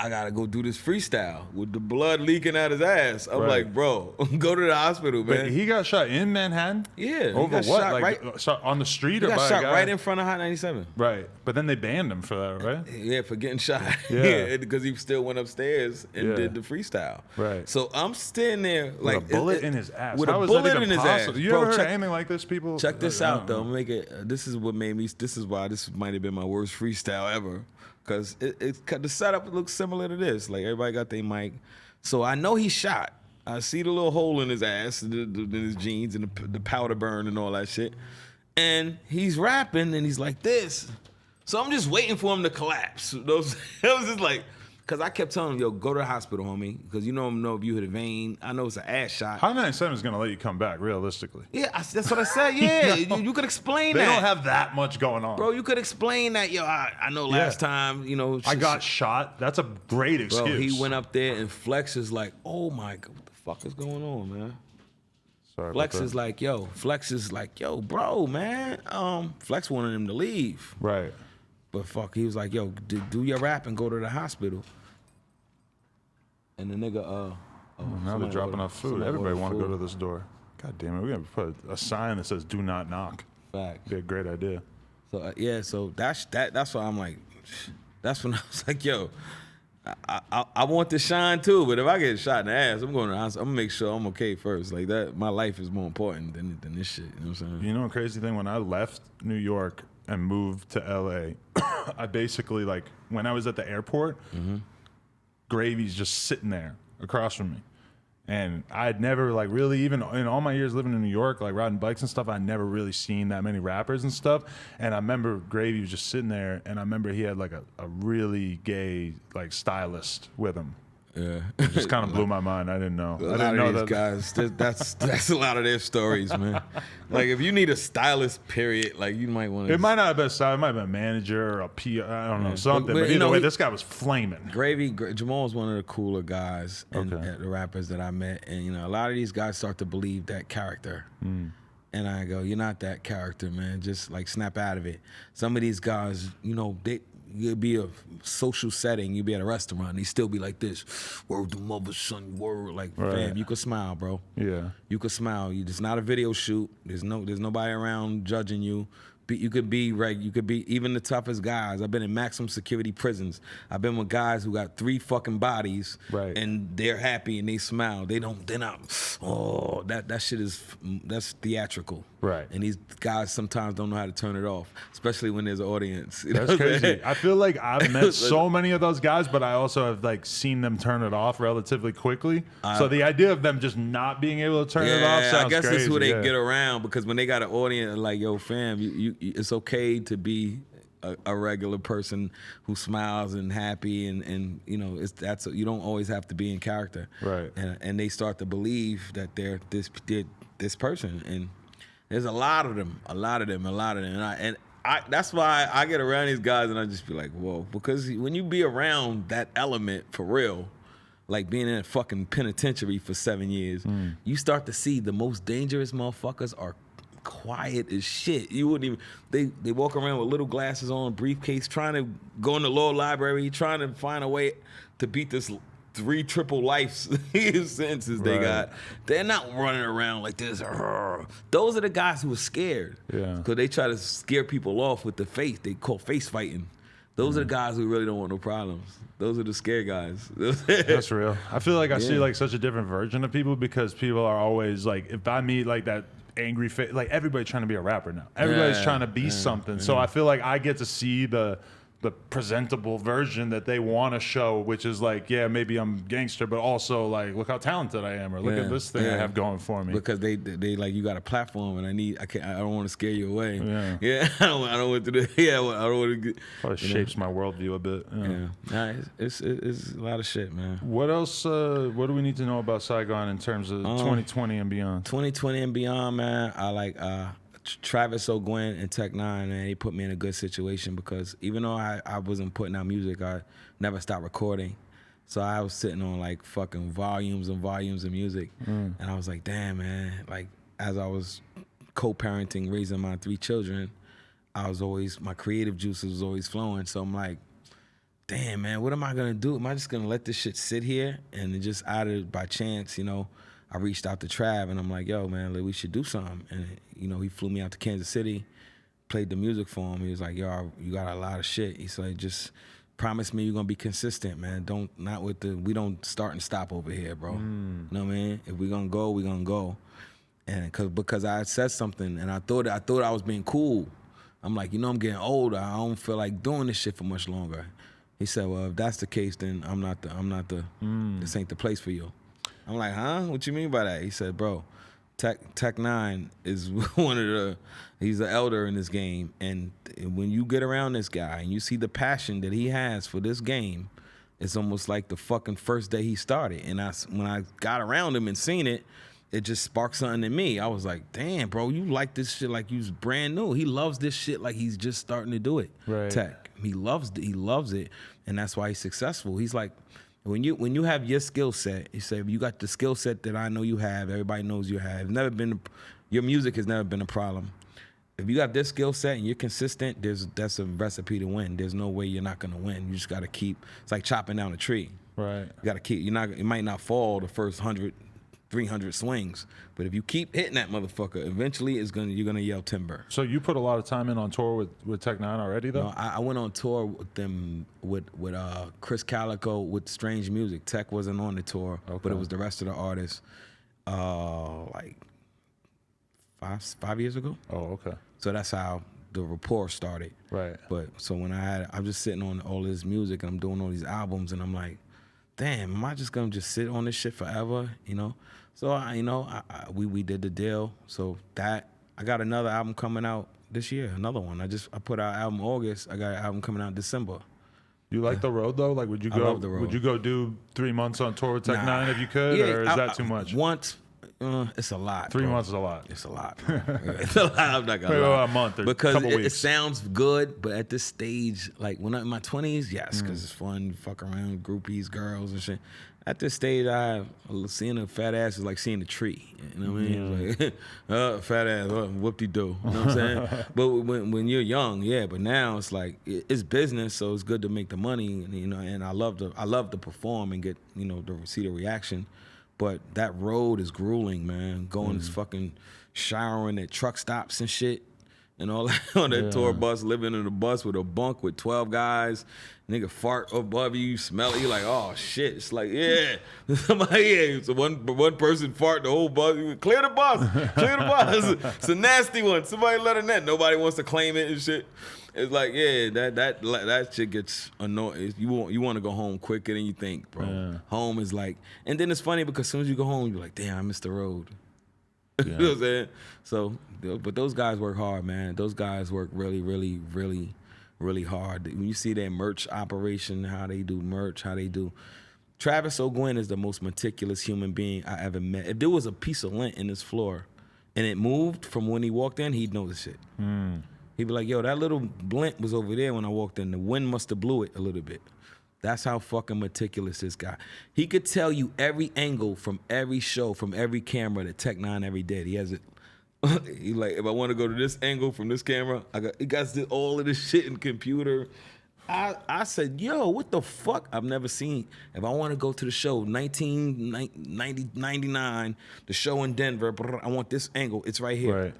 I gotta go do this freestyle with the blood leaking out his ass. I'm like, bro, go to the hospital, man. But he got shot in Manhattan? Yeah. Over what? Shot like shot on the street or by a guy? He got shot right in front of Hot 97. Right. But then they banned him for that, right? Yeah, for getting shot. Yeah. Because he still went upstairs and did the freestyle. Right. So I'm standing there like with a bullet in his ass. With How a bullet in his ass. You ever heard anything like this, people? Check this out though. This is what made me. This is why this might have been my worst freestyle ever. Because the setup looks similar to this. Like, everybody got their mic. So I know he's shot. I see the little hole in his ass, in his jeans, and the powder burn and all that shit. And he's rapping, and he's like this. So I'm just waiting for him to collapse. It was just like, because I kept telling him, yo, go to the hospital, homie. Because you know if you hit a vein, I know it's an ass shot. Hot 97 is going to let you come back, realistically. Yeah, that's what I said. Yeah, you could explain that. They don't have that much going on. Bro, you could explain that. Yo, I know last time, you know. I got shot. That's a great excuse. Bro, he went up there and Flex is like, oh my God, what the fuck is going on, man? Sorry Flex is like, yo, bro, man. Flex wanted him to leave. Right. But fuck, he was like, yo, do your rap and go to the hospital. And the nigga, now they're dropping off food. Everybody want to go to this door. God damn it, we're going to put a sign that says "Do not knock." Fact. Be a great idea. So so that's why I'm like, that's when I was like, yo, I want to shine too, but if I get shot in the ass, I'm going to the hospital. I'm gonna make sure I'm okay first. Like that, my life is more important than this shit. You know what I'm saying? You know a crazy thing? When I left New York and moved to LA, I basically, like, when I was at the airport, Gravy's just sitting there across from me. And I'd never, like, really, even in all my years living in New York, like, riding bikes and stuff, I'd never really seen that many rappers and stuff. And I remember Gravy was just sitting there, and I remember he had, like, a really gay, like, stylist with him. Yeah. It just kind of blew my mind. I didn't know. A lot of these guys, that's a lot of their stories, man. Like if you need a stylist, period, like you might want to. It might not have been a stylist. It might have been a manager or a PR. I don't know, something. But either way, this guy was flaming. Jamal was one of the cooler guys and the rappers that I met. And, you know, a lot of these guys start to believe that character. And I go, you're not that character, man. Just like snap out of it. Some of these guys, you know, you'd be a social setting, you'd be at a restaurant, and they still be like this, word to mother, son, word. Like, fam, you could smile, bro. Yeah. You could smile. It's not a video shoot. There's nobody around judging you. You could be even the toughest guys. I've been in maximum security prisons. I've been with guys who got 3 fucking bodies, and they're happy and they smile. They're not. Oh, that shit that's theatrical. Right. And these guys sometimes don't know how to turn it off, especially when there's an audience. You know that's crazy. I feel like I've met so many of those guys, but I also have like seen them turn it off relatively quickly. So the idea of them just not being able to turn it off sounds crazy. I guess that's who they get around, because when they got an audience, like, yo, fam, it's okay to be a regular person who smiles and happy, and you know, you don't always have to be in character. Right. And they start to believe that they're this person, and there's a lot of them. And that's why I get around these guys and I just be like, whoa, because when you be around that element for real, like being in a fucking penitentiary for 7 years, you start to see the most dangerous motherfuckers are quiet as shit. You wouldn't even, they walk around with little glasses on, briefcase, trying to go in the law library, trying to find a way to beat this 3 triple life sentences they got. They're not running around like this. Those are the guys who are scared. Yeah. Because they try to scare people off with the face. They call face fighting. Those are the guys who really don't want no problems. Those are the scared guys. That's real. I feel like I see like such a different version of people, because people are always like, if I meet like that angry face, like everybody's trying to be a rapper now. Everybody's trying to be something. So I feel like I get to see the presentable version that they want to show, which is like, yeah, maybe I'm gangster, but also like, look how talented I am, or look at this thing I have going for me. Because they like, you got a platform, and I don't want to scare you away. Yeah, I don't want to do. Yeah, I don't want to. Probably shapes my worldview a bit. Nah, it's a lot of shit, man. What else? What do we need to know about Saigon in terms of 2020 and beyond? 2020 and beyond, man. I like Travis O'Gwen and Tech Nine, man, they put me in a good situation, because even though I wasn't putting out music, I never stopped recording. So I was sitting on like fucking volumes and volumes of music. And I was like, damn, man, like as I was co-parenting, raising my 3 children, my creative juices was always flowing. So I'm like, damn, man, what am I gonna do? Am I just gonna let this shit sit here? And it just by chance, you know, I reached out to Trav, and I'm like, yo, man, we should do something. And, you know, he flew me out to Kansas City, played the music for him. He was like, yo, you got a lot of shit. He said, just promise me you're going to be consistent, man. We don't start and stop over here, bro. You know what I mean? If we're going to go, we're going to go. And because I said something, and I thought I was being cool. I'm like, you know, I'm getting older. I don't feel like doing this shit for much longer. He said, well, if that's the case, then this ain't the place for you. I'm like, huh? What you mean by that? He said, bro, Tech Nine is he's the elder in this game. And when you get around this guy and you see the passion that he has for this game, it's almost like the fucking first day he started. And when I got around him and seen it, it just sparked something in me. I was like, damn, bro, you like this shit like you was brand new. He loves this shit like he's just starting to do it. Right. Tech. He loves it. And that's why he's successful. He's like, when you have your skill set, you say, you got the skill set that I know you have, everybody knows you have. Your music has never been a problem. If you got this skill set and you're consistent, that's a recipe to win. There's no way you're not gonna win. You just gotta keep. It's like chopping down a tree. Right. You gotta keep. It might not fall the first 100, 300 swings, but if you keep hitting that motherfucker, eventually you're gonna yell timber. So you put a lot of time in on tour with Tech Nine already, though? No, I went on tour with them with Chris Calico with Strange Music. Tech wasn't on the tour, but it was the rest of the artists. Like 5 years ago. Oh, okay. So that's how the rapport started. Right. But so when I'm just sitting on all this music and I'm doing all these albums, and I'm like, damn, am I just gonna just sit on this shit forever? You know. So we did the deal. So I got another album coming out this year, another one. I put out album August. I got an album coming out December. You like the road though? Like, would you go? love the road. Would you go do 3 months on tour with Tech Nine if you could, or is that too much? Once, it's a lot. 3 bro. months is a lot. It's a lot. Bro. It's a lot. I'm not gonna Maybe lie. a month or because couple it weeks. sounds good, but at this stage, like when I'm in my 20s, yes, because it's fun, fuck around, groupies, girls and shit. At this stage, seeing a fat ass is like seeing a tree. You know what I mean? It's like, fat ass, whoop-de-doo. You know what I'm saying? But when you're young, yeah. But now it's like it's business, so it's good to make the money. And, you know, and I love to perform and get to see the reaction. But that road is grueling, man. Going to fucking showering at truck stops and shit. And all that on that tour bus, living in a bus with a bunk with 12 guys. Nigga fart above you, smell it. You like, oh shit. It's like, somebody, so one person fart the whole bus. Clear the bus, clear the bus. It's a nasty one. Somebody let her net. Nobody wants to claim it and shit. It's like, that shit gets annoying. You want to go home quicker than you think, bro. Yeah. Home is like, and then it's funny because as soon as you go home, you're like, damn, I missed the road. You know what I'm saying? So, but those guys work hard, man. Those guys work really, really, really, really hard. When you see their merch operation, how they do merch, how they do. Travis O'Gwen is the most meticulous human being I ever met. If there was a piece of lint in his floor and it moved from when he walked in, he'd know the shit. He'd be like, yo, that little lint was over there when I walked in. The wind must have blew it a little bit. That's how fucking meticulous this guy. He could tell you every angle from every show, from every camera that Tech Nine ever did. He has it. He like, if I want to go to this angle from this camera, he got all of this shit in computer. I said, yo, what the fuck? I've never seen. If I want to go to the show, 1999, the show in Denver, I want this angle. It's right here. Right.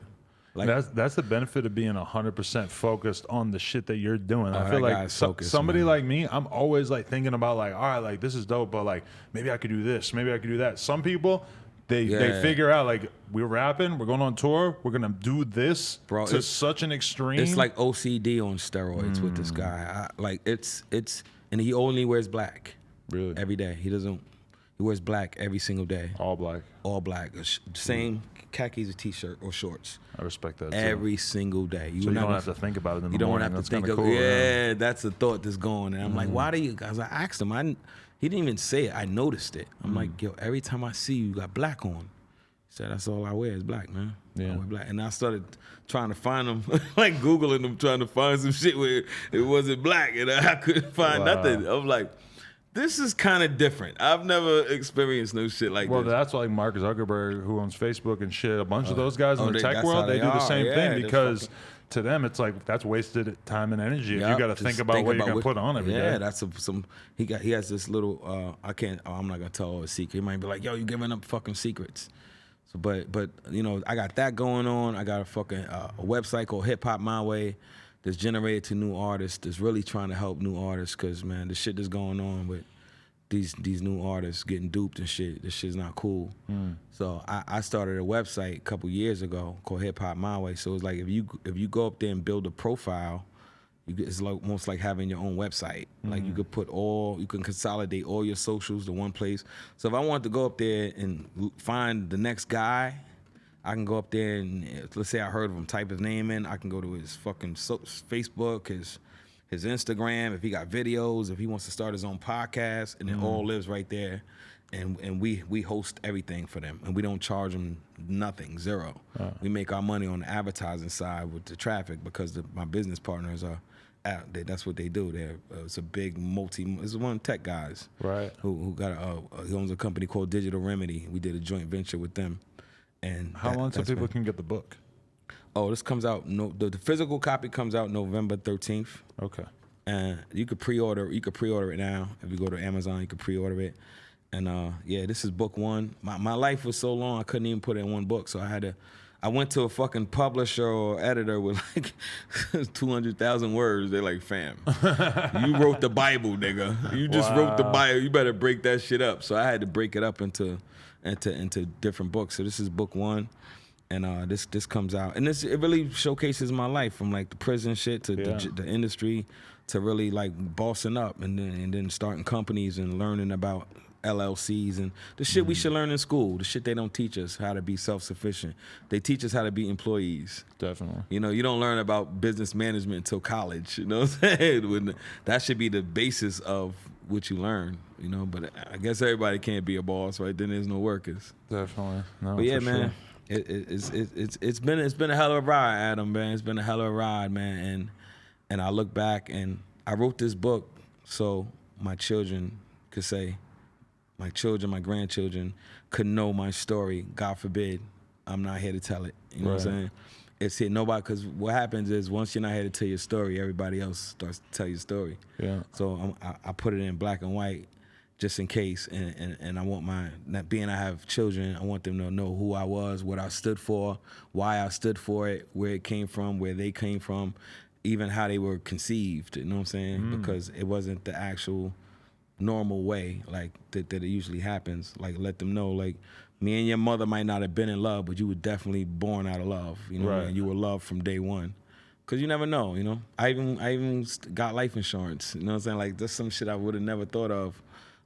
Like, that's the benefit of being 100% focused on the shit that you're doing. I feel like somebody like me, I'm always like thinking about like, all right, like this is dope, but like maybe I could do this, maybe I could do that. Some people, they figure out like we're rapping, we're going on tour, we're gonna do this to such an extreme. It's like OCD on steroids with this guy. And he only wears black. Really? Every day. He wears black every single day. All black. All black. Same khakis, a t-shirt or shorts. I respect that too. Every single day. You don't have to think about it in the morning. You don't have to think of, cool, that's the thought that's going. And I'm like, why do you guys? I asked him. He didn't even say it. I noticed it. I'm like, yo, every time I see you, you got black on. He said, that's all I wear is black, man. Yeah. I wear black. And I started trying to find them, like Googling them, trying to find some shit where it wasn't black. And I couldn't find nothing. I was like, this is kind of different. I've never experienced no shit like this. Well, that's why like Mark Zuckerberg, who owns Facebook and shit, a bunch of those guys in the tech world, they do the same thing because to them it's like that's wasted time and energy. If you got to think about what you're gonna put on every day. Yeah, that's he has this little I'm not gonna tell a secret. He might be like, yo, you giving up fucking secrets. So, but I got that going on. I got a fucking a website called Hip Hop My Way. That's generated to new artists, that's really trying to help new artists, because, man, the shit that's going on with these new artists getting duped and shit, this shit's not cool. So I started a website a couple years ago called Hip Hop My Way. So it's like if you go up there and build a profile, it's like almost like having your own website. Like you can consolidate all your socials to one place. So if I want to go up there and find the next guy, I can go up there and let's say I heard of him, type his name in. I can go to his fucking Facebook, his Instagram, if he got videos, if he wants to start his own podcast, and it all lives right there. And we host everything for them, and we don't charge them nothing, zero. We make our money on the advertising side with the traffic because my business partners are. That's what they do. It's a big it's one of the tech guys, right? Who got he owns a company called Digital Remedy. We did a joint venture with them. And how long till people can get the book? Oh, this comes out. The physical copy comes out November 13th. Okay. And you could pre-order. You could pre-order it now. If you go to Amazon, you could pre-order it. And this is book one. My life was so long I couldn't even put it in one book, so I went to a fucking publisher or editor with like 200,000 words. They're like, fam, you wrote the Bible, nigga. You just wrote the Bible. You better break that shit up. So I had to break it up into different books. So this is book one, and this comes out, and it really showcases my life from like the prison shit to the industry to really like bossing up and then starting companies and learning about LLCs and the shit we should learn in school. The shit they don't teach us how to be self-sufficient. They teach us how to be employees. Definitely. You know, you don't learn about business management until college. You know what I'm saying? That should be the basis of what you learn. You know, but I guess everybody can't be a boss, right? Then there's no workers. Definitely. No, but yeah, for man, sure. it's been a hell of a ride, Adam, man. It's been a hell of a ride, man. And I look back and I wrote this book so my children could say, my children, my grandchildren could know my story. God forbid, I'm not here to tell it. You know what I'm saying? It's here, nobody, because what happens is once you're not here to tell your story, everybody else starts to tell your story. Yeah. So I put it in black and white just in case. And I want being I have children, I want them to know who I was, what I stood for, why I stood for it, where it came from, where they came from, even how they were conceived. You know what I'm saying? Because it wasn't the actual normal way like that it usually happens. Like, let them know, like, me and your mother might not have been in love, but you were definitely born out of love. You know, and you were loved from day one. Cause you never know. You know, I even got life insurance. You know what I'm saying? Like, that's some shit I would have never thought of.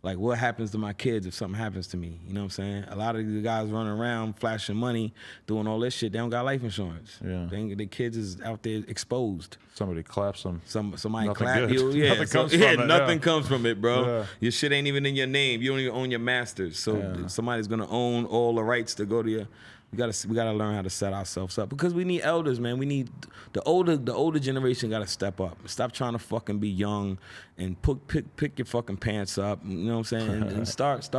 Like, what happens to my kids if something happens to me? You know what I'm saying? A lot of the guys running around flashing money, doing all this shit, they don't got life insurance. Yeah. The kids is out there exposed. Somebody claps them. Somebody nothing clap good. you. Yeah, nothing comes from it. Nothing comes from it, bro. Yeah. Your shit ain't even in your name. You don't even own your masters. So somebody's gonna own all the rights to go to your. We gotta learn how to set ourselves up because we need elders, man. We need the older generation gotta step up. Stop trying to fucking be young and pick your fucking pants up. You know what I'm saying? And start.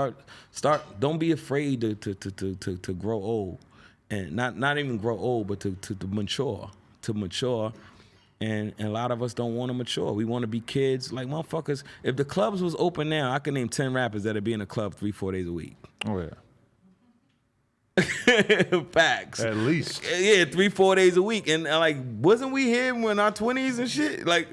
Don't be afraid to grow old, and not even grow old, but to mature. To mature. And a lot of us don't want to mature. We want to be kids. Like, motherfuckers, if the clubs was open now, I could name 10 rappers that'd be in a club 3-4 days a week. Oh yeah. Facts. At least. Yeah, 3-4 days a week. And like, wasn't we here in our 20s and shit? Like,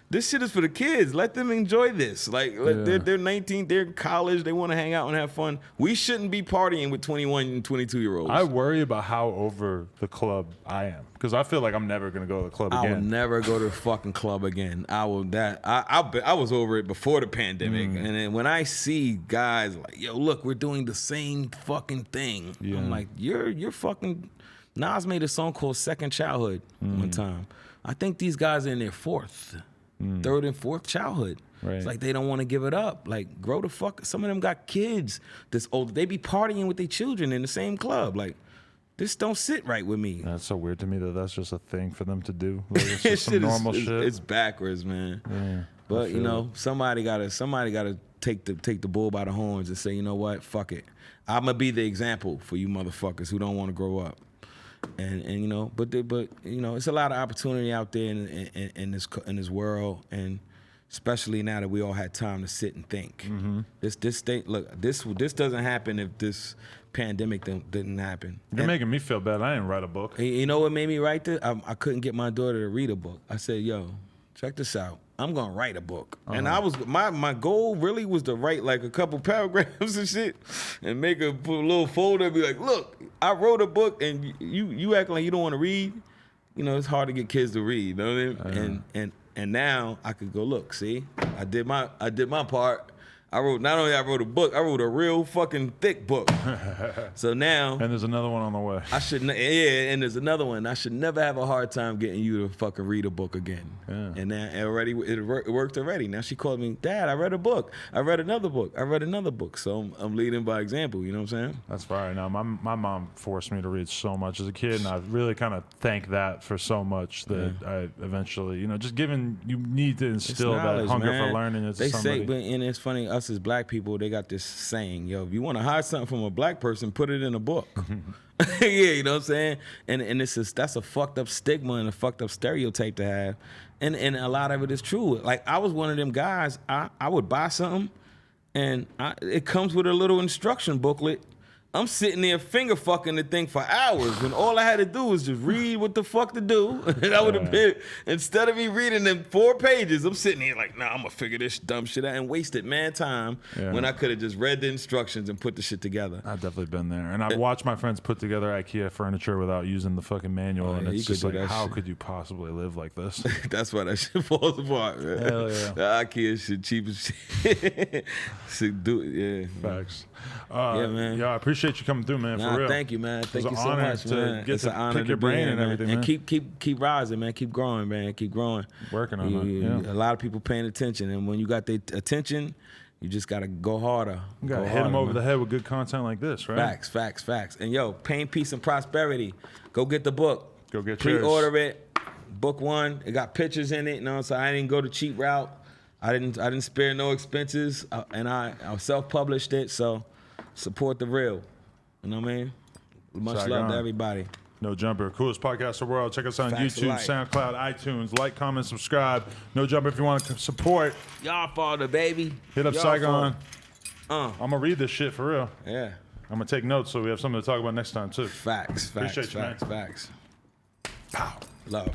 this shit is for the kids. Let them enjoy this. Like, they're 19, they're in college, they want to hang out and have fun. We shouldn't be partying with 21 and 22-year-olds. I worry about how over the club I am. Because I feel like I'm never going to go to the club again. I will never go to the fucking club again. I was over it before the pandemic. And then when I see guys like, yo, look, we're doing the same fucking thing. Yeah. I'm like, you're fucking... Nas made a song called Second Childhood one time. I think these guys are in their third and fourth childhood. Right. It's like they don't want to give it up. Like, grow the fuck... Some of them got kids this old. They be partying with their children in the same club. Like, this don't sit right with me. That's so weird to me that that's just a thing for them to do. Like, it's just some normal shit. It's backwards, man. Yeah, but you know, somebody gotta take the bull by the horns and say, you know what, fuck it. I'm gonna be the example for you motherfuckers who don't want to grow up. And you know, but you know, it's a lot of opportunity out there in this world, and especially now that we all had time to sit and think. This thing, look, this doesn't happen if this pandemic didn't happen. You're making me feel bad. I didn't write a book. You know what made me write this? I couldn't get my daughter to read a book. I said, yo, check this out. I'm gonna write a book. And I was my goal really was to write like a couple paragraphs and shit and put a little folder and be like, look, I wrote a book and you acting like you don't want to read. You know, it's hard to get kids to read, you know what I mean? And now I could go, look, see, I did my part. Not only I wrote a book, I wrote a real fucking thick book. So now... And there's another one on the way. And there's another one. I should never have a hard time getting you to fucking read a book again. Yeah. And now it worked already. Now she called me, Dad, I read a book. I read another book. So I'm leading by example, you know what I'm saying? That's fire. Now, my mom forced me to read so much as a kid, and I really kind of thank that for so much that I eventually, you know, just given, you need to instill that hunger for learning into somebody. They say, and it's funny, us as black people, they got this saying, yo, if you want to hide something from a black person, put it in a book. Yeah, you know what I'm saying? And that's a fucked up stigma and a fucked up stereotype to have. And a lot of it is true. Like, I was one of them guys, I would buy something and it comes with a little instruction booklet I'm sitting there finger fucking the thing for hours when all I had to do was just read what the fuck to do. And I would have been, instead of me reading them 4 pages, I'm sitting here like, nah, I'm gonna figure this dumb shit out and wasted man time when I could have just read the instructions and put the shit together. I've definitely been there. And I've watched my friends put together IKEA furniture without using the fucking manual. And it's just like, how could you possibly live like this? That's why that shit falls apart, man. Hell yeah. The IKEA shit cheap as shit. So do it, yeah. Facts. Yeah, man. Yeah, I appreciate you coming through, man. For real. Thank you, man. Thank you so much, to man. Get it's to an honor pick your to brain be here, and everything, and man. keep rising, man. Keep growing, man. Keep growing. Working on it. Yeah. A lot of people paying attention, and when you got their attention, you just gotta go harder. You gotta hit them over the head with good content like this, right? Facts. And yo, Pain, Peace, and Prosperity. Go get the book. Go get yours. Pre-order it. Book 1. It got pictures in it. You know, so I didn't go the cheap route. I didn't spare no expenses, and I self-published it. So support the real. You know what I mean? Much Saigon. love to everybody. No Jumper, coolest podcast in the world. Check us out on Facts YouTube, SoundCloud, iTunes. Like, comment, subscribe. No Jumper if you want to support. Y'all father, baby. Hit up Y'all Saigon. father. I'm gonna read this shit for real. Yeah. I'm gonna take notes so we have something to talk about next time too. Facts. Appreciate you, man. Facts. Pow. Love.